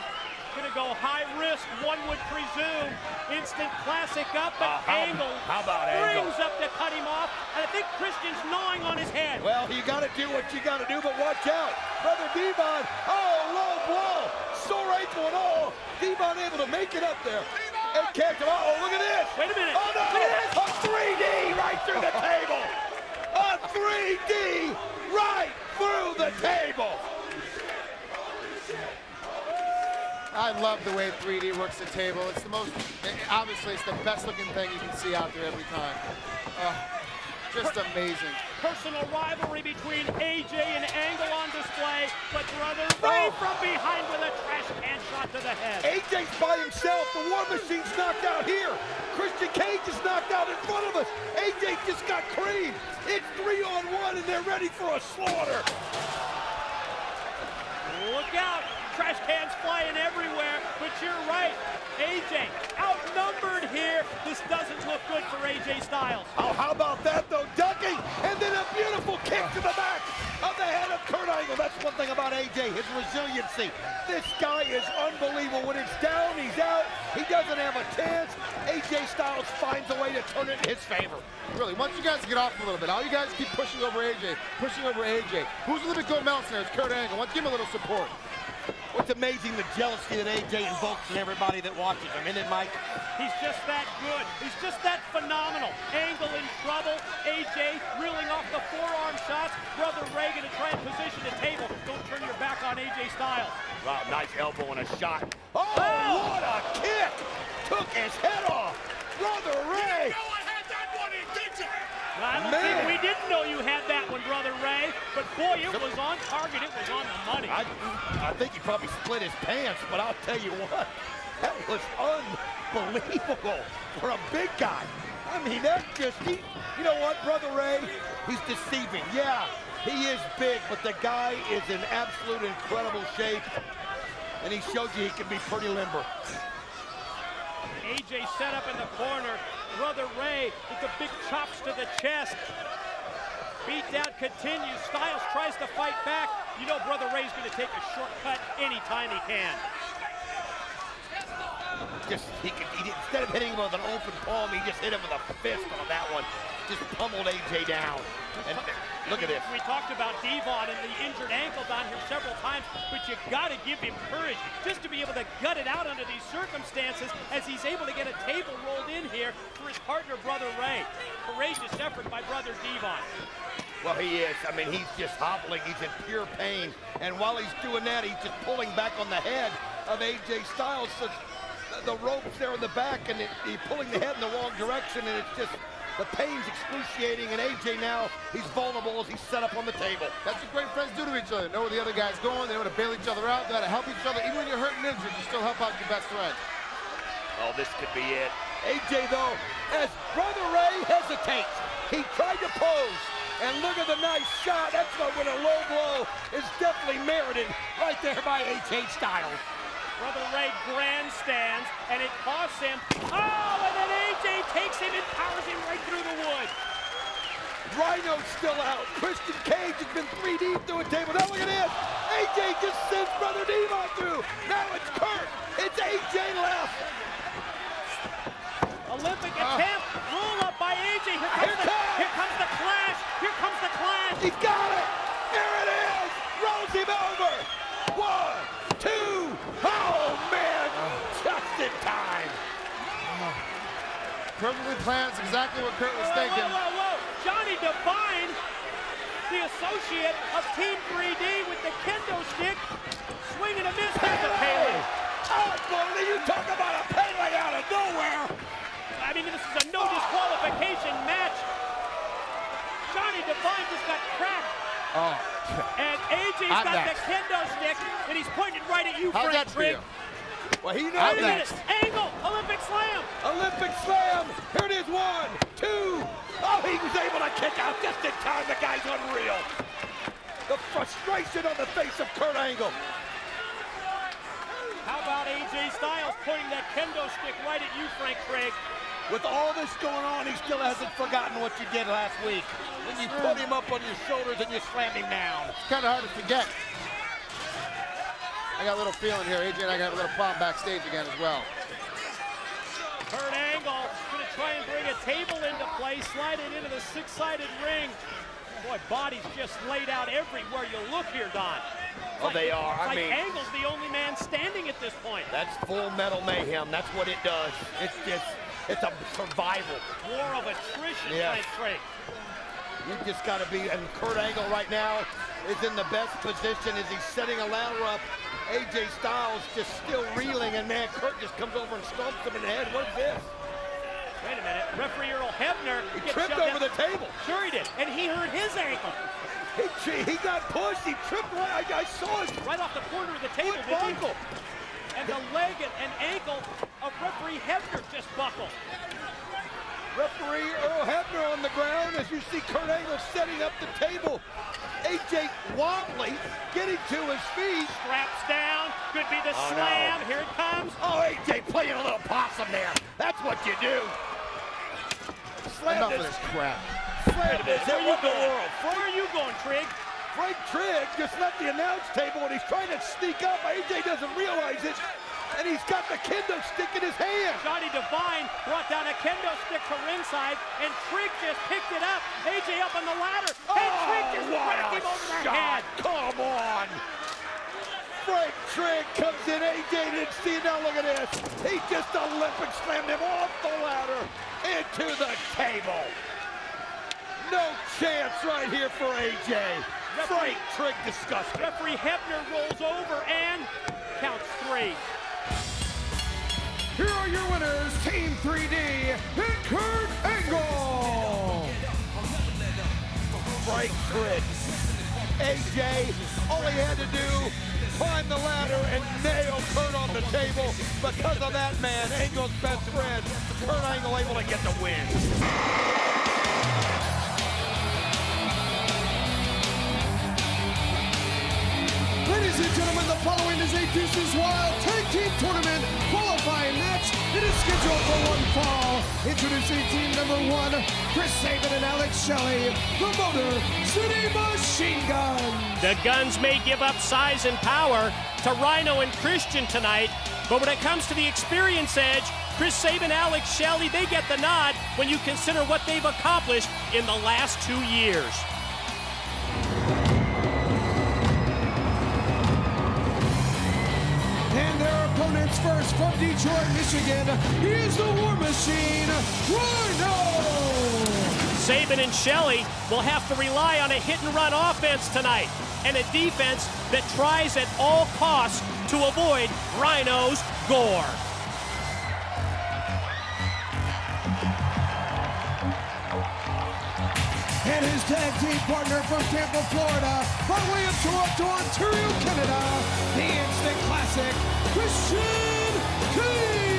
Gonna go high risk, one would presume. Instant classic up, but Angle how about Angle? springs up to cut him off, and I think Christian's gnawing on his head. Well, you got to do what you got to do, but watch out. Brother Devon, low blow. Sore ankle and all. Devon able to make it up there. And catch him. Look at this. Wait a minute. Oh, no. Look at this. A 3D right through the table. A 3D right through the table. I love the way 3D works the table. It's the most, obviously, it's the best looking thing you can see out there every time. Just amazing. Personal rivalry between AJ and Angle on display, but Brother Ray from behind with a trash can shot to the head. AJ's by himself. The War Machine's knocked out here. Christian Cage is knocked out in front of us. AJ just got creamed. It's 3-on-1 and they're ready for a slaughter. Look out. Trash cans flying everywhere, but you're right. AJ outnumbered here. This doesn't look good for AJ Styles. Oh, how about that, though? Ducking, and then a beautiful kick to the back of the head of Kurt Angle. That's one thing about AJ, his resiliency. This guy is unbelievable. When it's down, he's out. He doesn't have a chance. AJ Styles finds a way to turn it in his favor. Really, once you guys get off a little bit, all you guys keep pushing over AJ, pushing over AJ. Who's a little bit going mountain there? It's Kurt Angle. Let's give him a little support. What's amazing, the jealousy that AJ invokes in everybody that watches him, isn't it, Mike? He's just that good. He's just that phenomenal. Angle in trouble. AJ reeling off the forearm shots. Brother Ray gonna try and position the table. Don't turn your back on AJ Styles. Wow, nice elbow and a shot. Oh, what a kick! Took his head off. Brother Ray. I don't think we didn't know you had that one, Brother Ray, but boy, it was on target. It was on the money. I think he probably split his pants, but I'll tell you what, that was unbelievable for a big guy. I mean, that's just, you know what, Brother Ray, he's deceiving. Yeah, he is big, but the guy is in absolute incredible shape, and he showed you he can be pretty limber. AJ set up in the corner. Brother Ray with the big chops to the chest. Beatdown continues. Styles tries to fight back. You know Brother Ray's going to take a shortcut anytime he can. Instead of hitting him with an open palm, he just hit him with a fist on that one. Just pummeled AJ down. And look at this. We talked about Devon and the injured ankle down here several times, but you got to give him courage just to be able to gut it out under these circumstances as he's able to get a table rolled in here for his partner, Brother Ray. Courageous effort by Brother Devon. Well, he is. I mean, he's just hobbling. He's in pure pain. And while he's doing that, he's just pulling back on the head of AJ Styles. So the rope's there in the back, and he's pulling the head in the wrong direction, and it's just, the pain's excruciating, and AJ now, he's vulnerable as he's set up on the table. That's what great friends do to each other. Know where the other guy's going. They want to bail each other out. They got to help each other. Even when you're hurt and injured, you still help out your best friend. Oh, this could be it. AJ, though, as Brother Ray hesitates, he tried to pose, and look at the nice shot. That's when a low blow is definitely merited right there by AJ Styles. Brother Ray grandstands, and it costs him. Oh, and then AJ takes him and powers him right through the wood. Rhino's still out. Christian Cage has been 3D through a table. Now look at this. AJ just sends Brother Devon through. Now it's Kurt. It's AJ left. Olympic attempt. Roll up by AJ. Here comes the clash. Here comes the clash. He's got it. There it is. Rolls him over. 1, 2. Oh, man. Just in time. Perfectly planned. That's exactly what Kurt was thinking. Whoa. Johnny Devine, the associate of Team 3D with the kendo stick, swinging a miss. Here's the Pele. Unbelievable. You talk about a Pele out of nowhere. I mean, this is a no disqualification match. Johnny Devine just got cracked. And AJ's got the kendo stick, and he's pointing right at you, How's Frank that Trigg. Well, he knows. Wait a minute. Angle, Olympic slam. Olympic slam. Here it is. 1, 2. Oh, he was able to kick out just in time. The guy's unreal. The frustration on the face of Kurt Angle. How about AJ Styles pointing that kendo stick right at you, Frank Trigg? With all this going on, he still hasn't forgotten what you did last week. When you put him up on your shoulders and you slammed him down. It's kind of hard to forget. I got a little feeling here. AJ and I got a little problem backstage again as well. Kurt Angle going to try and bring a table into play, slide it into the six-sided ring. Boy, bodies just laid out everywhere you look here, Don. Oh, they are. I mean, Angle's the only man standing at this point. That's full metal mayhem. That's what it does. It's a survival. War of attrition, Yes. Frank Trigg. You've just got to be, and Kurt Angle right now is in the best position as he's setting a ladder up. AJ Styles just still reeling, and man, Kurt just comes over and stomps him in the head. What's this? Wait a minute. Referee Earl Hebner He gets tripped shoved over down. the table. Sure he did, and he hurt his ankle. He got pushed. He tripped right. I saw his Right off the corner of the table, foot didn't he? buckle. And the leg and ankle of referee Hebner just buckled. Referee Earl Hebner on the ground as you see Kurt Angle setting up the table. AJ wobbly, getting to his feet. Straps down, could be the Oh, slam. no. Here it comes. Oh, AJ playing a little possum there. That's what you do. Slam Enough of this. this crap. Slam this. Where It you won the going? world. Where are you going, Trigg? Frank Trigg just left the announce table and he's trying to sneak up. AJ doesn't realize it. And he's got the kendo stick in his hand. Johnny Devine brought down a kendo stick to ringside, and Trigg just picked it up. AJ up on the ladder, and Trigg just what whacked a him over the shot. head. Come on. Frank Trigg comes in. AJ didn't see it. Now look at this. He just Olympic slammed him off the ladder into the table. No chance right here for AJ. Frank Trigg disgusting. Referee Hebner rolls over and counts 3. Here are your winners, Team 3D and Kurt Angle. Frank Trigg. AJ, all he had to do, climb the ladder and nail Kurt on the table. Because of that man, Angle's best friend, Kurt Angle able to get the win. Ladies and gentlemen, the following is a Deuces Wild Tag Team Tournament qualifying match. It is scheduled for one fall. Introducing team number 1, Chris Sabin and Alex Shelley, the Motor City Machine Guns. The Guns may give up size and power to Rhino and Christian tonight, but when it comes to the experience edge, Chris Sabin, Alex Shelley, they get the nod when you consider what they've accomplished in the last 2 years. And their opponents first from Detroit, Michigan, he is the War Machine, Rhino! Sabin and Shelley will have to rely on a hit-and-run offense tonight and a defense that tries at all costs to avoid Rhino's gore. And his tag team partner from Tampa, Florida, by way of Toronto, Ontario, Canada, the instant classic, Christian Cage!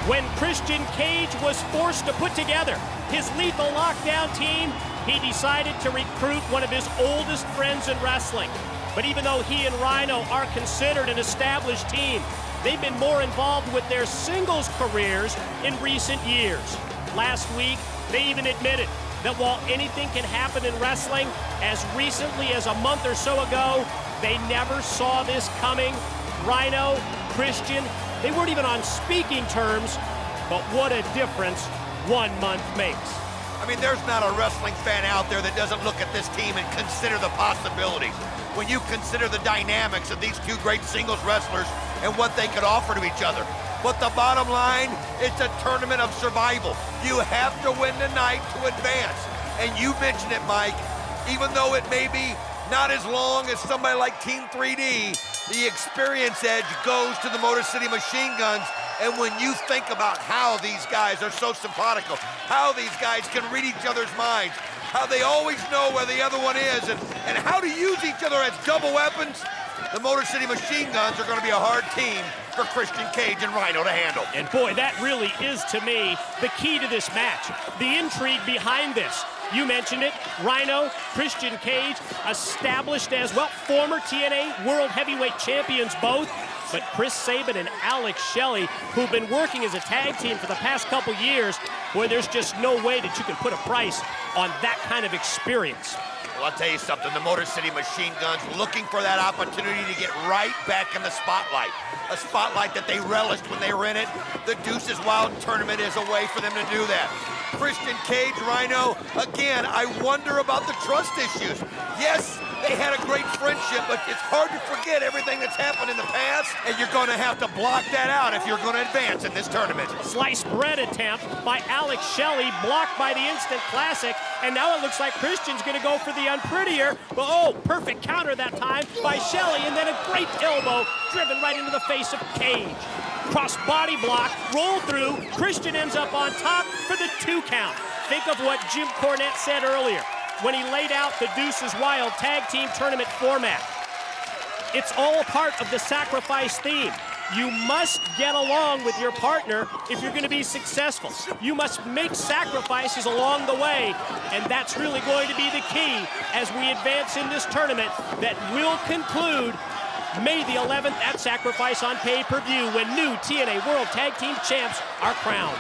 When Christian Cage was forced to put together his lethal lockdown team, he decided to recruit one of his oldest friends in wrestling. But even though he and Rhino are considered an established team, they've been more involved with their singles careers in recent years. Last week, they even admitted that while anything can happen in wrestling, as recently as a month or so ago, they never saw this coming. Rhino, Christian, they weren't even on speaking terms, but what a difference 1 month makes. I mean, there's not a wrestling fan out there that doesn't look at this team and consider the possibilities. When you consider the dynamics of these two great singles wrestlers and what they could offer to each other. But the bottom line, it's a tournament of survival. You have to win tonight to advance. And you mentioned it, Mike, even though it may be not as long as somebody like Team 3D, the experience edge goes to the Motor City Machine Guns. And when you think about how these guys are so simpatico, how these guys can read each other's minds, how they always know where the other one is, and how to use each other as double weapons, the Motor City Machine Guns are going to be a hard team for Christian Cage and Rhino to handle. And boy, that really is, to me, the key to this match. The intrigue behind this. You mentioned it, Rhino, Christian Cage, established as, well, former TNA World Heavyweight Champions both. But Chris Sabin and Alex Shelley, who've been working as a tag team for the past couple years, where there's just no way that you can put a price on that kind of experience. Well, I'll tell you something, the Motor City Machine Guns looking for that opportunity to get right back in the spotlight. A spotlight that they relished when they were in it. The Deuces Wild tournament is a way for them to do that. Christian Cage, Rhino, again, I wonder about the trust issues. Yes, they had a great friendship, but it's hard to forget everything that's happened in the past, and you're going to have to block that out if you're going to advance in this tournament. Sliced bread attempt by Alex Shelley, blocked by the Instant Classic, and now it looks like Christian's going to go for the unprettier, but oh, perfect counter that time by Shelley, and then a great elbow driven right into the face of Cage. Cross body block, roll through, Christian ends up on top for the 2 count. Think of what Jim Cornette said earlier when he laid out the Deuces Wild Tag Team Tournament format. It's all a part of the sacrifice theme. You must get along with your partner if you're going to be successful. You must make sacrifices along the way, and that's really going to be the key as we advance in this tournament that will conclude May the 11th at Sacrifice on pay-per-view when new TNA World Tag Team Champs are crowned.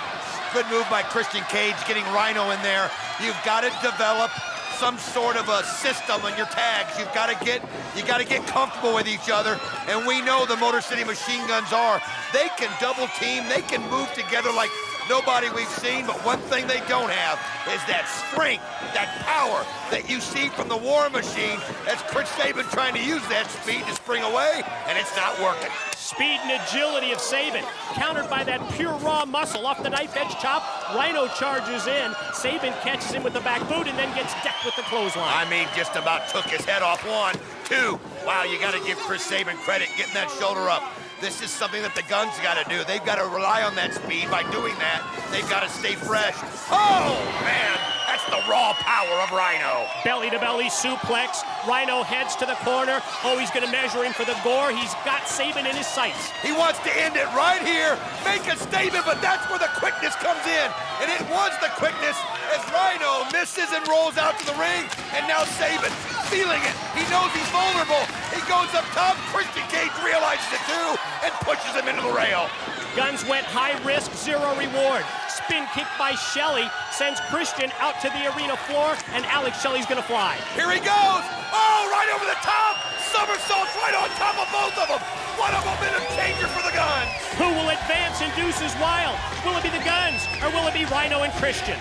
Good move by Christian Cage, getting Rhino in there. You've got to develop some sort of a system on your tags. You got to get comfortable with each other, and we know the Motor City Machine Guns are. They can double team, they can move together like nobody we've seen, but one thing they don't have is that strength, that power that you see from the War Machine as Chris Sabin trying to use that speed to spring away, and it's not working. Speed and agility of Sabin, countered by that pure raw muscle off the knife edge chop. Rhino charges in, Sabin catches him with the back boot and then gets decked with the clothesline. I mean, just about took his head off. 1, 2. Wow, you got to give Chris Sabin credit getting that shoulder up. This is something that the Guns got to do. They've got to rely on that speed. By doing that, they've got to stay fresh. Oh, man, that's the raw power of Rhino. Belly-to-belly suplex. Rhino heads to the corner. Oh, he's going to measure him for the gore. He's got Sabin in his sights. He wants to end it right here, make a statement, but that's where the quickness comes in. And it was the quickness as Rhino misses and rolls out to the ring. And now Sabin feeling it. He knows he's vulnerable. He goes up top. Christian Cage realizes it too and pushes him into the rail. Guns went high risk, 0 reward. Spin kick by Shelley sends Christian out to the arena floor, and Alex Shelley's gonna fly. Here he goes. Oh, right over the top. Somersaults right on top of both of them. What a momentum changer for the Guns. Who will advance in Deuces Wild? Will it be the Guns, or will it be Rhino and Christian?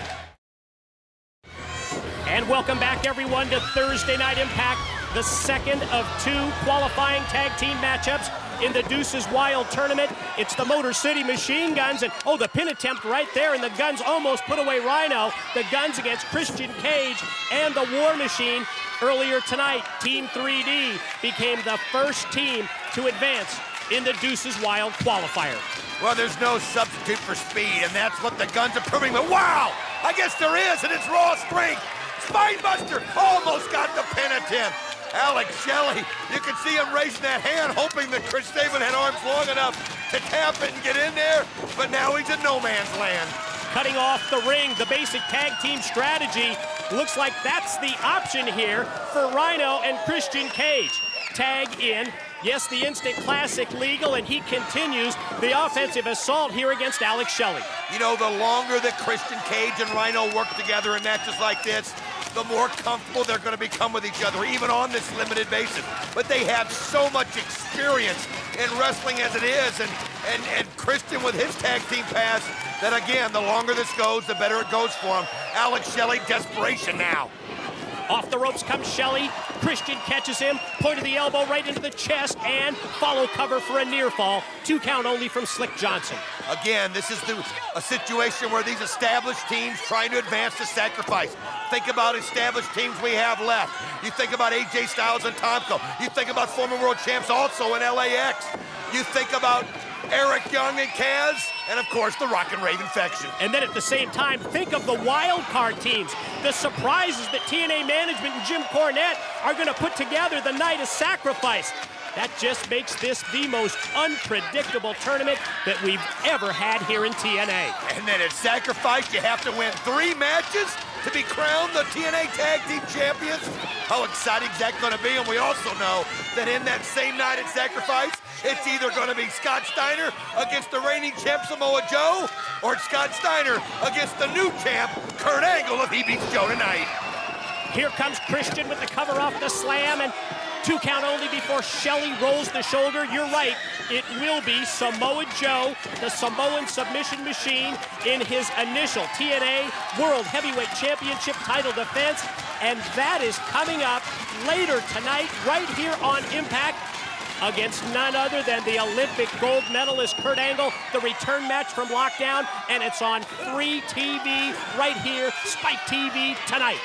And welcome back, everyone, to Thursday Night Impact, the second of 2 qualifying tag team matchups in the Deuces Wild tournament. It's the Motor City Machine Guns, and oh, the pin attempt right there, and the Guns almost put away Rhino. The Guns against Christian Cage and the War Machine. Earlier tonight, Team 3D became the first team to advance in the Deuces Wild qualifier. Well, there's no substitute for speed, and that's what the Guns are proving. But wow, I guess there is, and it's raw strength. Spinebuster almost got the pin attempt. Alex Shelley, you can see him raising that hand, hoping that Chris Sabin had arms long enough to tap it and get in there, but now he's in no man's land. Cutting off the ring, the basic tag team strategy. Looks like that's the option here for Rhino and Christian Cage. Tag in. Yes, the Instant Classic legal, and he continues the offensive assault here against Alex Shelley. You know, the longer that Christian Cage and Rhino work together in matches like this, the more comfortable they're going to become with each other, even on this limited basis. But they have so much experience in wrestling as it is, and Christian with his tag team pass, that again, the longer this goes, the better it goes for him. Alex Shelley, desperation now. Off the ropes comes Shelley. Christian catches him, point of the elbow right into the chest, and follow cover for a near fall. 2 count only from Slick Johnson. Again, this is a situation where these established teams trying to advance to sacrifice. Think about established teams we have left. You think about AJ Styles and Tomko. You think about former world champs also in LAX. You think about Eric Young and Kaz, and of course the Rock and Rave Infection. And then at the same time, think of the wild card teams, the surprises that TNA management and Jim Cornette are going to put together the night of Sacrifice. That just makes this the most unpredictable tournament that we've ever had here in TNA. And then at Sacrifice, you have to win 3 matches? to be crowned the TNA Tag Team Champions. How exciting is that going to be? And we also know that in that same night at Sacrifice, it's either going to be Scott Steiner against the reigning champ Samoa Joe, or Scott Steiner against the new champ Kurt Angle if he beats Joe tonight. Here comes Christian with the cover off the slam, and 2 count only before Shelley rolls the shoulder. You're right, it will be Samoa Joe, the Samoan submission machine, in his initial TNA World Heavyweight Championship title defense. And that is coming up later tonight, right here on Impact, against none other than the Olympic gold medalist Kurt Angle, the return match from Lockdown, and it's on free TV right here, Spike TV tonight.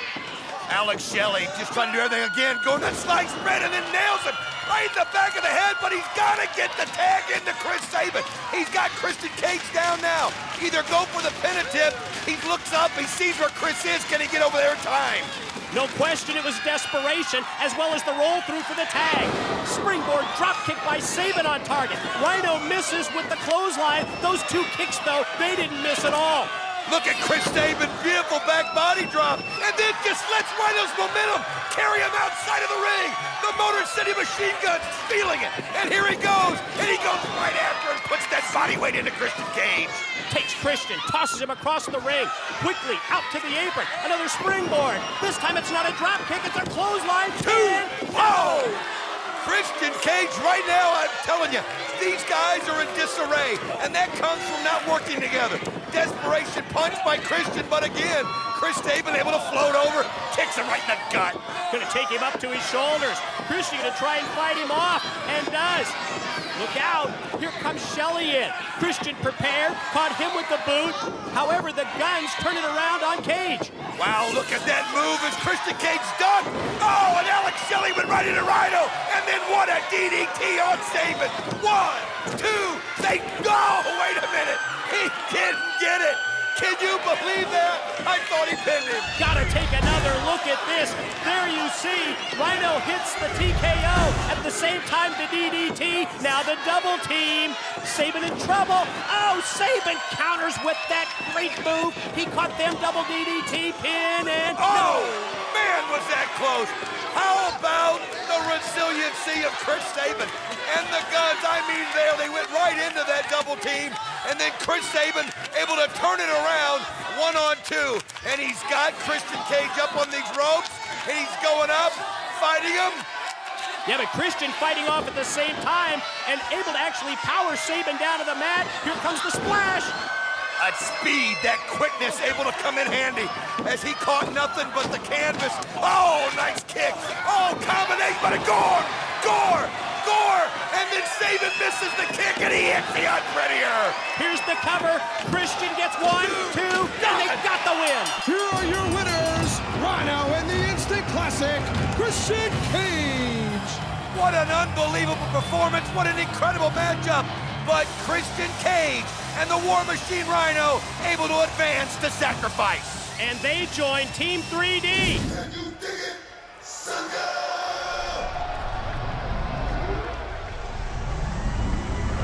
Alex Shelley just trying to do everything again, going that slide spread and then nails him right in the back of the head, but he's got to get the tag into Chris Sabin. He's got Christian Cage down now. Either go for the pin attempt, he looks up, he sees where Chris is, can he get over there in time? No question it was desperation, as well as the roll through for the tag. Springboard drop kick by Sabin on target. Rhino misses with the clothesline. Those 2 kicks, though, they didn't miss at all. Look at Chris Sabin, beautiful back body drop, and then just lets Rhino's momentum carry him outside of the ring. The Motor City Machine Gun's feeling it, and here he goes right after and puts that body weight into Christian Cage. Takes Christian, tosses him across the ring, quickly out to the apron, another springboard. This time it's not a drop kick, it's a clothesline. 2, oh! Christian Cage right now, I'm telling you, these guys are in disarray, and that comes from not working together. Desperation punch by Christian, but again, Chris Sabin able to float over, kicks him right in the gut. Gonna take him up to his shoulders. Christian gonna try and fight him off, and does. Look out, here comes Shelley in. Christian prepared, caught him with the boot. However, the guns turn it around on Cage. Wow, look at that move as Christian Cage done. Oh, and Alex Shelley went right into Rhino, and then what a DDT on Sabin. 1, 2, they go. Oh, wait a minute, he didn't get it. Can you believe that? I thought he pinned him. Gotta take another look at this. There you see, Rhino hits the TKO. At the same time, the DDT. Now the double team. Sabin in trouble. Oh, Sabin counters with that great move. He caught them double DDT pin and... Oh, man, was that close. How about the resiliency of Chris Sabin and the guns? I mean, they went right into that double team, and then Chris Sabin able to turn it around 1-on-2, and he's got Christian Cage up on these ropes, and he's going up, fighting him. Yeah, but Christian fighting off at the same time and able to actually power Sabin down to the mat. Here comes the splash. That speed, that quickness able to come in handy as he caught nothing but the canvas. Oh, nice kick. Oh, combination, but a gore, and then Sabin misses the kick and he hits the unprettier. Here's the cover. Christian gets 1, 2, and they got the win. Here are your winners, Rhino and the Instant Classic, Christian Cage. What an unbelievable performance. What an incredible matchup. But Christian Cage and the War Machine Rhino able to advance to Sacrifice. And they join Team 3D. Can you dig it, sucker?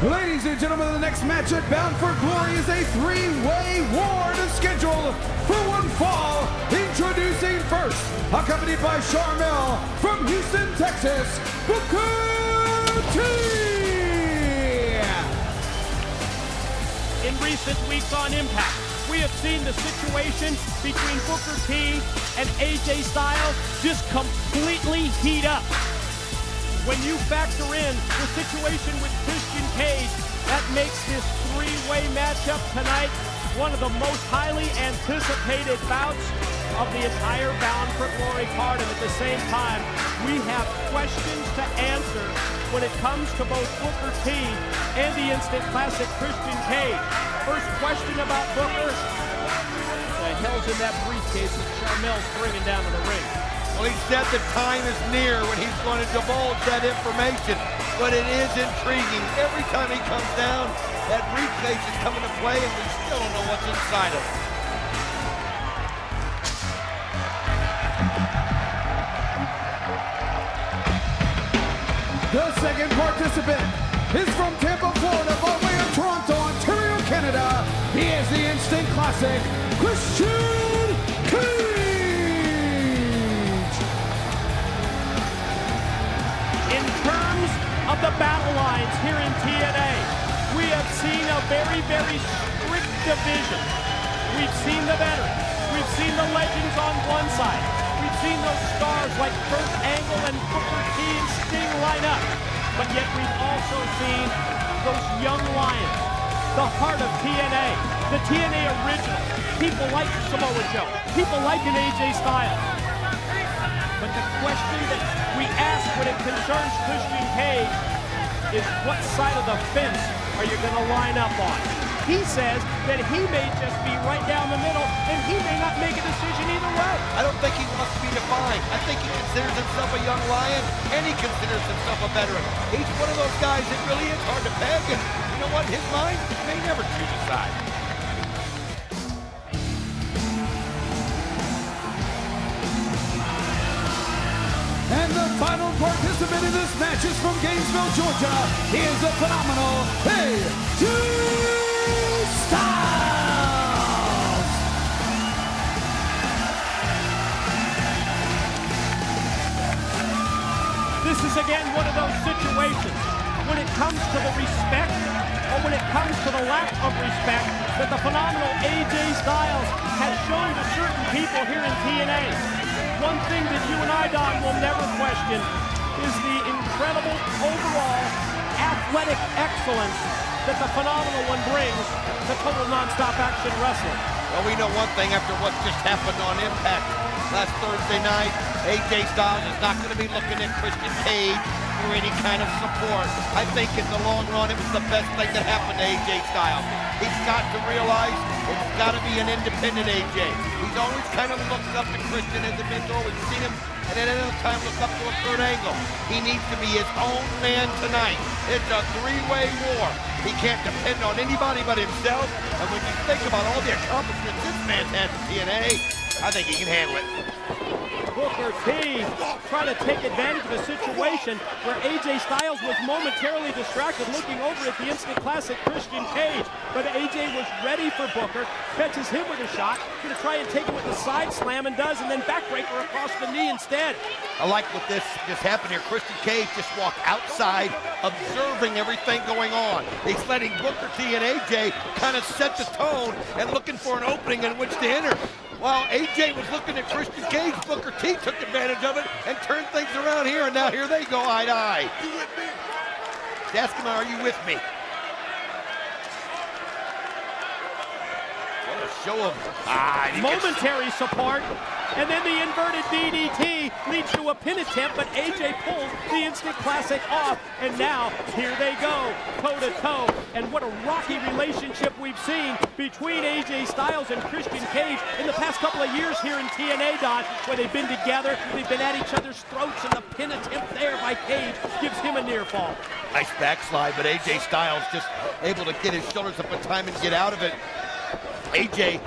Ladies and gentlemen, the next match at Bound for Glory is a 3-way war to schedule for one fall. Introducing first, accompanied by Charmel from Houston, Texas, Booker T. In recent weeks on Impact, we have seen the situation between Booker T and AJ Styles just completely heat up. When you factor in the situation with Christian Cage, that makes this 3-way matchup tonight one of the most highly anticipated bouts of the entire Bound for Glory card. And at the same time, we have questions to answer when it comes to both Booker T and the Instant Classic Christian Cage. First question about Booker. The hell's in that briefcase that Charmel's bringing down to the ring? Well, he said the time is near when he's going to divulge that information, but it is intriguing. Every time he comes down, that briefcase is coming to play, and we still don't know what's inside of it. The second participant is from Tampa, Florida, by way of Toronto, Ontario, Canada. He is the Instant Classic, Christian Cage. the battle lines here in TNA. We have seen a very, very strict division. We've seen the veterans. We've seen the legends on one side. We've seen those stars like Kurt Angle and Booker T and Sting line up. But yet we've also seen those young lions, the heart of TNA, the TNA original. People like Samoa Joe. People like an AJ Styles. But the question that we ask when it concerns Christian Cage is what side of the fence are you going to line up on? He says that he may just be right down the middle, and he may not make a decision either way. I don't think he wants to be defined. I think he considers himself a young lion, and he considers himself a veteran. He's one of those guys that really is hard to peg, and you know what? His mind may never choose a side. And the final participant in this match is from Gainesville, Georgia. He is the phenomenal AJ Styles. This is again one of those situations when it comes to the respect or when it comes to the lack of respect that the phenomenal AJ Styles has shown to certain people here in TNA. One thing that you and I, Don, will never question is the incredible overall athletic excellence that the phenomenal one brings to total non-stop action wrestling. Well, we know one thing after what just happened on Impact last Thursday night. AJ Styles is not going to be looking at Christian Cage for any kind of support. I think in the long run, it was the best thing that happened to AJ Styles. He's got to realize it's got to be an independent AJ. He's always kind of looked up to Christian as a mentor. We've seen him and at another time look up to a Kurt Angle. He needs to be his own man tonight. It's a three-way war. He can't depend on anybody but himself. And when you think about all the accomplishments this man's had in TNA, I think he can handle it. Booker T trying to take advantage of a situation where AJ Styles was momentarily distracted looking over at the instant classic Christian Cage. But AJ was ready for Booker, catches him with a shot, going to try and take him with a side slam and does, and then backbreaker across the knee instead. I like what this just happened here. Christian Cage just walked outside, observing everything going on. He's letting Booker T and AJ kind of set the tone and looking for an opening in which to enter. While AJ was looking at Christian Cage, Booker T took advantage of it and turned things around here, and now here they go eye to eye. You with me? Ask him, are you with me? What a show of momentary support, and then the inverted DDT leads to a pin attempt, but AJ pulls the instant classic off, and now here they go, toe-to-toe, and what a rocky relationship we've seen between AJ Styles and Christian Cage in the past couple of years here in TNA, Don, where they've been together, they've been at each other's throats, and the pin attempt there by Cage gives him a near fall. Nice backslide, but AJ Styles just able to get his shoulders up in time and get out of it. AJ,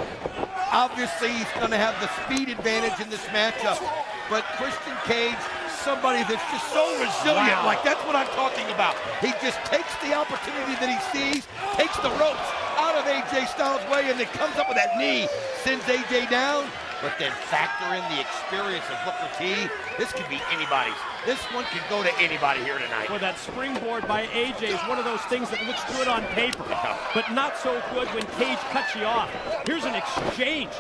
obviously he's going to have the speed advantage in this matchup, but Christian Cage, somebody that's just so resilient. Wow. Like, that's what I'm talking about. He just takes the opportunity that he sees, takes the ropes out of AJ Styles' way, and then comes up with that knee, sends AJ down, but then factor in the experience of Booker T. This could be anybody's. This one could go to anybody here tonight. Well, that springboard by AJ is one of those things that looks good on paper, but not so good when Cage cuts you off. Here's an exchange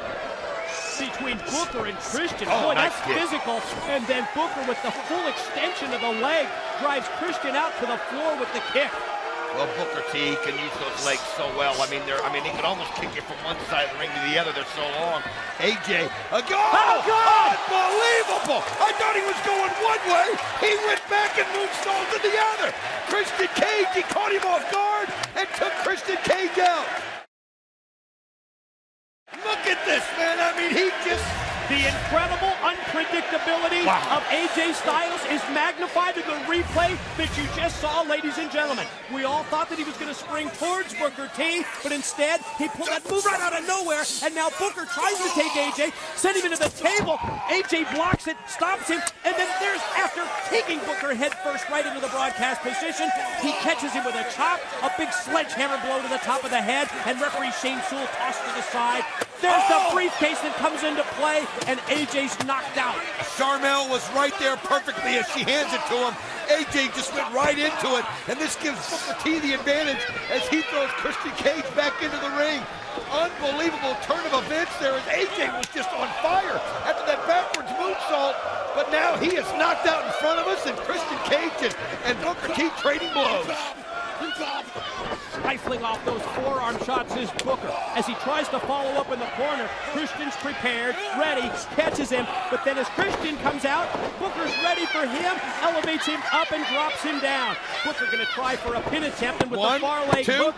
between Booker and Christian. Boy, nice that's kick. Physical. And then Booker with the full extension of the leg drives Christian out to the floor with the kick. Well, Booker T can use those legs so well. I mean, he could almost kick you from one side of the ring to the other. They're so long. AJ, a goal! Oh, God! Unbelievable! I thought he was going one way. He went back and moonsaulted to the other. Christian Cage, he caught him off guard and took Christian Cage out. Look at this, man. I mean, he just... The incredible unpredictability of AJ Styles is magnified in the replay that you just saw, ladies and gentlemen. We all thought that he was going to spring towards Booker T, but instead, he pulled that move right out of nowhere, and now Booker tries to take AJ, send him into the table. AJ blocks it, stops him, and then there's, after taking Booker head first right into the broadcast position, he catches him with a chop, a big sledgehammer blow to the top of the head, and referee Shane Sewell tossed to the side. There's the briefcase that comes into play, and AJ's knocked out out. Sharmell was right there perfectly as she hands it to him. AJ just went right into it, and this gives Booker T the advantage as he throws Christian Cage back into the ring. Unbelievable turn of events there as AJ was just on fire after that backwards moonsault, but now he is knocked out in front of us, and Christian Cage and Booker T trading blows. Rifling off those forearm shots is Booker. As he tries to follow up in the corner, Christian's prepared, ready, catches him, but then as Christian comes out, Booker's ready for him, elevates him up and drops him down. Booker gonna try for a pin attempt, and with the far leg hook,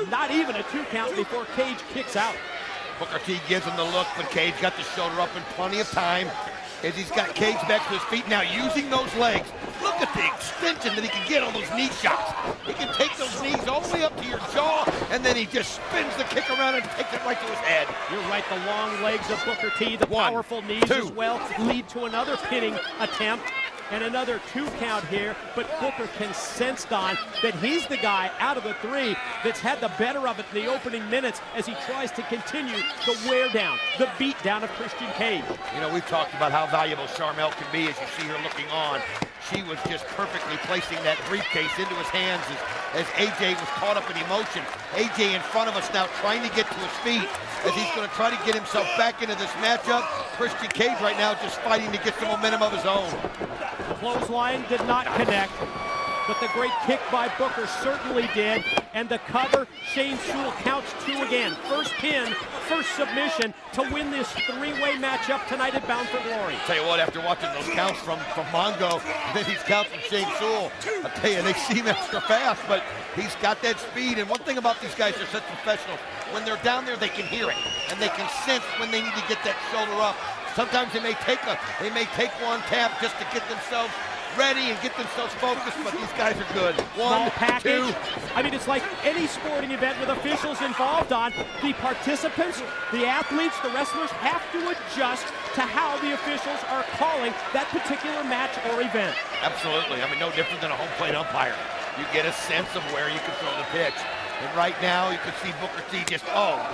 not even a 2 count before Cage kicks out. Booker T gives him the look, but Cage got the shoulder up in plenty of time as he's got Cage back to his feet now using those legs. Look at the extension that he can get on those knee shots. He can take those knees all the way up to your jaw, and then he just spins the kick around and takes it right to his head. You're right, the long legs of Booker T, the powerful knees as well, lead to another pinning attempt. And another 2 count here, but Booker can sense, Don, that he's the guy out of the 3 that's had the better of it in the opening minutes as he tries to continue the wear down, the beat down of Christian Cage. You know, we've talked about how valuable Sharmell can be as you see her looking on. She was just perfectly placing that briefcase into his hands as AJ was caught up in emotion. AJ in front of us now trying to get to his feet as he's going to try to get himself back into this matchup. Christian Cage right now just fighting to get some momentum of his own. The clothesline did not connect, but the great kick by Booker certainly did. And the cover, Shane Sewell counts 2 again. First pin, first submission to win this 3-way matchup tonight at Bound for Glory. Tell you what, after watching those counts from Mongo, and then these counts from Shane Sewell, I tell you, they seem extra fast, but he's got that speed. And one thing about these guys, they're such professionals. When they're down there, they can hear it, and they can sense when they need to get that shoulder up. Sometimes they may take one tap just to get themselves ready and get themselves focused, but these guys are good. One, two. I mean, it's like any sporting event with officials involved on. The participants, the athletes, the wrestlers have to adjust to how the officials are calling that particular match or event. Absolutely. I mean, no different than a home plate umpire. You get a sense of where you can throw the pitch. And right now, you can see Booker T just,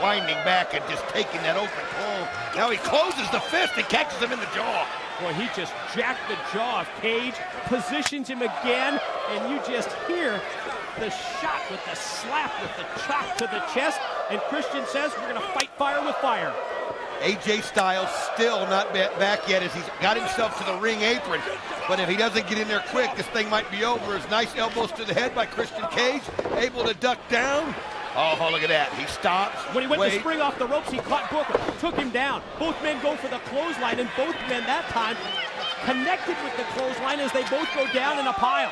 winding back and just taking that open pull. Now he closes the fist and catches him in the jaw. Boy, he just jacked the jaw of Cage, positions him again, and you just hear the shot with the slap with the chop to the chest, and Christian says we're going to fight fire with fire. AJ Styles still not back yet as he's got himself to the ring apron. But if he doesn't get in there quick, this thing might be over. As nice elbows to the head by Christian Cage, able to duck down. Oh, look at that. He stops. When he went to spring off the ropes, he caught Booker, took him down. Both men go for the clothesline, and both men that time connected with the clothesline as they both go down in a pile.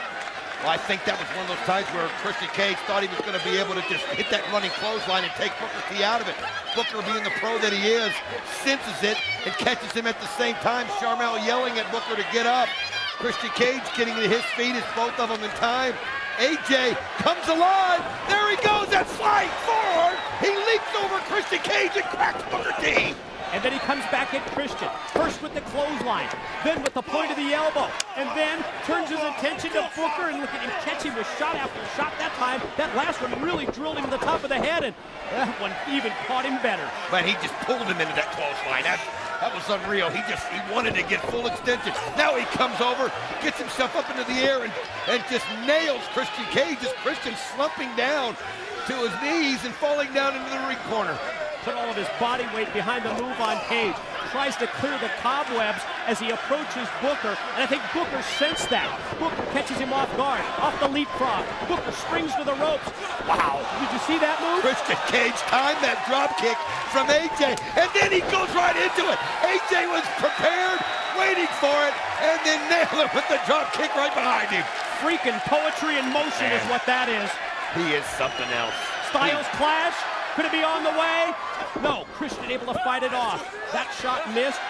Well, I think that was one of those times where Christian Cage thought he was going to be able to just hit that running clothesline and take Booker T out of it. Booker, being the pro that he is, senses it and catches him at the same time. Sharmell yelling at Booker to get up. Christian Cage getting to his feet as both of them in time. AJ comes alive. There he goes. That flying forward. He leaps over Christian Cage and cracks Booker T. And then he comes back at Christian, first with the clothesline, then with the point of the elbow, and then turns his attention to Booker, and look at him catch him with shot after shot that time. That last one really drilled him in the top of the head, and that one even caught him better. But he just pulled him into that clothesline. That was unreal. He wanted to get full extension. Now he comes over, gets himself up into the air, and just nails Christian Cage as Christian slumping down to his knees and falling down into the ring corner. Put all of his body weight behind the move on Cage. Tries to clear the cobwebs as he approaches Booker, and I think Booker sensed that. Booker catches him off guard, off the leapfrog. Booker springs to the ropes. Wow, did you see that move? Christian Cage timed that drop kick from AJ, and then he goes right into it. AJ was prepared, waiting for it, and then nailed it with the drop kick right behind him. Freaking poetry in motion is what that is. He is something else. Styles clash. Could it be on the way? No, Christian able to fight it off. That shot missed.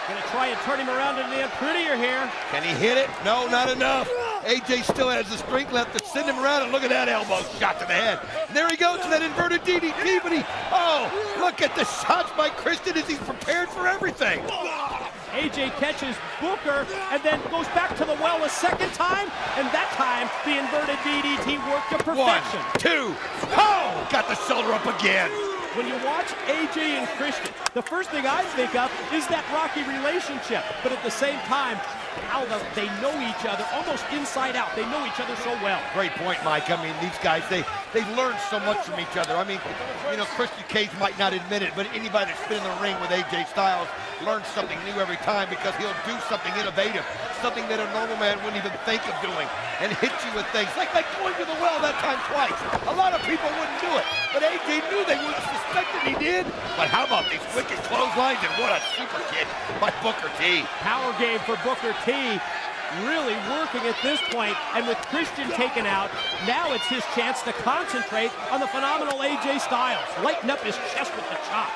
Gonna try and turn him around into the prettier here. Can he hit it? No, not enough. AJ still has the strength left to send him around, and look at that elbow shot to the head. And there he goes to that inverted DDT, but look at the shots by Christian as he's prepared for everything. AJ catches Booker and then goes back to the well a second time, and that time the inverted DDT worked to perfection. 1, 2, got the shoulder up again. When you watch AJ and Christian, the first thing I think of is that rocky relationship. But at the same time, how they know each other almost inside out. They know each other so well. Great point, Mike. I mean, these guys, they've learned so much from each other. I mean, you know, Christian Cage might not admit it, but anybody that's been in the ring with AJ Styles learns something new every time because he'll do something innovative, something that a normal man wouldn't even think of doing, and hit you with things like going to the well that time twice. A lot of people wouldn't do it, but AJ knew they wouldn't suspect that he did. But how about these wicked clotheslines, and what a super kick by Booker T. Power game for Booker T. Really working at this point, and with Christian taken out, now it's his chance to concentrate on the phenomenal AJ Styles. Lighten up his chest with the chop.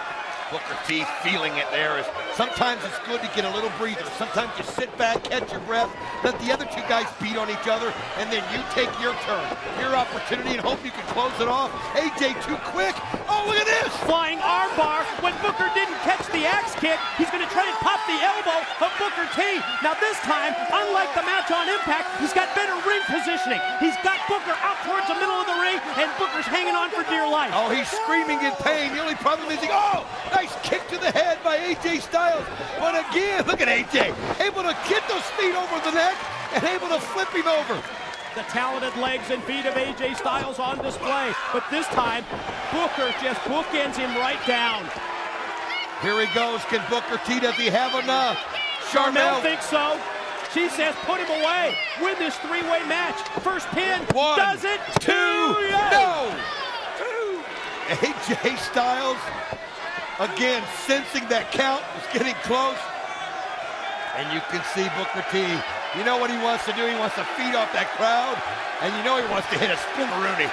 Booker T feeling it there. Sometimes it's good to get a little breather. Sometimes you sit back, catch your breath, let the other two guys beat on each other, and then you take your turn, your opportunity, and hope you can close it off. AJ too quick. Oh, look at this! Flying armbar. When Booker didn't catch the axe kick, he's going to try and pop the elbow of Booker T. Now this time, unlike the match on Impact, he's got better ring positioning. He's got Booker out towards the middle of the ring, and Booker's hanging on for dear life. Oh, he's screaming in pain. The only problem is nice kick to the head by AJ Styles. But again, look at AJ, able to get those feet over the neck and able to flip him over. The talented legs and feet of AJ Styles on display. But this time, Booker just bookends him right down. Here he goes. Can Booker T, does he have enough? Charmel thinks so. She says put him away. Win this three-way match. First pin. One, does it. Two. No. AJ Styles, again, sensing that count was getting close. And you can see Booker T, you know what he wants to do? He wants to feed off that crowd, and you know he wants to hit a spin-a-rooney.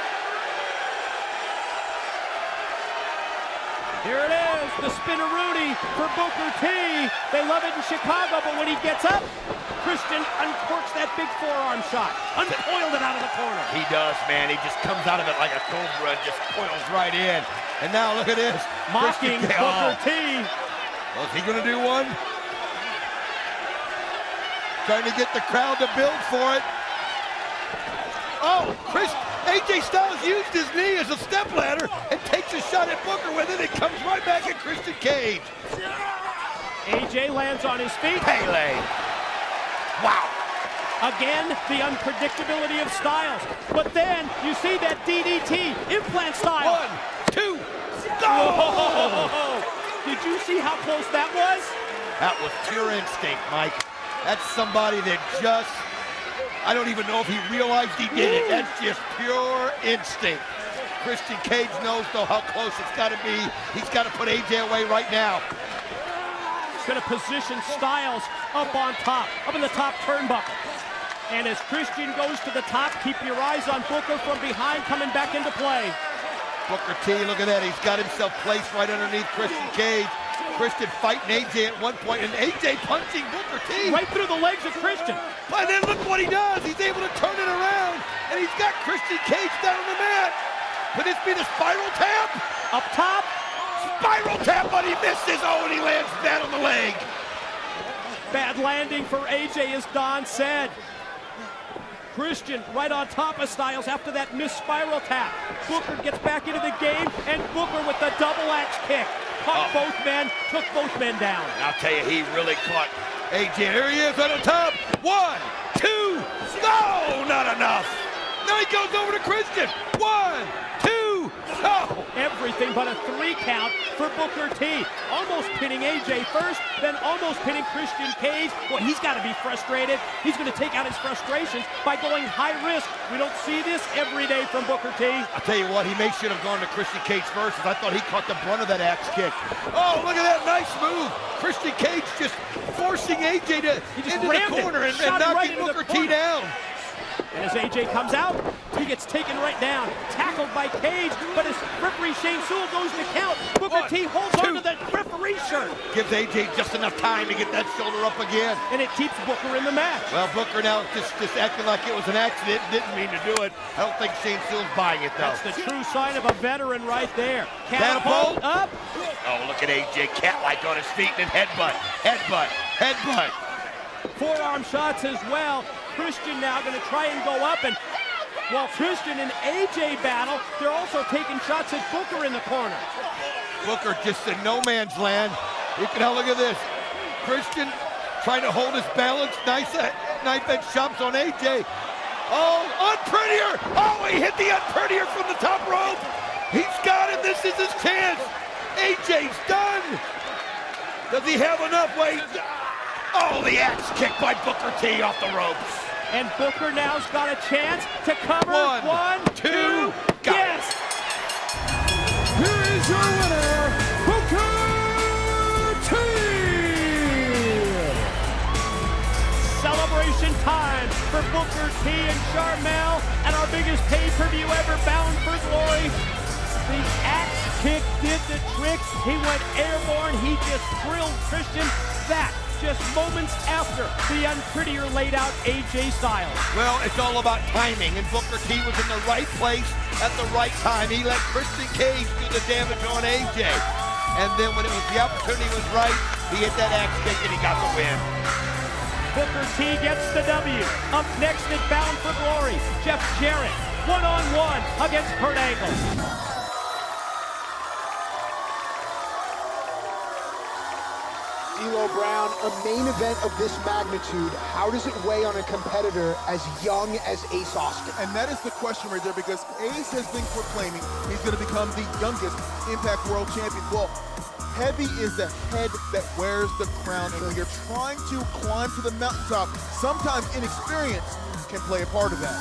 Here it is, the spin-a-rooney for Booker T. They love it in Chicago, but when he gets up, Christian uncorks that big forearm shot, uncoiled it out of the corner. He does, man. He just comes out of it like a cobra and just coils right in. And now look at this. Mocking Booker T. Well, is he going to do one? Trying to get the crowd to build for it. Oh, AJ Styles used his knee as a stepladder and takes a shot at Booker with it. It comes right back at Christian Cage. AJ lands on his feet. Pele. Wow. Again, the unpredictability of Styles. But then you see that DDT, implant style. 1, 2, go! Whoa. Did you see how close that was? That was pure instinct, Mike. That's somebody that just, I don't even know if he realized he did it. That's just pure instinct. Christian Cage knows, though, how close it's got to be. He's got to put AJ away right now. He's going to position Styles up on top, up in the top turnbuckle. And as Christian goes to the top, keep your eyes on Booker from behind coming back into play. Booker T, look at that. He's got himself placed right underneath Christian Cage. Christian fighting AJ at one point, and AJ punching Booker T. Right through the legs of Christian. And then look what he does. He's able to turn it around, and he's got Christian Cage down on the mat. Could this be the spiral tap? Up top. Spiral tap, but he misses. Oh, and he lands flat on the leg. Bad landing for AJ, as Don said. Christian right on top of Styles after that missed spiral tap. Booker gets back into the game, and Booker with the double axe kick. Caught both men, took both men down. And I'll tell you, he really caught AJ. Here he is on the top. 1, 2, no, not enough. Now he goes over to Christian. 1, 2, no. Everything but a 3 count for Booker T. Almost pinning AJ first, then almost pinning Christian Cage. Boy, he's got to be frustrated. He's going to take out his frustrations by going high risk. We don't see this every day from Booker T. I'll tell you what, he may should have gone to Christian Cage first, as I thought he caught the brunt of that axe kick. Oh, look at that nice move. Christian Cage just forcing AJ into the corner and knocking Booker T down. And as AJ comes out, he gets taken right down. Tackled by Cage, but as referee Shane Sewell goes to count, Booker T holds onto the referee shirt. Gives AJ just enough time to get that shoulder up again. And it keeps Booker in the match. Well, Booker now just acting like it was an accident, didn't mean to do it. I don't think Shane Sewell's buying it, though. That's the true sign of a veteran right there. Catapult up. Oh, look at AJ, cat-like on his feet, and headbutt, headbutt, headbutt. Forearm shots as well. Christian now going to try and go up, and while Christian and AJ battle, they're also taking shots at Booker in the corner. Booker just in no man's land. You can look at this. Christian trying to hold his balance. Nice knife edge chops on AJ. Oh, unprettier! Oh, he hit the unprettier from the top rope. He's got it. This is his chance. AJ's done. Does he have enough weight? Oh, the axe kick by Booker T off the ropes. And Booker now's got a chance to cover. One, two, go. Yes! Here is your winner, Booker T! Celebration time for Booker T and Charmel at our biggest pay-per-view ever, Bound for Glory. The axe kick did the trick. He went airborne. He just drilled Christian. That just moments after the unprettier laid out AJ Styles. Well, it's all about timing, and Booker T was in the right place at the right time. He let Christian Cage do the damage on AJ. And then when the opportunity was right, he hit that axe kick and he got the win. Booker T gets the W. Up next at Bound for Glory, Jeff Jarrett, one-on-one against Kurt Angle. D'Lo Brown, a main event of this magnitude, how does it weigh on a competitor as young as Ace Austin? And that is the question right there, because Ace has been proclaiming he's going to become the youngest Impact World Champion. Well, heavy is the head that wears the crown, and when you're trying to climb to the mountaintop, sometimes inexperience can play a part of that.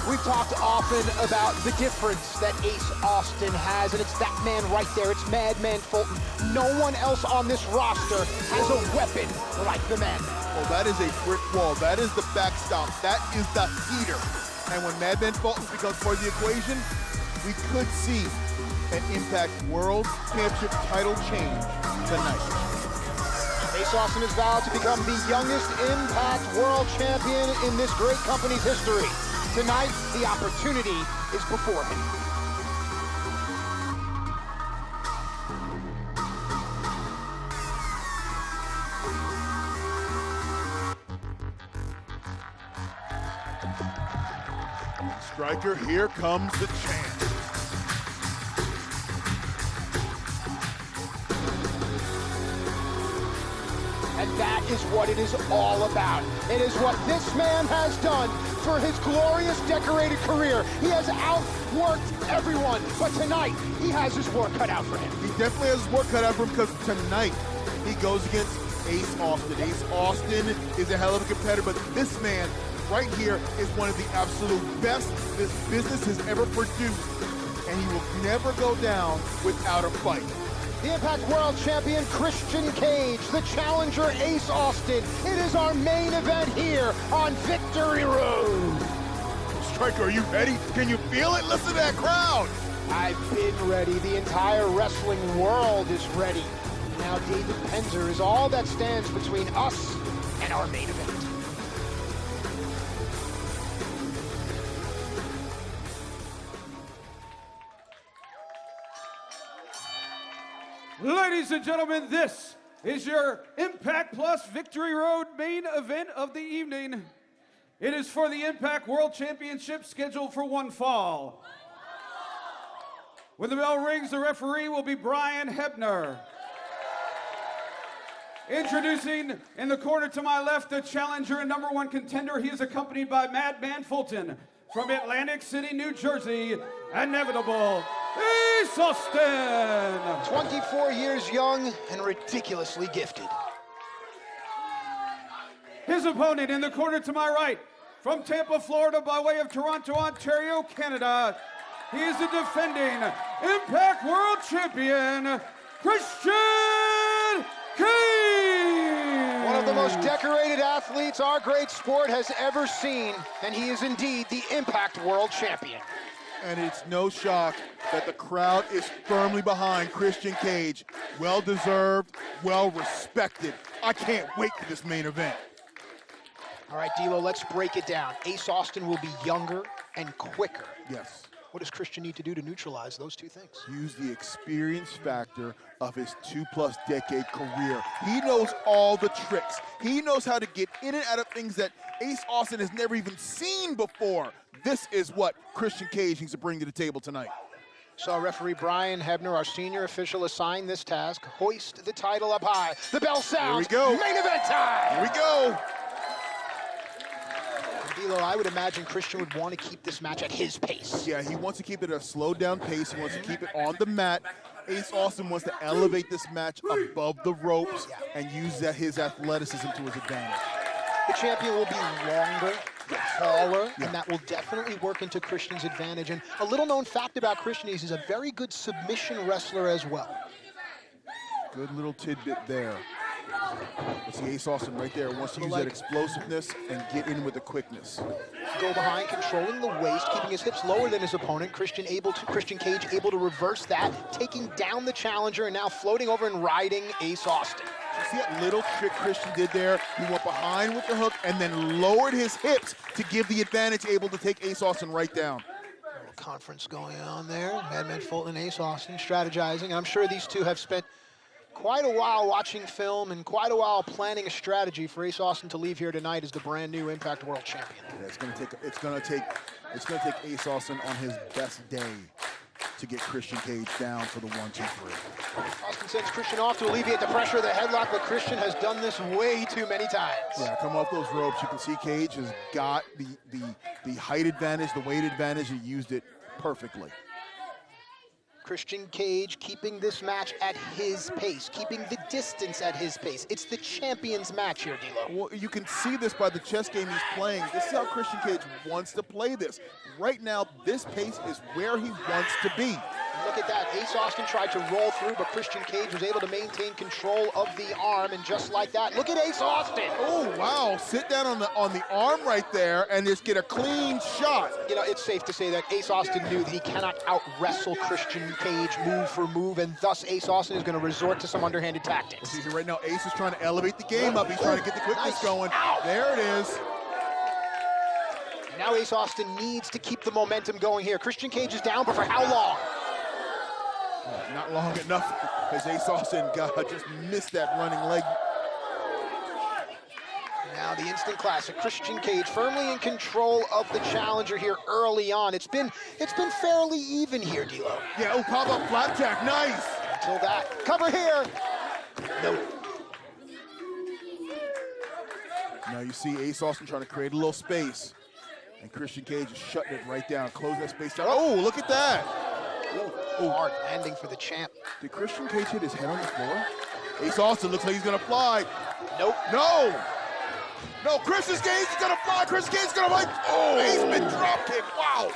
We've talked often about the difference that Ace Austin has, and it's that man right there. It's Madman Fulton. No one else on this roster has a weapon like the Madman. Well, that is a brick wall. That is the backstop. That is the heater. And when Madman Fulton becomes part of the equation, we could see an Impact World Championship title change tonight. Ace Austin is vowed to become the youngest Impact World Champion in this great company's history. Tonight, the opportunity is before him. Striker, here comes the chance. And that is what it is all about. It is what this man has done for his glorious decorated career. He has outworked everyone, but tonight he has his work cut out for him. He definitely has his work cut out for him, because tonight he goes against Ace Austin. Ace Austin is a hell of a competitor, but this man right here is one of the absolute best this business has ever produced, and he will never go down without a fight. The Impact World Champion Christian Cage, the challenger Ace Austin. It is our main event here on Victory Road. Striker, are you ready? Can you feel it? Listen to that crowd. I've been ready. The entire wrestling world is ready. Now David Penzer is all that stands between us and our main event. Ladies and gentlemen, this is your Impact Plus Victory Road main event of the evening. It is for the Impact World Championship, scheduled for one fall. When the bell rings, the referee will be Brian Hebner. Introducing in the corner to my left, the challenger and #1 contender. He is accompanied by Madman Fulton from Atlantic City, New Jersey, Inevitable Ace Austin. 24 years young and ridiculously gifted. His opponent in the corner to my right, from Tampa, Florida, by way of Toronto, Ontario, Canada, he is the defending Impact World Champion, Christian Cage. One of the most decorated athletes our great sport has ever seen, and he is indeed the Impact World Champion. And it's no shock that the crowd is firmly behind Christian Cage. Well-deserved, well-respected. I can't wait for this main event. All right, D'Lo, let's break it down. Ace Austin will be younger and quicker. Yes. What does Christian need to do to neutralize those two things? Use the experience factor of his 2+ decade career. He knows all the tricks. He knows how to get in and out of things that Ace Austin has never even seen before. This is what Christian Cage needs to bring to the table tonight. So referee Brian Hebner, our senior official, assigned this task: hoist the title up high. The bell sounds. Here we go. Main event time. Here we go. D'Lo, I would imagine Christian would want to keep this match at his pace. Yeah, he wants to keep it at a slowed down pace. He wants to keep it on the mat. Ace Austin wants to elevate this match above the ropes and use his athleticism to his advantage. The champion will be longer, taller, and that will definitely work into Christian's advantage. And a little known fact about Christian is he's a very good submission wrestler as well. Good little tidbit there. Let's see Ace Austin right there. Wants to use that explosiveness and get in with the quickness. Go behind, controlling the waist, keeping his hips lower than his opponent. Christian Cage able to reverse that, taking down the challenger, and now floating over and riding Ace Austin. You see that little trick Christian did there? He went behind with the hook and then lowered his hips to give the advantage, able to take Ace Austin right down. A little conference going on there. Madman Fulton and Ace Austin strategizing. I'm sure these two have spent quite a while watching film and quite a while planning a strategy for Ace Austin to leave here tonight as the brand new Impact World Champion. Yeah, it's gonna take Ace Austin on his best day to get Christian Cage down for the 1, 2, 3. Austin sends Christian off to alleviate the pressure of the headlock, but Christian has done this way too many times. Yeah, come off those ropes. You can see Cage has got the height advantage, the weight advantage. He used it perfectly. Christian Cage keeping this match at his pace, keeping the distance at his pace. It's the champion's match here, D'Lo. Well, you can see this by the chess game he's playing. This is how Christian Cage wants to play this. Right now, this pace is where he wants to be. Look at that. Ace Austin tried to roll through, but Christian Cage was able to maintain control of the arm, and just like that, look at Ace Austin. Oh, wow. Sit down on the arm right there and just get a clean shot. You know, it's safe to say that Ace Austin knew that he cannot out-wrestle Christian Cage move for move, and thus Ace Austin is going to resort to some underhanded tactics. See, right now, Ace is trying to elevate the game up. He's trying to get the quickness going. Ow. There it is. Now Ace Austin needs to keep the momentum going here. Christian Cage is down, but for how long? Not long enough, as Ace Austin just missed that running leg. Now the instant classic. Christian Cage firmly in control of the challenger here early on. It's been fairly even here, D'Lo. Yeah, oh, pop-up flat tack, nice. Until that. Cover here. No. Now you see Ace Austin trying to create a little space. And Christian Cage is shutting it right down, closing that space down. Oh, look at that. Ooh, hard landing for the champ. Did Christian Cage hit his head on the floor? Ace Austin looks like he's gonna fly. Nope. No! No, Christian Cage is gonna fly. Christian Cage is gonna like, oh, Aceman drop kick, wow.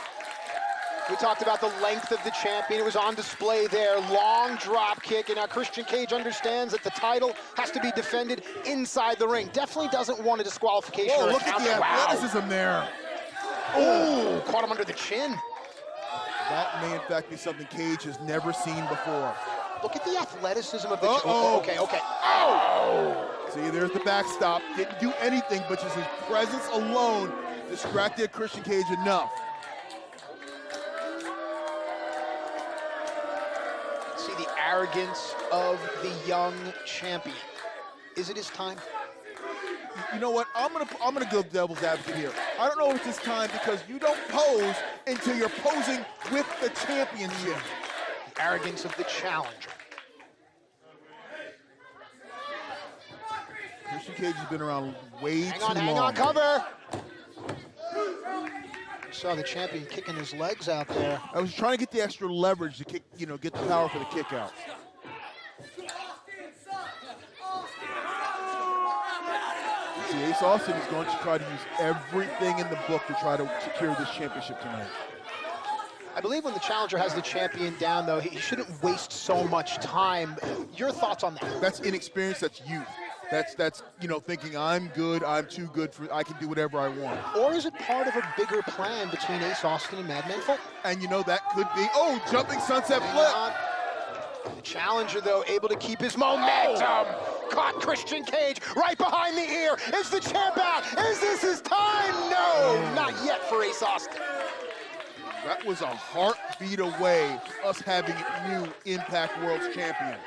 We talked about the length of the champion. It was on display there. Long drop kick, and now Christian Cage understands that the title has to be defended inside the ring. Definitely doesn't want a disqualification. Whoa, or a look at counter. the athleticism there. Oh, caught him under the chin. That may, in fact, be something Cage has never seen before. Look at the athleticism of the... Okay. Oh! See, there's the backstop. Didn't do anything, but just his presence alone distracted Christian Cage enough. See the arrogance of the young champion. Is it his time? You know what? I'm gonna go devil's advocate here. I don't know if it's his time because you don't pose until you're posing with the championship. The arrogance of the challenger. Christian Cage has been around way too long. Hang on, cover! Saw the champion kicking his legs out there. I was trying to get the extra leverage to kick, get the power for the kick out. See, Ace Austin is going to try to use everything in the book to try to secure this championship tonight. I believe when the challenger has the champion down, though, he shouldn't waste so much time. Your thoughts on that? That's inexperience, that's youth. That's thinking I'm good, I'm too good, I can do whatever I want. Or is it part of a bigger plan between Ace Austin and Madman Fulton? And that could be, jumping sunset flip. The challenger, though, able to keep his momentum. Caught Christian Cage right behind the ear. Is the champ out? Is this his time? No, not yet for Ace Austin. That was a heartbeat away from us having a new Impact World's Champion.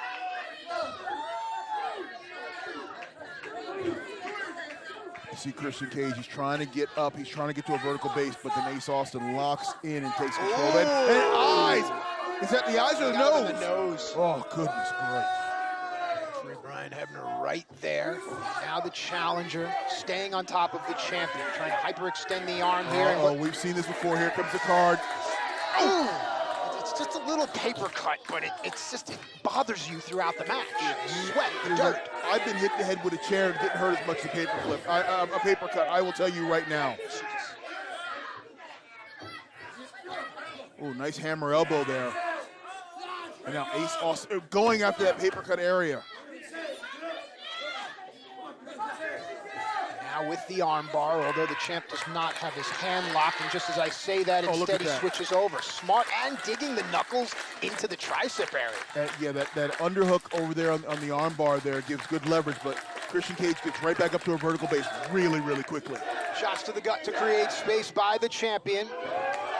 You see Christian Cage, he's trying to get up, he's trying to get to a vertical base, but then Ace Austin locks in and takes control of it. And eyes! Is that the eyes or the Down nose? to the nose. Oh, goodness gracious. Referee Brian Hebner right there. Now the challenger staying on top of the champion, trying to hyperextend the arm here. And Oh, we've seen this before. Here comes the card. Ooh. It's just a little paper cut, but it bothers you throughout the match. Sweat, dirt. I've been hit in the head with a chair and didn't hurt as much as a paper clip. A paper cut, I will tell you right now. Oh, nice hammer elbow there. And now Ace Austin going after that paper cut area. Now with the arm bar, although the champ does not have his hand locked, and just as I say that, instead he switches over. Smart, and digging the knuckles into the tricep area. Yeah, that underhook over there on the arm bar there gives good leverage, but Christian Cage gets right back up to a vertical base really, really quickly. Shots to the gut to create space by the champion.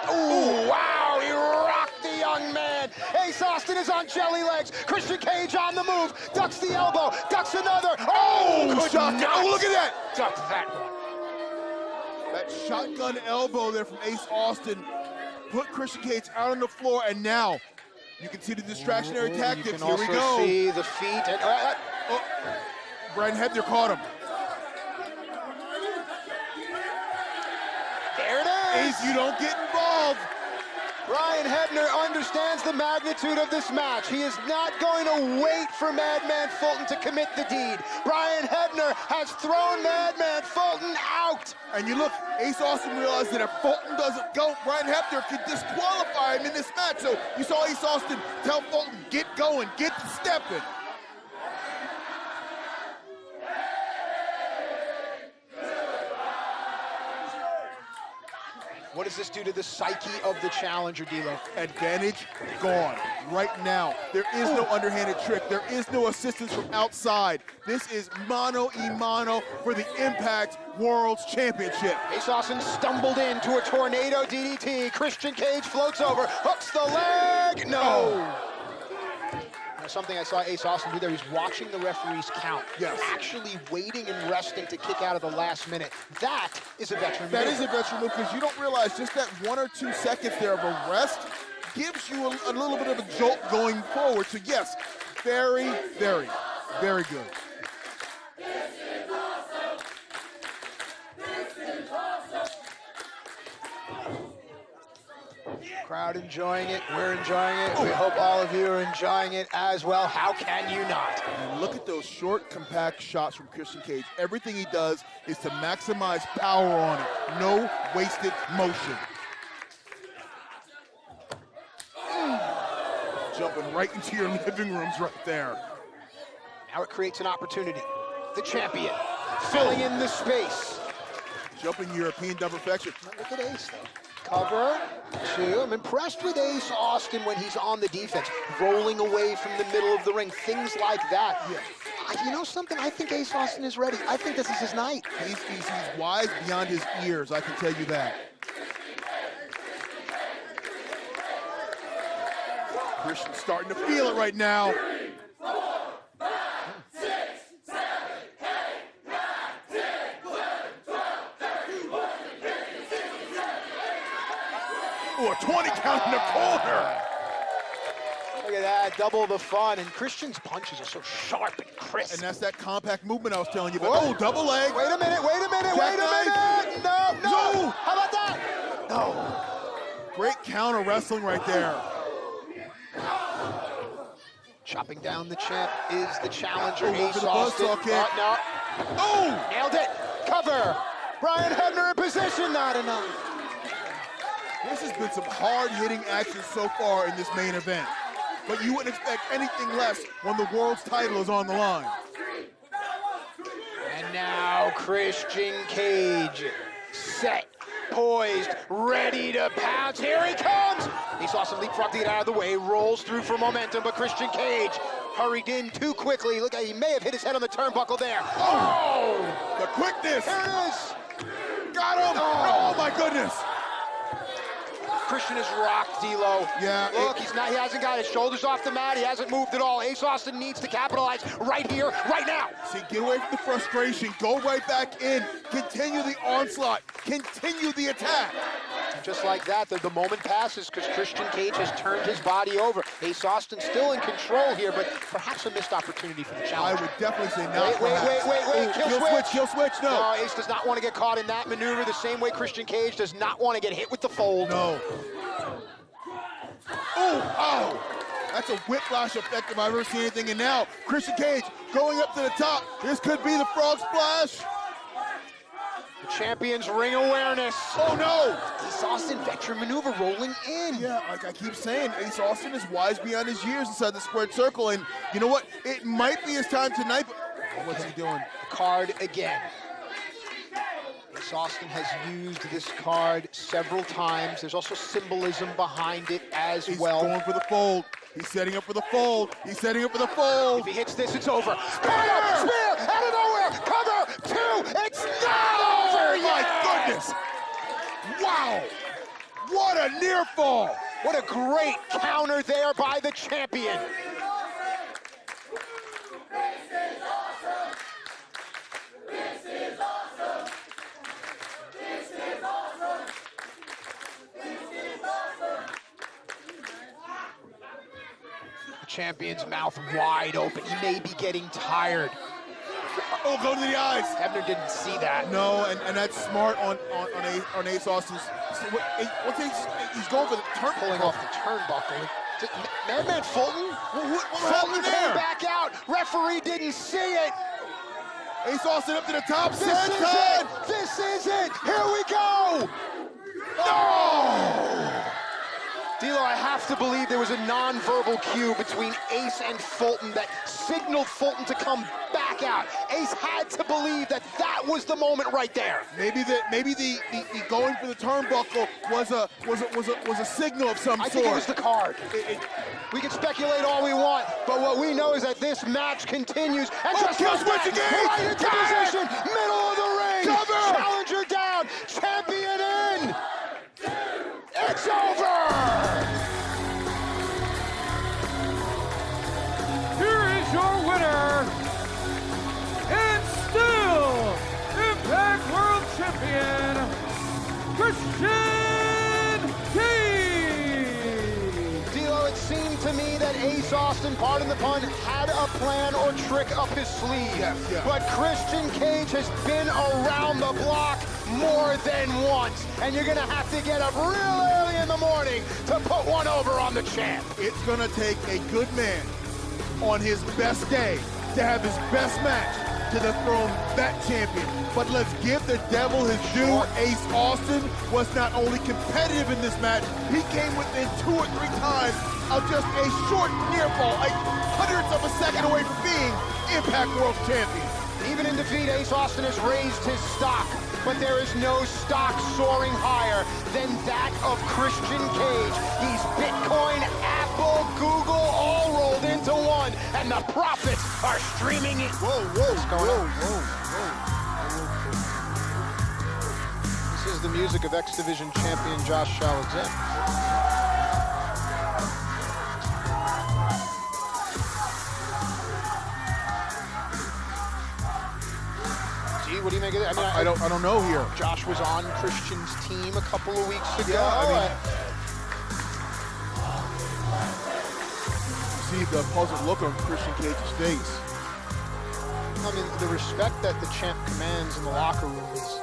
Ooh, wow, he rocked the young man. Ace Austin is on jelly legs. Christian Cage on the move. Ducks the elbow, ducks another. Oh, Look at that. Ducked that one. That shotgun elbow there from Ace Austin put Christian Cage out on the floor, and now you can see the distractionary tactics. You can Here we also go. see the feet. And, Brian Hebner caught him. there it is. Ace, you don't get involved. Brian Hebner understands the magnitude of this match. He is not going to wait for Madman Fulton to commit the deed. Brian Hebner has thrown Madman Fulton out. And you look, Ace Austin realized that if Fulton doesn't go, Brian Hebner could disqualify him in this match. So you saw Ace Austin tell Fulton, get going, get to stepping. What does this do to the psyche of the challenger, D'Lo? Advantage gone right now. There is no underhanded trick. There is no assistance from outside. This is mano-a-mano for the Impact World's Championship. Ace Austin stumbled into a tornado DDT. Christian Cage floats over, hooks the leg. No. Now, something I saw Ace Austin do there, he's watching the referees count. Yes. Actually waiting and resting to kick out of the last minute. That is a veteran move. That is a veteran move because you don't realize just that 1 or 2 seconds there of a rest gives you a little bit of a jolt going forward. So yes, very, very, very good. Crowd enjoying it, we're enjoying it. We hope all of you are enjoying it as well. How can you not? And look at those short, compact shots from Christian Cage. Everything he does is to maximize power on it. No wasted motion. Jumping right into your living rooms right there. Now it creates an opportunity. The champion filling in the space. Jumping European double perfection. Look at Ace though. Cover, 2. I'm impressed with Ace Austin when he's on the defense, rolling away from the middle of the ring, things like that. Yeah. You know something? I think Ace Austin is ready. I think this is his night. He's wise beyond his ears, I can tell you that. Christian's starting to feel it right now. Ooh, a 20 count in the corner. Look at that, double the fun. And Christian's punches are so sharp and crisp. And that's that compact movement I was telling you about. Oh, double leg. Wait a minute, wait a minute, wait a minute. No, no. No. How about that? No. Great counter wrestling right there. Chopping down the champ is the challenger, Oh, Ace the Austin. buzzsaw kick. No. Oh! Nailed it. Cover. Brian Hebner in position, not enough. This has been some hard-hitting action so far in this main event. But you wouldn't expect anything less when the world's title is on the line. And now Christian Cage, set, poised, ready to pounce. Here he comes. Ace Austin leapfrogged to get out of the way, rolls through for momentum, but Christian Cage hurried in too quickly. Look, he may have hit his head on the turnbuckle there. Oh! The quickness! There it is! Got him! Oh my goodness! Christian is rocked, D'Lo. Yeah. Look, he hasn't got his shoulders off the mat. He hasn't moved at all. Ace Austin needs to capitalize right here, right now. See, get away from the frustration. Go right back in. Continue the onslaught. Continue the attack. just like that, the moment passes because Christian Cage has turned his body over. Ace Austin still in control here, but perhaps a missed opportunity for the challenge. I would definitely say not. Wait. Kill switch, no. No, Ace does not want to get caught in that maneuver the same way Christian Cage does not want to get hit with the fold. No. Oh! That's a whiplash effect if I've ever seen anything. And now, Christian Cage going up to the top. This could be the frog splash. The champion's ring awareness. Oh, no! Ace Austin, veteran maneuver, rolling in. Yeah, like I keep saying, Ace Austin is wise beyond his years inside the squared circle. And you know what? It might be his time tonight, but what's he doing? Card again. Ace Austin has used this card several times. There's also symbolism behind it as well. He's going for the fold. He's setting up for the fold. He's setting up for the fold. If he hits this, it's over. Spear out of nowhere. Cover 2. It's not over yet. My goodness. Wow. What a near fall. What a great counter there by the champion. Champion's mouth wide open. He may be getting tired. Oh, go to the eyes. Hebner didn't see that. No, and that's smart on Ace Austin's. He's going for the turnbuckle. Pulling off the turnbuckle. Madman Fulton? Fulton came back out. Referee didn't see it. Ace Austin up to the top. This is it. Here we go. No! D'Lo, I have to believe there was a non-verbal cue between Ace and Fulton that signaled Fulton to come back out. Ace had to believe that that was the moment right there. Maybe the going for the turnbuckle was a signal of some sort. I think it was the card. We can speculate all we want, but what we know is that this match continues. And just like that, right into position, middle of the ring. Cover! Challenger down, champion in. It's over! Here is your winner, and still Impact World Champion, Christian Cage! D'Lo, it seemed to me that Ace Austin, pardon the pun, had a plan or trick up his sleeve. Yes. But Christian Cage has been around the block more than once, and you're gonna have to get up real early in the morning to put one over on the champ. It's gonna take a good man on his best day to have his best match to dethrone that champion. But let's give the devil his due. Ace Austin was not only competitive in this match, he came within 2 or 3 times of just a short near fall, like hundredths of a second away from being Impact World Champion. Even in defeat, Ace Austin has raised his stock, but there is no stock soaring higher than that of Christian Cage. He's Bitcoin, Apple, Google, all rolled into one, and the profits are streaming in. What's going on? This is the music of X Division champion Josh Alexander. What do you make of it? I mean, I don't know here. Josh was on Christian's team a couple of weeks ago. Yeah, see the puzzled look on Christian Cage's face. I mean, the respect that the champ commands in the locker room it's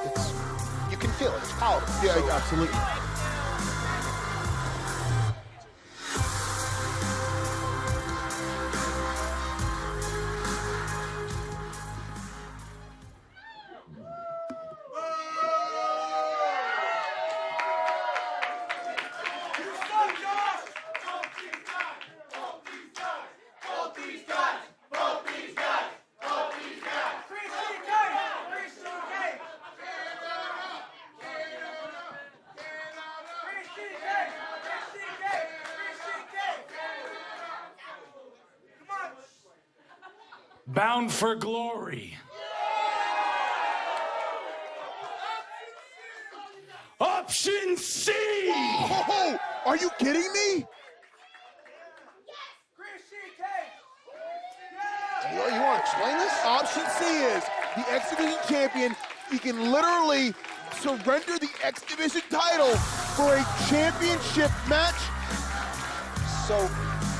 you can feel it. It's powerful. Yeah, absolutely. Bound for glory. Option C! Oh, are you kidding me? You want to explain this? Option C is the X Division champion. He can literally surrender the X Division title for a championship match. So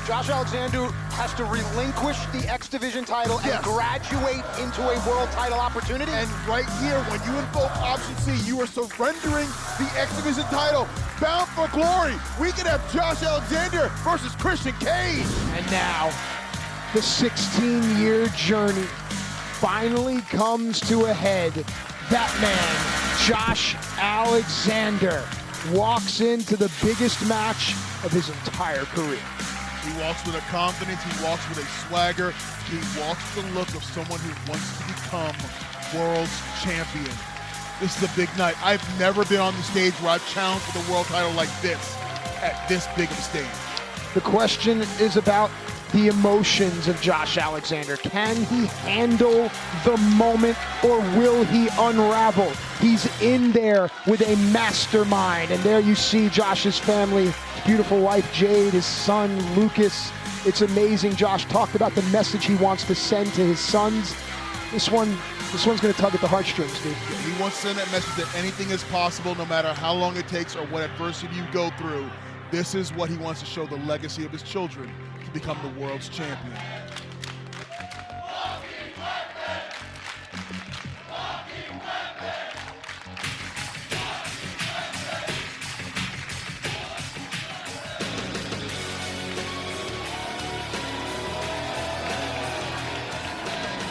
Josh Alexander has to relinquish the X Division title and graduate into a world title opportunity. And right here, when you invoke option C, you are surrendering the X Division title. Bound for glory. We could have Josh Alexander versus Christian Cage. And now, the 16-year journey finally comes to a head. That man, Josh Alexander, walks into the biggest match of his entire career. He walks with a confidence, he walks with a swagger, he walks with the look of someone who wants to become world's champion. This is a big night. I've never been on the stage where I've challenged for the world title like this, at this big of a stage. The question is about the emotions of Josh Alexander. Can he handle the moment, or will he unravel? He's in there with a mastermind, and there you see Josh's family, his beautiful wife Jade, his son Lucas. It's amazing. Josh talked about the message he wants to send to his sons. This one's going to tug at the heartstrings, dude. He wants to send that message that anything is possible, no matter how long it takes or what adversity you go through. This is what he wants to show the legacy of his children, to become the world's champion.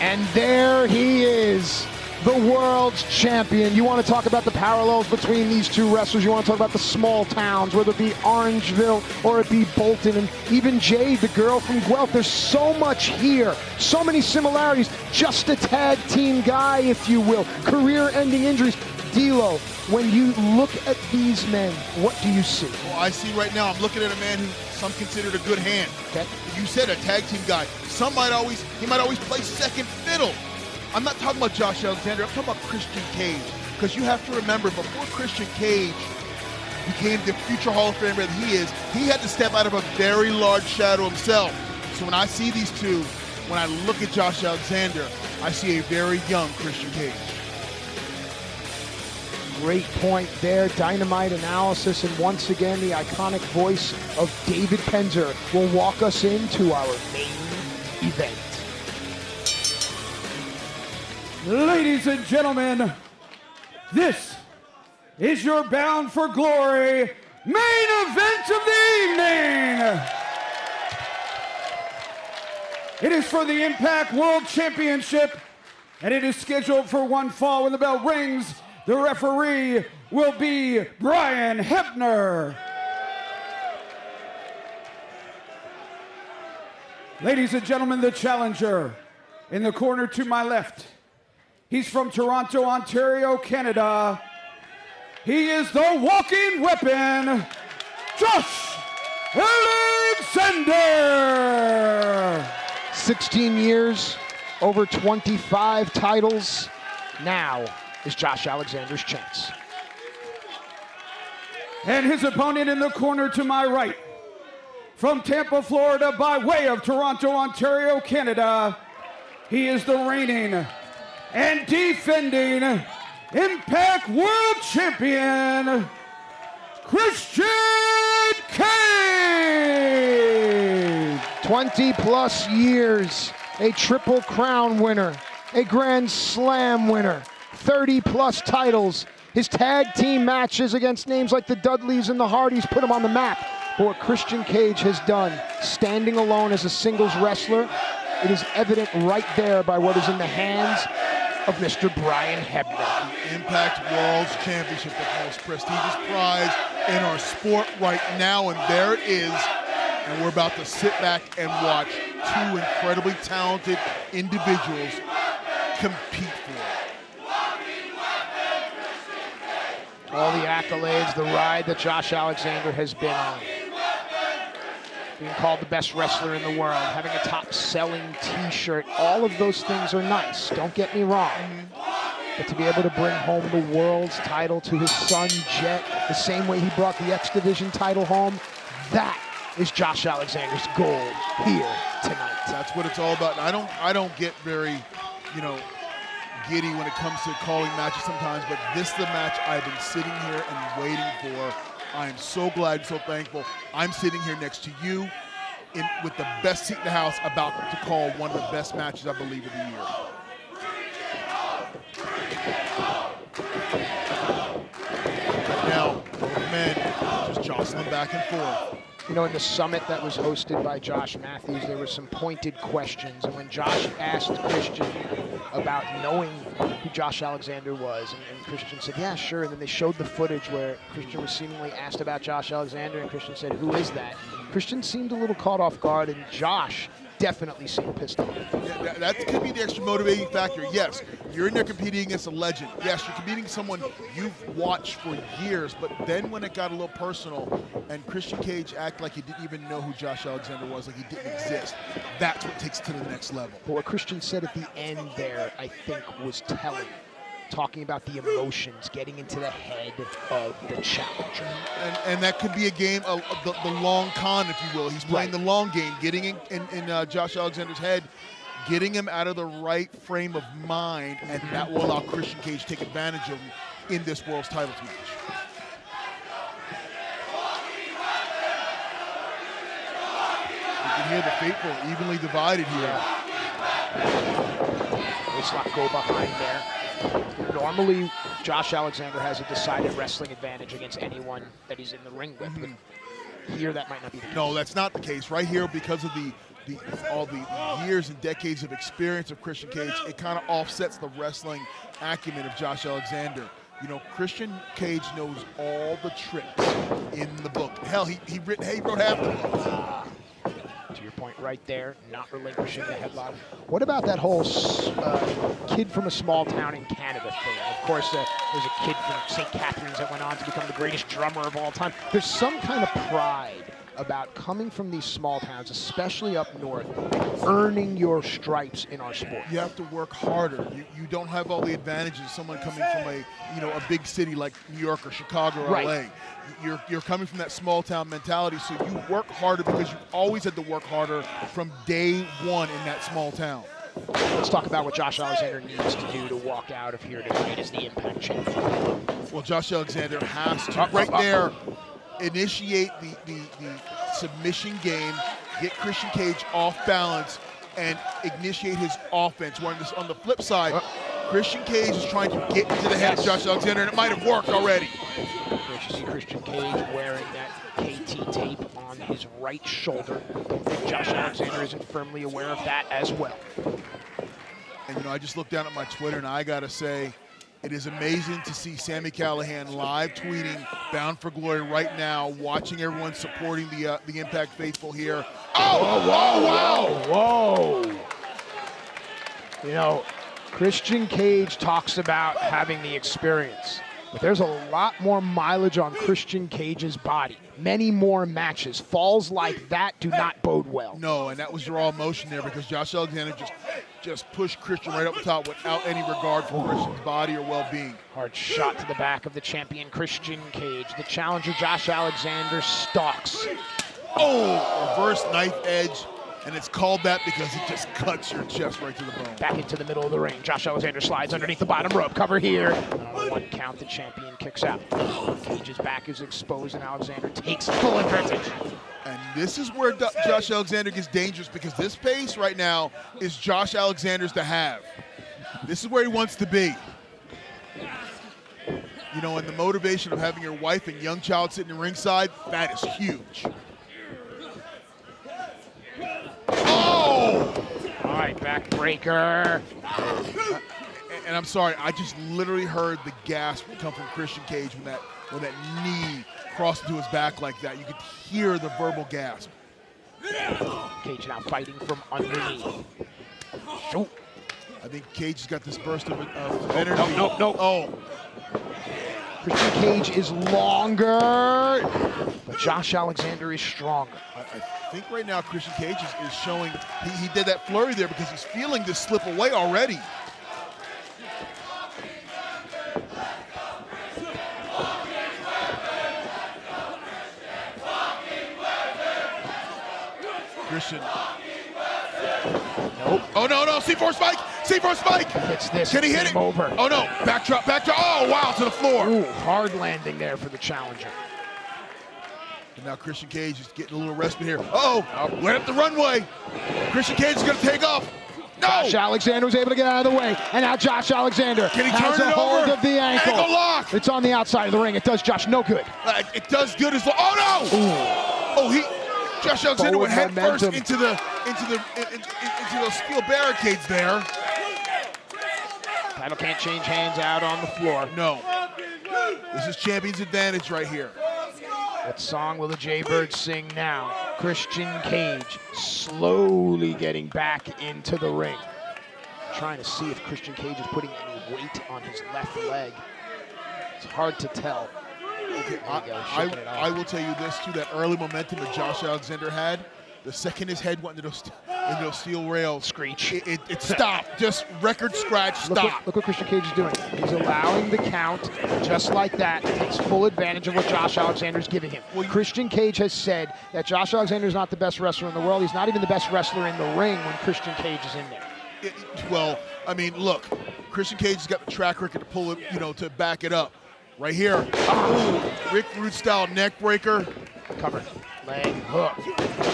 And there he is, the world's champion. You want to talk about the parallels between these two wrestlers. You want to talk about the small towns, whether it be Orangeville or it be Bolton, and even Jade, the girl from Guelph. There's so much here, so many similarities. Just a tag team guy, if you will. Career-ending injuries. D'Lo, when you look at these men, what do you see? Well, I see right now, I'm looking at a man who some considered a good hand. Okay. You said a tag team guy. He might always play second fiddle. I'm not talking about Josh Alexander, I'm talking about Christian Cage. Because you have to remember, before Christian Cage became the future Hall of Famer that he is, he had to step out of a very large shadow himself. So when I see these two, when I look at Josh Alexander, I see a very young Christian Cage. Great point there, dynamite analysis, and once again, the iconic voice of David Penzer will walk us into our main event. Ladies and gentlemen, this is your Bound for Glory main event of the evening. It is for the Impact World Championship, and it is scheduled for one fall. When the bell rings, the referee will be Brian Hebner. Ladies and gentlemen, the challenger in the corner to my left. He's from Toronto, Ontario, Canada. He is the walking weapon, Josh Alexander. 16 years, over 25 titles. Now is Josh Alexander's chance. And his opponent in the corner to my right, from Tampa, Florida, by way of Toronto, Ontario, Canada, he is the reigning and defending Impact World Champion, Christian Cage. 20 plus years, a Triple Crown winner, a Grand Slam winner, 30 plus titles. His tag team matches against names like the Dudleys and the Hardys put him on the map. But what Christian Cage has done, standing alone as a singles wrestler, it is evident right there by what is in the hands of Mr. Brian Hebner. Impact World's Championship, the most prestigious prize in our sport right now, and there it is. And we're about to sit back and watch two incredibly talented individuals compete for it. All the accolades, the ride that Josh Alexander has been on. Being called the best wrestler in the world, having a top-selling t-shirt, all of those things are nice, don't get me wrong. But to be able to bring home the world's title to his son, Jet, the same way he brought the X Division title home, that is Josh Alexander's goal here tonight. That's what it's all about. I don't get very, giddy when it comes to calling matches sometimes, but this is the match I've been sitting here and waiting for I am so glad and so thankful. I'm sitting here next to you with the best seat in the house, about to call one of the best matches, I believe, of the year. Now, both men just jostling back and forth. You know, in the summit that was hosted by Josh Matthews, there were some pointed questions. And when Josh asked Christian about knowing who Josh Alexander was, and Christian said, yeah, sure. And then they showed the footage where Christian was seemingly asked about Josh Alexander, and Christian said, who is that? Christian seemed a little caught off guard, and Josh definitely seemed pissed off. Yeah, that could be the extra motivating factor. Yes, you're in there competing against a legend. Yes, you're competing against someone you've watched for years, but then when it got a little personal and Christian Cage acted like he didn't even know who Josh Alexander was, like he didn't exist, that's what takes it to the next level. But what Christian said at the end there, I think, was telling. Talking about the emotions, getting into the head of the challenger. And that could be a game, the long con, if you will. He's playing the long game, getting in Josh Alexander's head, getting him out of the right frame of mind, and that will allow Christian Cage to take advantage of him in this World's Titles match. You can hear the faithful evenly divided here. Let's not go behind there. Normally, Josh Alexander has a decided wrestling advantage against anyone that he's in the ring with. But here, that might not be the case. No, that's not the case. Right here, because of all the years and decades of experience of Christian Cage, it kind of offsets the wrestling acumen of Josh Alexander. You know, Christian Cage knows all the tricks in the book. Hell, he wrote half the book. To your point right there, not relinquishing the headlock. What about that whole kid from a small town in Canada thing? Of course, there's a kid from St. Catharines that went on to become the greatest drummer of all time. There's some kind of pride about coming from these small towns, especially up north, earning your stripes in our sport. You have to work harder. You don't have all the advantages of someone coming from a big city like New York or Chicago or LA. You're coming from that small town mentality, so you work harder because you always had to work harder from day one in that small town. Let's talk about what Josh Alexander needs to do to walk out of here tonight as the Impact champion. Well, Josh Alexander has to right there initiate the submission game, get Christian Cage off balance, and initiate his offense. On the flip side, Christian Cage is trying to get into the head of Josh Alexander, and it might have worked already. Great to see Christian Cage wearing that KT tape on his right shoulder. Josh Alexander isn't firmly aware of that as well. And I just looked down at my Twitter, and I gotta say, it is amazing to see Sami Callihan live tweeting Bound for Glory right now, watching everyone supporting the Impact faithful here. Whoa. You know, Christian Cage talks about having the experience, but there's a lot more mileage on Christian Cage's body. Many more matches. Falls like that do not bode well. No, and that was raw emotion there because Josh Alexander just pushed Christian right up the top without any regard for Christian's body or well-being. Hard shot to the back of the champion Christian Cage. The challenger Josh Alexander stalks. Oh, reverse knife edge. And it's called that because it just cuts your chest right to the bone. Back into the middle of the ring. Josh Alexander slides underneath the bottom rope. Cover here. And on the 1 count, the champion kicks out. Cage's back is exposed, and Alexander takes full advantage. And this is where Josh Alexander gets dangerous because this pace right now is Josh Alexander's to have. This is where he wants to be. And the motivation of having your wife and young child sitting ringside, that is huge. Oh! All right, backbreaker. And I'm sorry, I just literally heard the gasp come from Christian Cage when that knee crossed into his back like that. You could hear the verbal gasp. Cage now fighting from underneath. Shoot. I think Cage has got this burst of energy. No. Oh. Christian Cage is longer, but Josh Alexander is stronger. I think right now Christian Cage is showing, he did that flurry there because he's feeling this slip away already. Christian. Nope. Oh, no, C4 spike! C4 spike! Hits this. Can he hit it? Over. Oh, no, backdrop. Oh, wow, to the floor. Ooh, hard landing there for the challenger. And now Christian Cage is getting a little respite here. Went up the runway. Christian Cage is going to take off. No! Josh Alexander was able to get out of the way, and now Josh Alexander Can he has turn a it hold over? of the ankle. Ankle lock. It's on the outside of the ring. It does Josh no good. It does good as well. Oh no! Josh Alexander went head first into those steel barricades there. Title can't change hands out on the floor. No. This is champion's advantage right here. What song will the Jaybirds sing now? Christian Cage slowly getting back into the ring. Trying to see if Christian Cage is putting any weight on his left leg. It's hard to tell. Okay, I will tell you this too, that early momentum that Josh Alexander had, the second his head went into those steel rails, screech. It stopped. Just record scratch, stop. Look what Christian Cage is doing. He's allowing the count just like that. Takes full advantage of what Josh Alexander's giving him. Christian Cage has said that Josh Alexander is not the best wrestler in the world. He's not even the best wrestler in the ring when Christian Cage is in there. Well, I mean, look, Christian Cage has got the track record to pull it, to back it up. Right here. Rick Rude style neck breaker. Cover. Leg hook.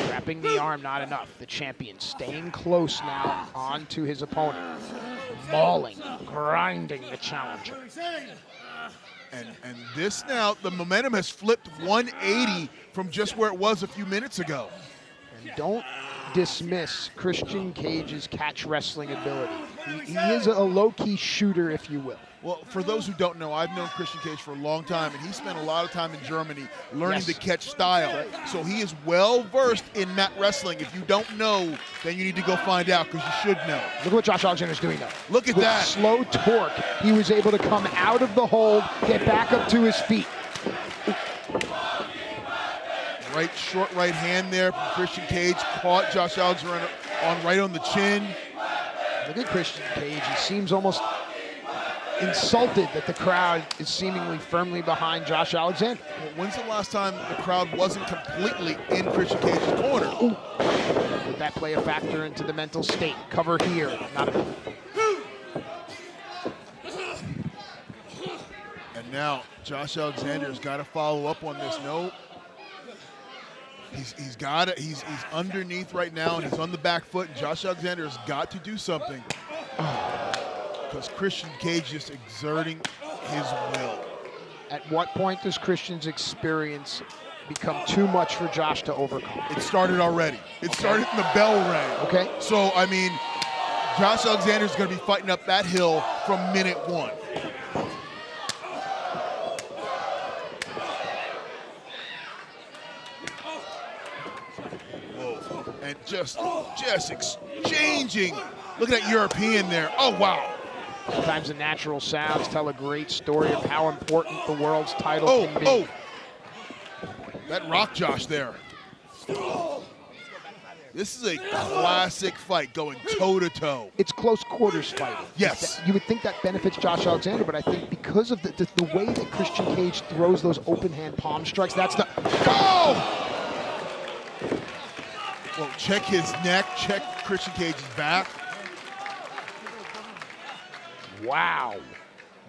Wrapping the arm, not enough. The champion staying close now onto his opponent. Mauling, grinding the challenger. And this now, the momentum has flipped 180 from just where it was a few minutes ago. And don't dismiss Christian Cage's catch wrestling ability. He is a low-key shooter, if you will. Well, for those who don't know, I've known Christian Cage for a long time, and he spent a lot of time in Germany learning the catch style. So he is well-versed in mat wrestling. If you don't know, then you need to go find out, because you should know. Look what Josh Alexander's doing now. Look at With that. Slow torque, he was able to come out of the hold, get back up to his feet. Short right hand there from Christian Cage. Caught Josh Alexander right on the chin. Look at Christian Cage. He seems almost insulted that the crowd is seemingly firmly behind Josh Alexander. Well, when's the last time the crowd wasn't completely in Christian Cage's corner? Would that play a factor into the mental state? Cover here, not enough. And now Josh Alexander's got to follow up on this. No. He's got it. He's underneath right now, and he's on the back foot. And Josh Alexander has got to do something, because Christian Cage is exerting his will. At what point does Christian's experience become too much for Josh to overcome? It started already. It started in the bell rang. Okay. So, I mean, Josh Alexander's going to be fighting up that hill from minute one. And just exchanging. Look at that European there. Oh, wow. Sometimes the natural sounds tell a great story of how important the world's title can be. Oh, that rock Josh there. This is a classic fight going toe-to-toe. It's close quarters fighting. Yes. You would think that benefits Josh Alexander, but I think because of the way that Christian Cage throws those open hand palm strikes, that's the... Oh! Well, check his neck, check Christian Cage's back. Wow.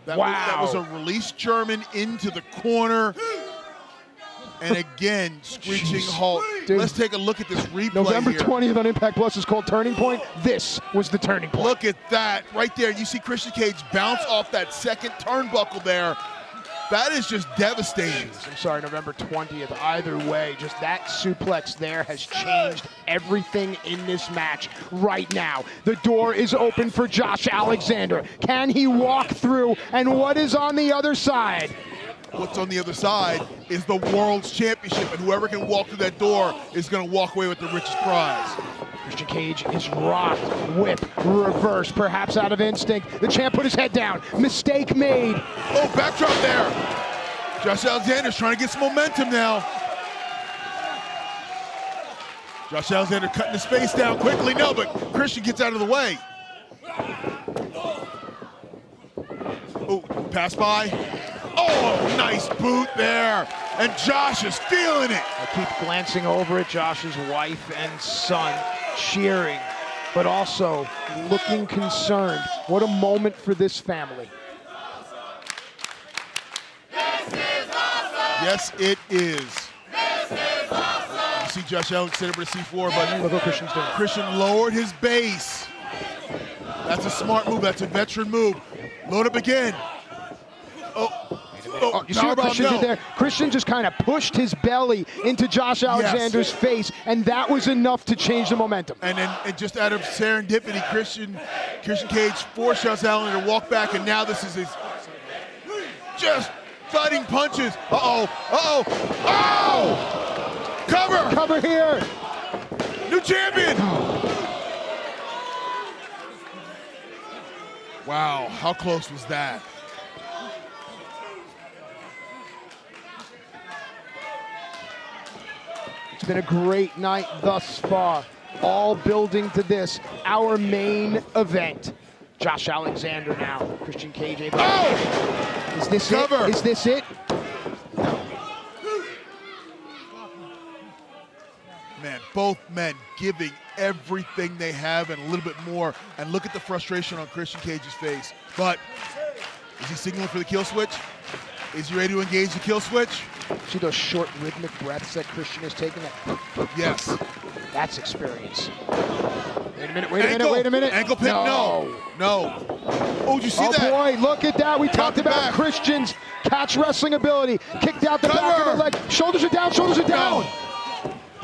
That was a release German into the corner. And again, screeching halt. Dude. Let's take a look at this replay November here. 20th on Impact Plus is called Turning Point. This was the turning point. Look at that right there. You see Christian Cage bounce off that second turnbuckle there. That is just devastating. I'm sorry, November 20th. Either way, just that suplex there has changed everything in this match right now. The door is open for Josh Alexander. Can he walk through? And what is on the other side? What's on the other side is the World's Championship, and whoever can walk through that door is going to walk away with the richest prize. Christian Cage is rocked, whip, reverse, perhaps out of instinct. The champ put his head down. Mistake made. Oh, backdrop there. Josh Alexander's trying to get some momentum now. Josh Alexander cutting the space down quickly. No, but Christian gets out of the way. Oh, pass by. Oh, nice boot there. And Josh is feeling it. I keep glancing over at Josh's wife and son, cheering, but also looking concerned. What a moment for this family. Yes, it is. You see Josh Alexander with a C4, but look what Christian's doing. Christian lowered his base. That's a smart move. That's a veteran move. Load up again. You see what Christian did there? Christian just kind of pushed his belly into Josh Alexander's face, and that was enough to change the momentum. And then just out of serendipity, Christian Cage forced Josh Alexander to walk back, and now this is his just fighting punches. Oh! Cover! Cover here! New champion! Wow, how close was that? It's been a great night thus far. All building to this, our main event. Josh Alexander now. Christian Cage able. Oh! Is this Cover. it? Is this it? Man, both men giving everything they have and a little bit more. And look at the frustration on Christian Cage's face. But is he signaling for the kill switch? Is he ready to engage the kill switch? See those short rhythmic breaths that Christian is taking? Yes. That's experience. Wait a minute. Ankle pin, no. Oh, did you see that? Oh boy, look at that. We talked about Christian's catch wrestling ability. Kicked out the back of the leg. Shoulders are down, No.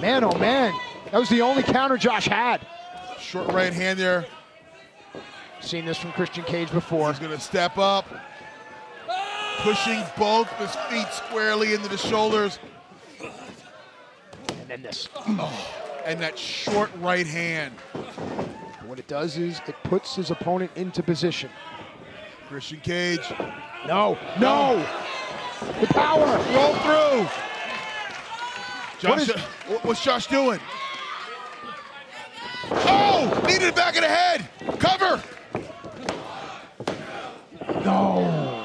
Man, oh man. That was the only counter Josh had. Short right hand there. Seen this from Christian Cage before. He's gonna step up. Pushing both his feet squarely into the shoulders. And then this. And that short right hand. What it does is it puts his opponent into position. Christian Cage. No. The power. Roll through. Josh, what's Josh doing? Oh! Knee to the back of the head. Cover. No.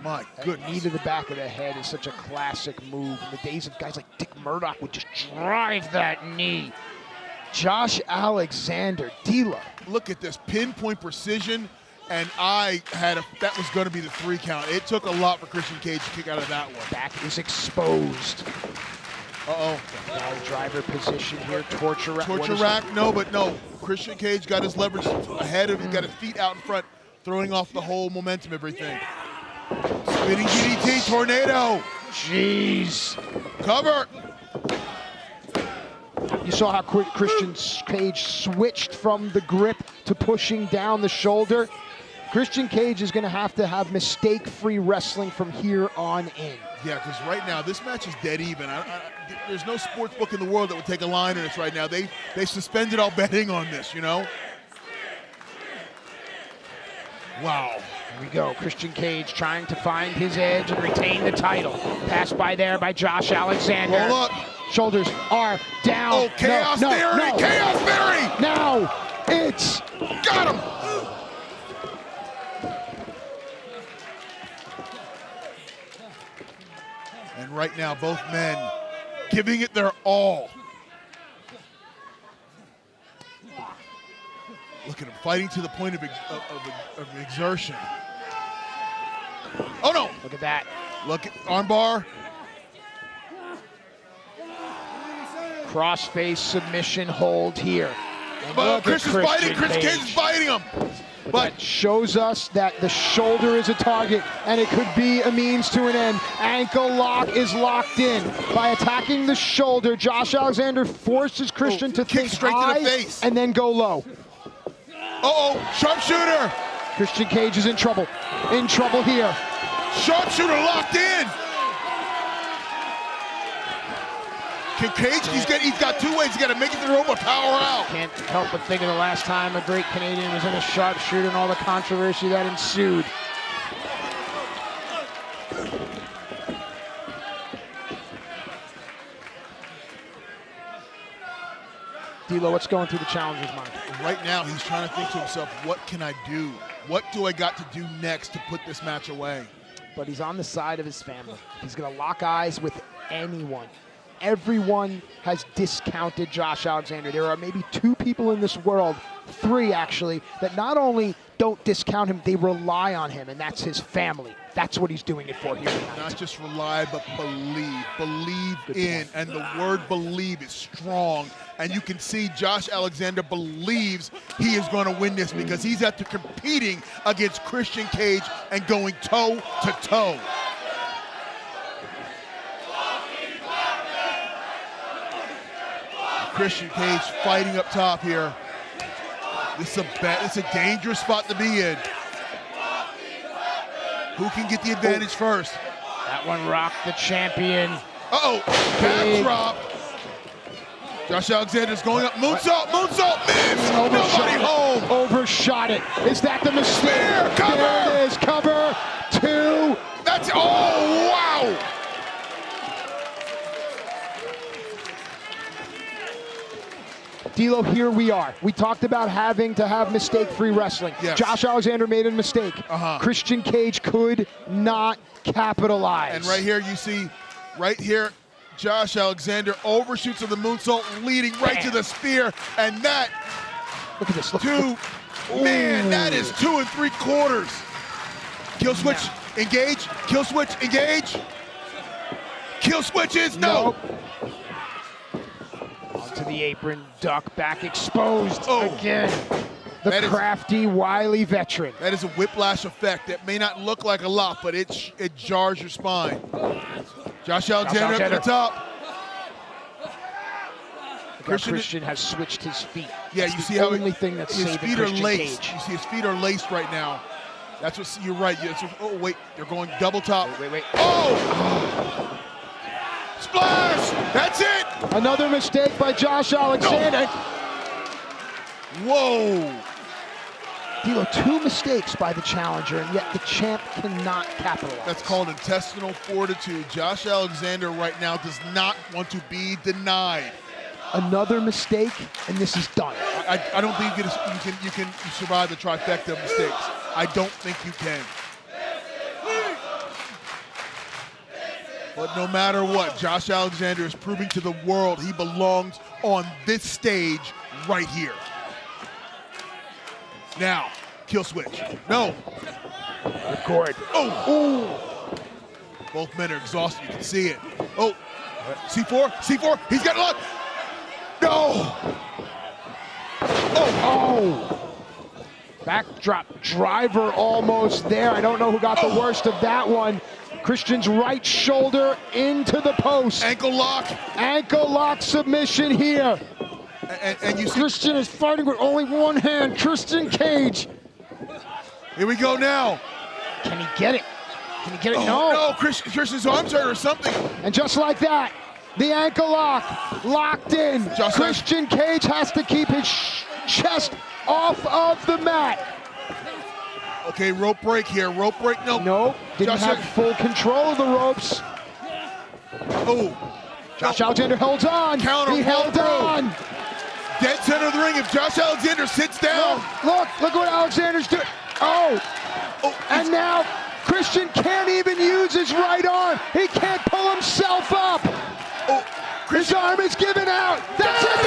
My goodness. Knee to the back of the head is such a classic move. In the days of guys like Dick Murdoch would just drive that knee. Josh Alexander, D-Lo. Look at this pinpoint precision, and that was going to be the 3 count. It took a lot for Christian Cage to kick out of that one. Back is exposed. Uh-oh. Now driver position here, torture rack. Torture rack, no. Christian Cage got his leverage ahead of him, got his feet out in front, throwing off the whole momentum, everything. Spinning DDT, tornado. Jeez. Cover. You saw how Christian Cage switched from the grip to pushing down the shoulder. Christian Cage is going to have mistake-free wrestling from here on in. Yeah, because right now, this match is dead even. There's no sports book in the world that would take a line on this right now. They suspended all betting on this, you know? Wow. Here we go. Christian Cage trying to find his edge and retain the title. Passed by there by Josh Alexander. Hold up. Shoulders are down. Oh, Chaos Theory! No. Chaos Theory! Now it's... Got him! And right now, both men giving it their all. Look at him fighting to the point of exertion. Oh no! Look at that. Look at armbar. Crossface submission hold here. But Chris is fighting. Christian Cage is fighting him. But that shows us that the shoulder is a target, and it could be a means to an end. Ankle lock is locked in. By attacking the shoulder, Josh Alexander forces Christian to think straight high to the face. and then go low. Uh-oh, sharpshooter. Christian Cage is in trouble. In trouble here. Sharpshooter locked in. Can Cage, he's got 2 ways. He's got to make it through or power out. Can't help but think of the last time a great Canadian was in a sharpshooter and all the controversy that ensued. D-Lo, what's going through the challenger's mind? Right now, he's trying to think to himself, what can I do? What do I got to do next to put this match away? But he's on the side of his family. He's going to lock eyes with anyone. everyone has discounted Josh Alexander. There are maybe 2 people in this world, 3 actually, that not only don't discount him, they rely on him, and that's his family. That's what he's doing it for here tonight. Not just rely, but believe. Believe in, and the word believe is strong. And you can see Josh Alexander believes he is going to win this because he's after competing against Christian Cage and going toe to toe. Christian Cage fighting up top here. This is a dangerous spot to be in. Who can get the advantage first? That one rocked the champion. Uh-oh, back drop. Josh Alexander's going up, moonsault, miss, nobody home. Overshot it. Is that the mistake? Spear, cover. There it is, cover, 2. That's, oh, wow. D'Lo, here we are. We talked about having to have mistake-free wrestling. Yes. Josh Alexander made a mistake. Christian Cage could not capitalize. And right here you see, right here, Josh Alexander overshoots of the moonsault, leading right to the spear, and that, look at this, look. Man, that is 2 3/4. Kill switch, engage, kill switch, engage. Kill switches, no. Onto the apron, duck back exposed again. The That is- crafty, wily veteran. That is a whiplash effect that may not look like a lot, but it jars your spine. Josh Alexander up to the top. Christian has switched his feet. Yeah, that's you see the how only thing that's his saving feet are Christian laced. Cage. You see his feet are laced right now. That's what you're right. Oh wait, they're going double top. Wait. Oh! Splash! That's it! Another mistake by Josh Alexander. Whoa! D'Lo, 2 mistakes by the challenger, and yet the champ cannot capitalize. That's called intestinal fortitude. Josh Alexander right now does not want to be denied. Another mistake, and this is done. I don't think you can survive the trifecta of mistakes. I don't think you can. But no matter what, Josh Alexander is proving to the world he belongs on this stage right here. Now, kill switch. No. Record. Oh. Both men are exhausted. You can see it. Oh. C4. He's got a lot. No. Oh. Backdrop driver almost there. I don't know who got the worst of that one. Christian's right shoulder into the post. Ankle lock. Ankle lock submission here. And you see Christian is fighting with only one hand. Christian Cage. Here we go now. Can he get it? Can he get it? No, Christian's arms hurt or something. And just like that, the ankle lock locked in. Christian Cage has to keep his chest off of the mat. Okay, rope break here. Rope break, no. Nope, didn't have full control of the ropes. Oh. Josh Alexander holds on. Counter, he held on. Dead center of the ring. If Josh Alexander sits down. Look what Alexander's doing. Oh, and now Christian can't even use his right arm. He can't pull himself up. Oh, his arm is giving out. That's it. He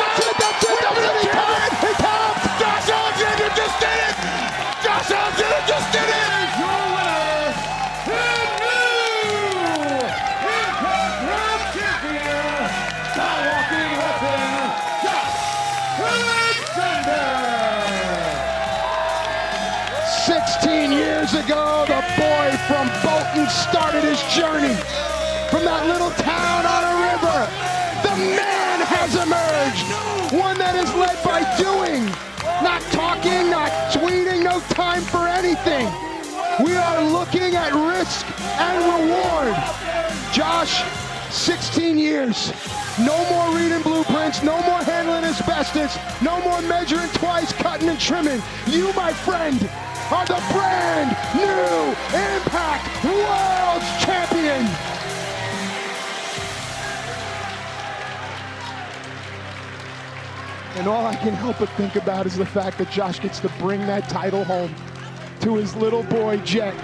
comes. Josh Alexander just did it. Josh Alexander just did it. Your winner, the new Impact Champion, the walking weapon, Josh Alexander. 16 years ago, the boy from Bolton started his journey from that little town on a river. The man has emerged, one that is led by doing, not talking, not tweeting, no time for anything. We are looking at risk and reward. Josh, 16 years, no more reading blueprints, no more handling asbestos, no more measuring twice, cutting and trimming. You, my friend, are the brand new Impact World Champion. And all I can help but think about is the fact that Josh gets to bring that title home to his little boy, Jet,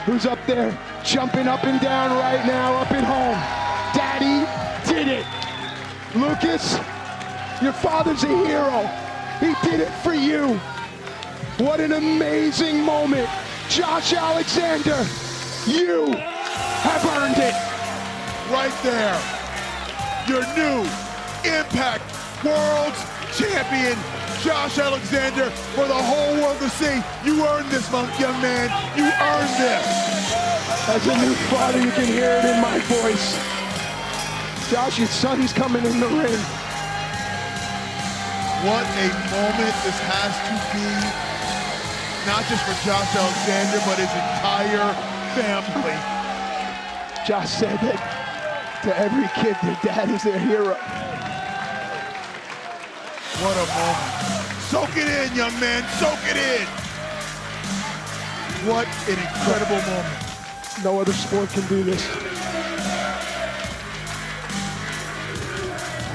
who's up there jumping up and down right now up at home. Daddy did it. Lucas, your father's a hero. He did it for you. What an amazing moment. Josh Alexander, you have earned it. Right there. Your new Impact World's Champion, Josh Alexander, for the whole world to see. You earned this, young man. You earned this. As a new father, you can hear it in my voice. Josh, your son's coming in the ring. What a moment this has to be, not just for Josh Alexander, but his entire family. Josh said that to every kid, their dad is their hero. What a moment. Soak it in, young man, soak it in. What an incredible moment. No other sport can do this.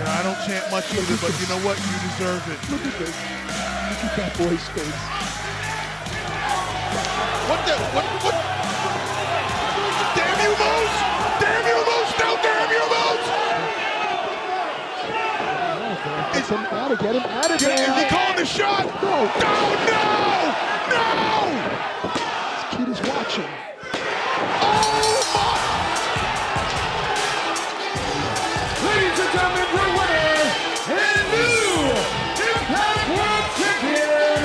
I don't chant much either, but you know what? You deserve it. Look at this. Look at that boy's face. What? Damn you, Moose! Damn you, Moose! No, damn you, Moose! Get him out of there. Is he calling the shot? No. No! This kid is watching. Ladies and gentlemen, we're winning and new Impact World Champion,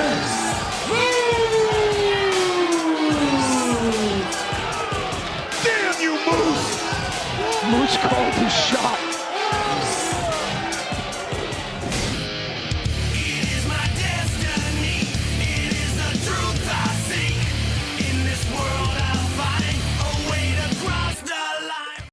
Damn you, Moose! Moose called his shot.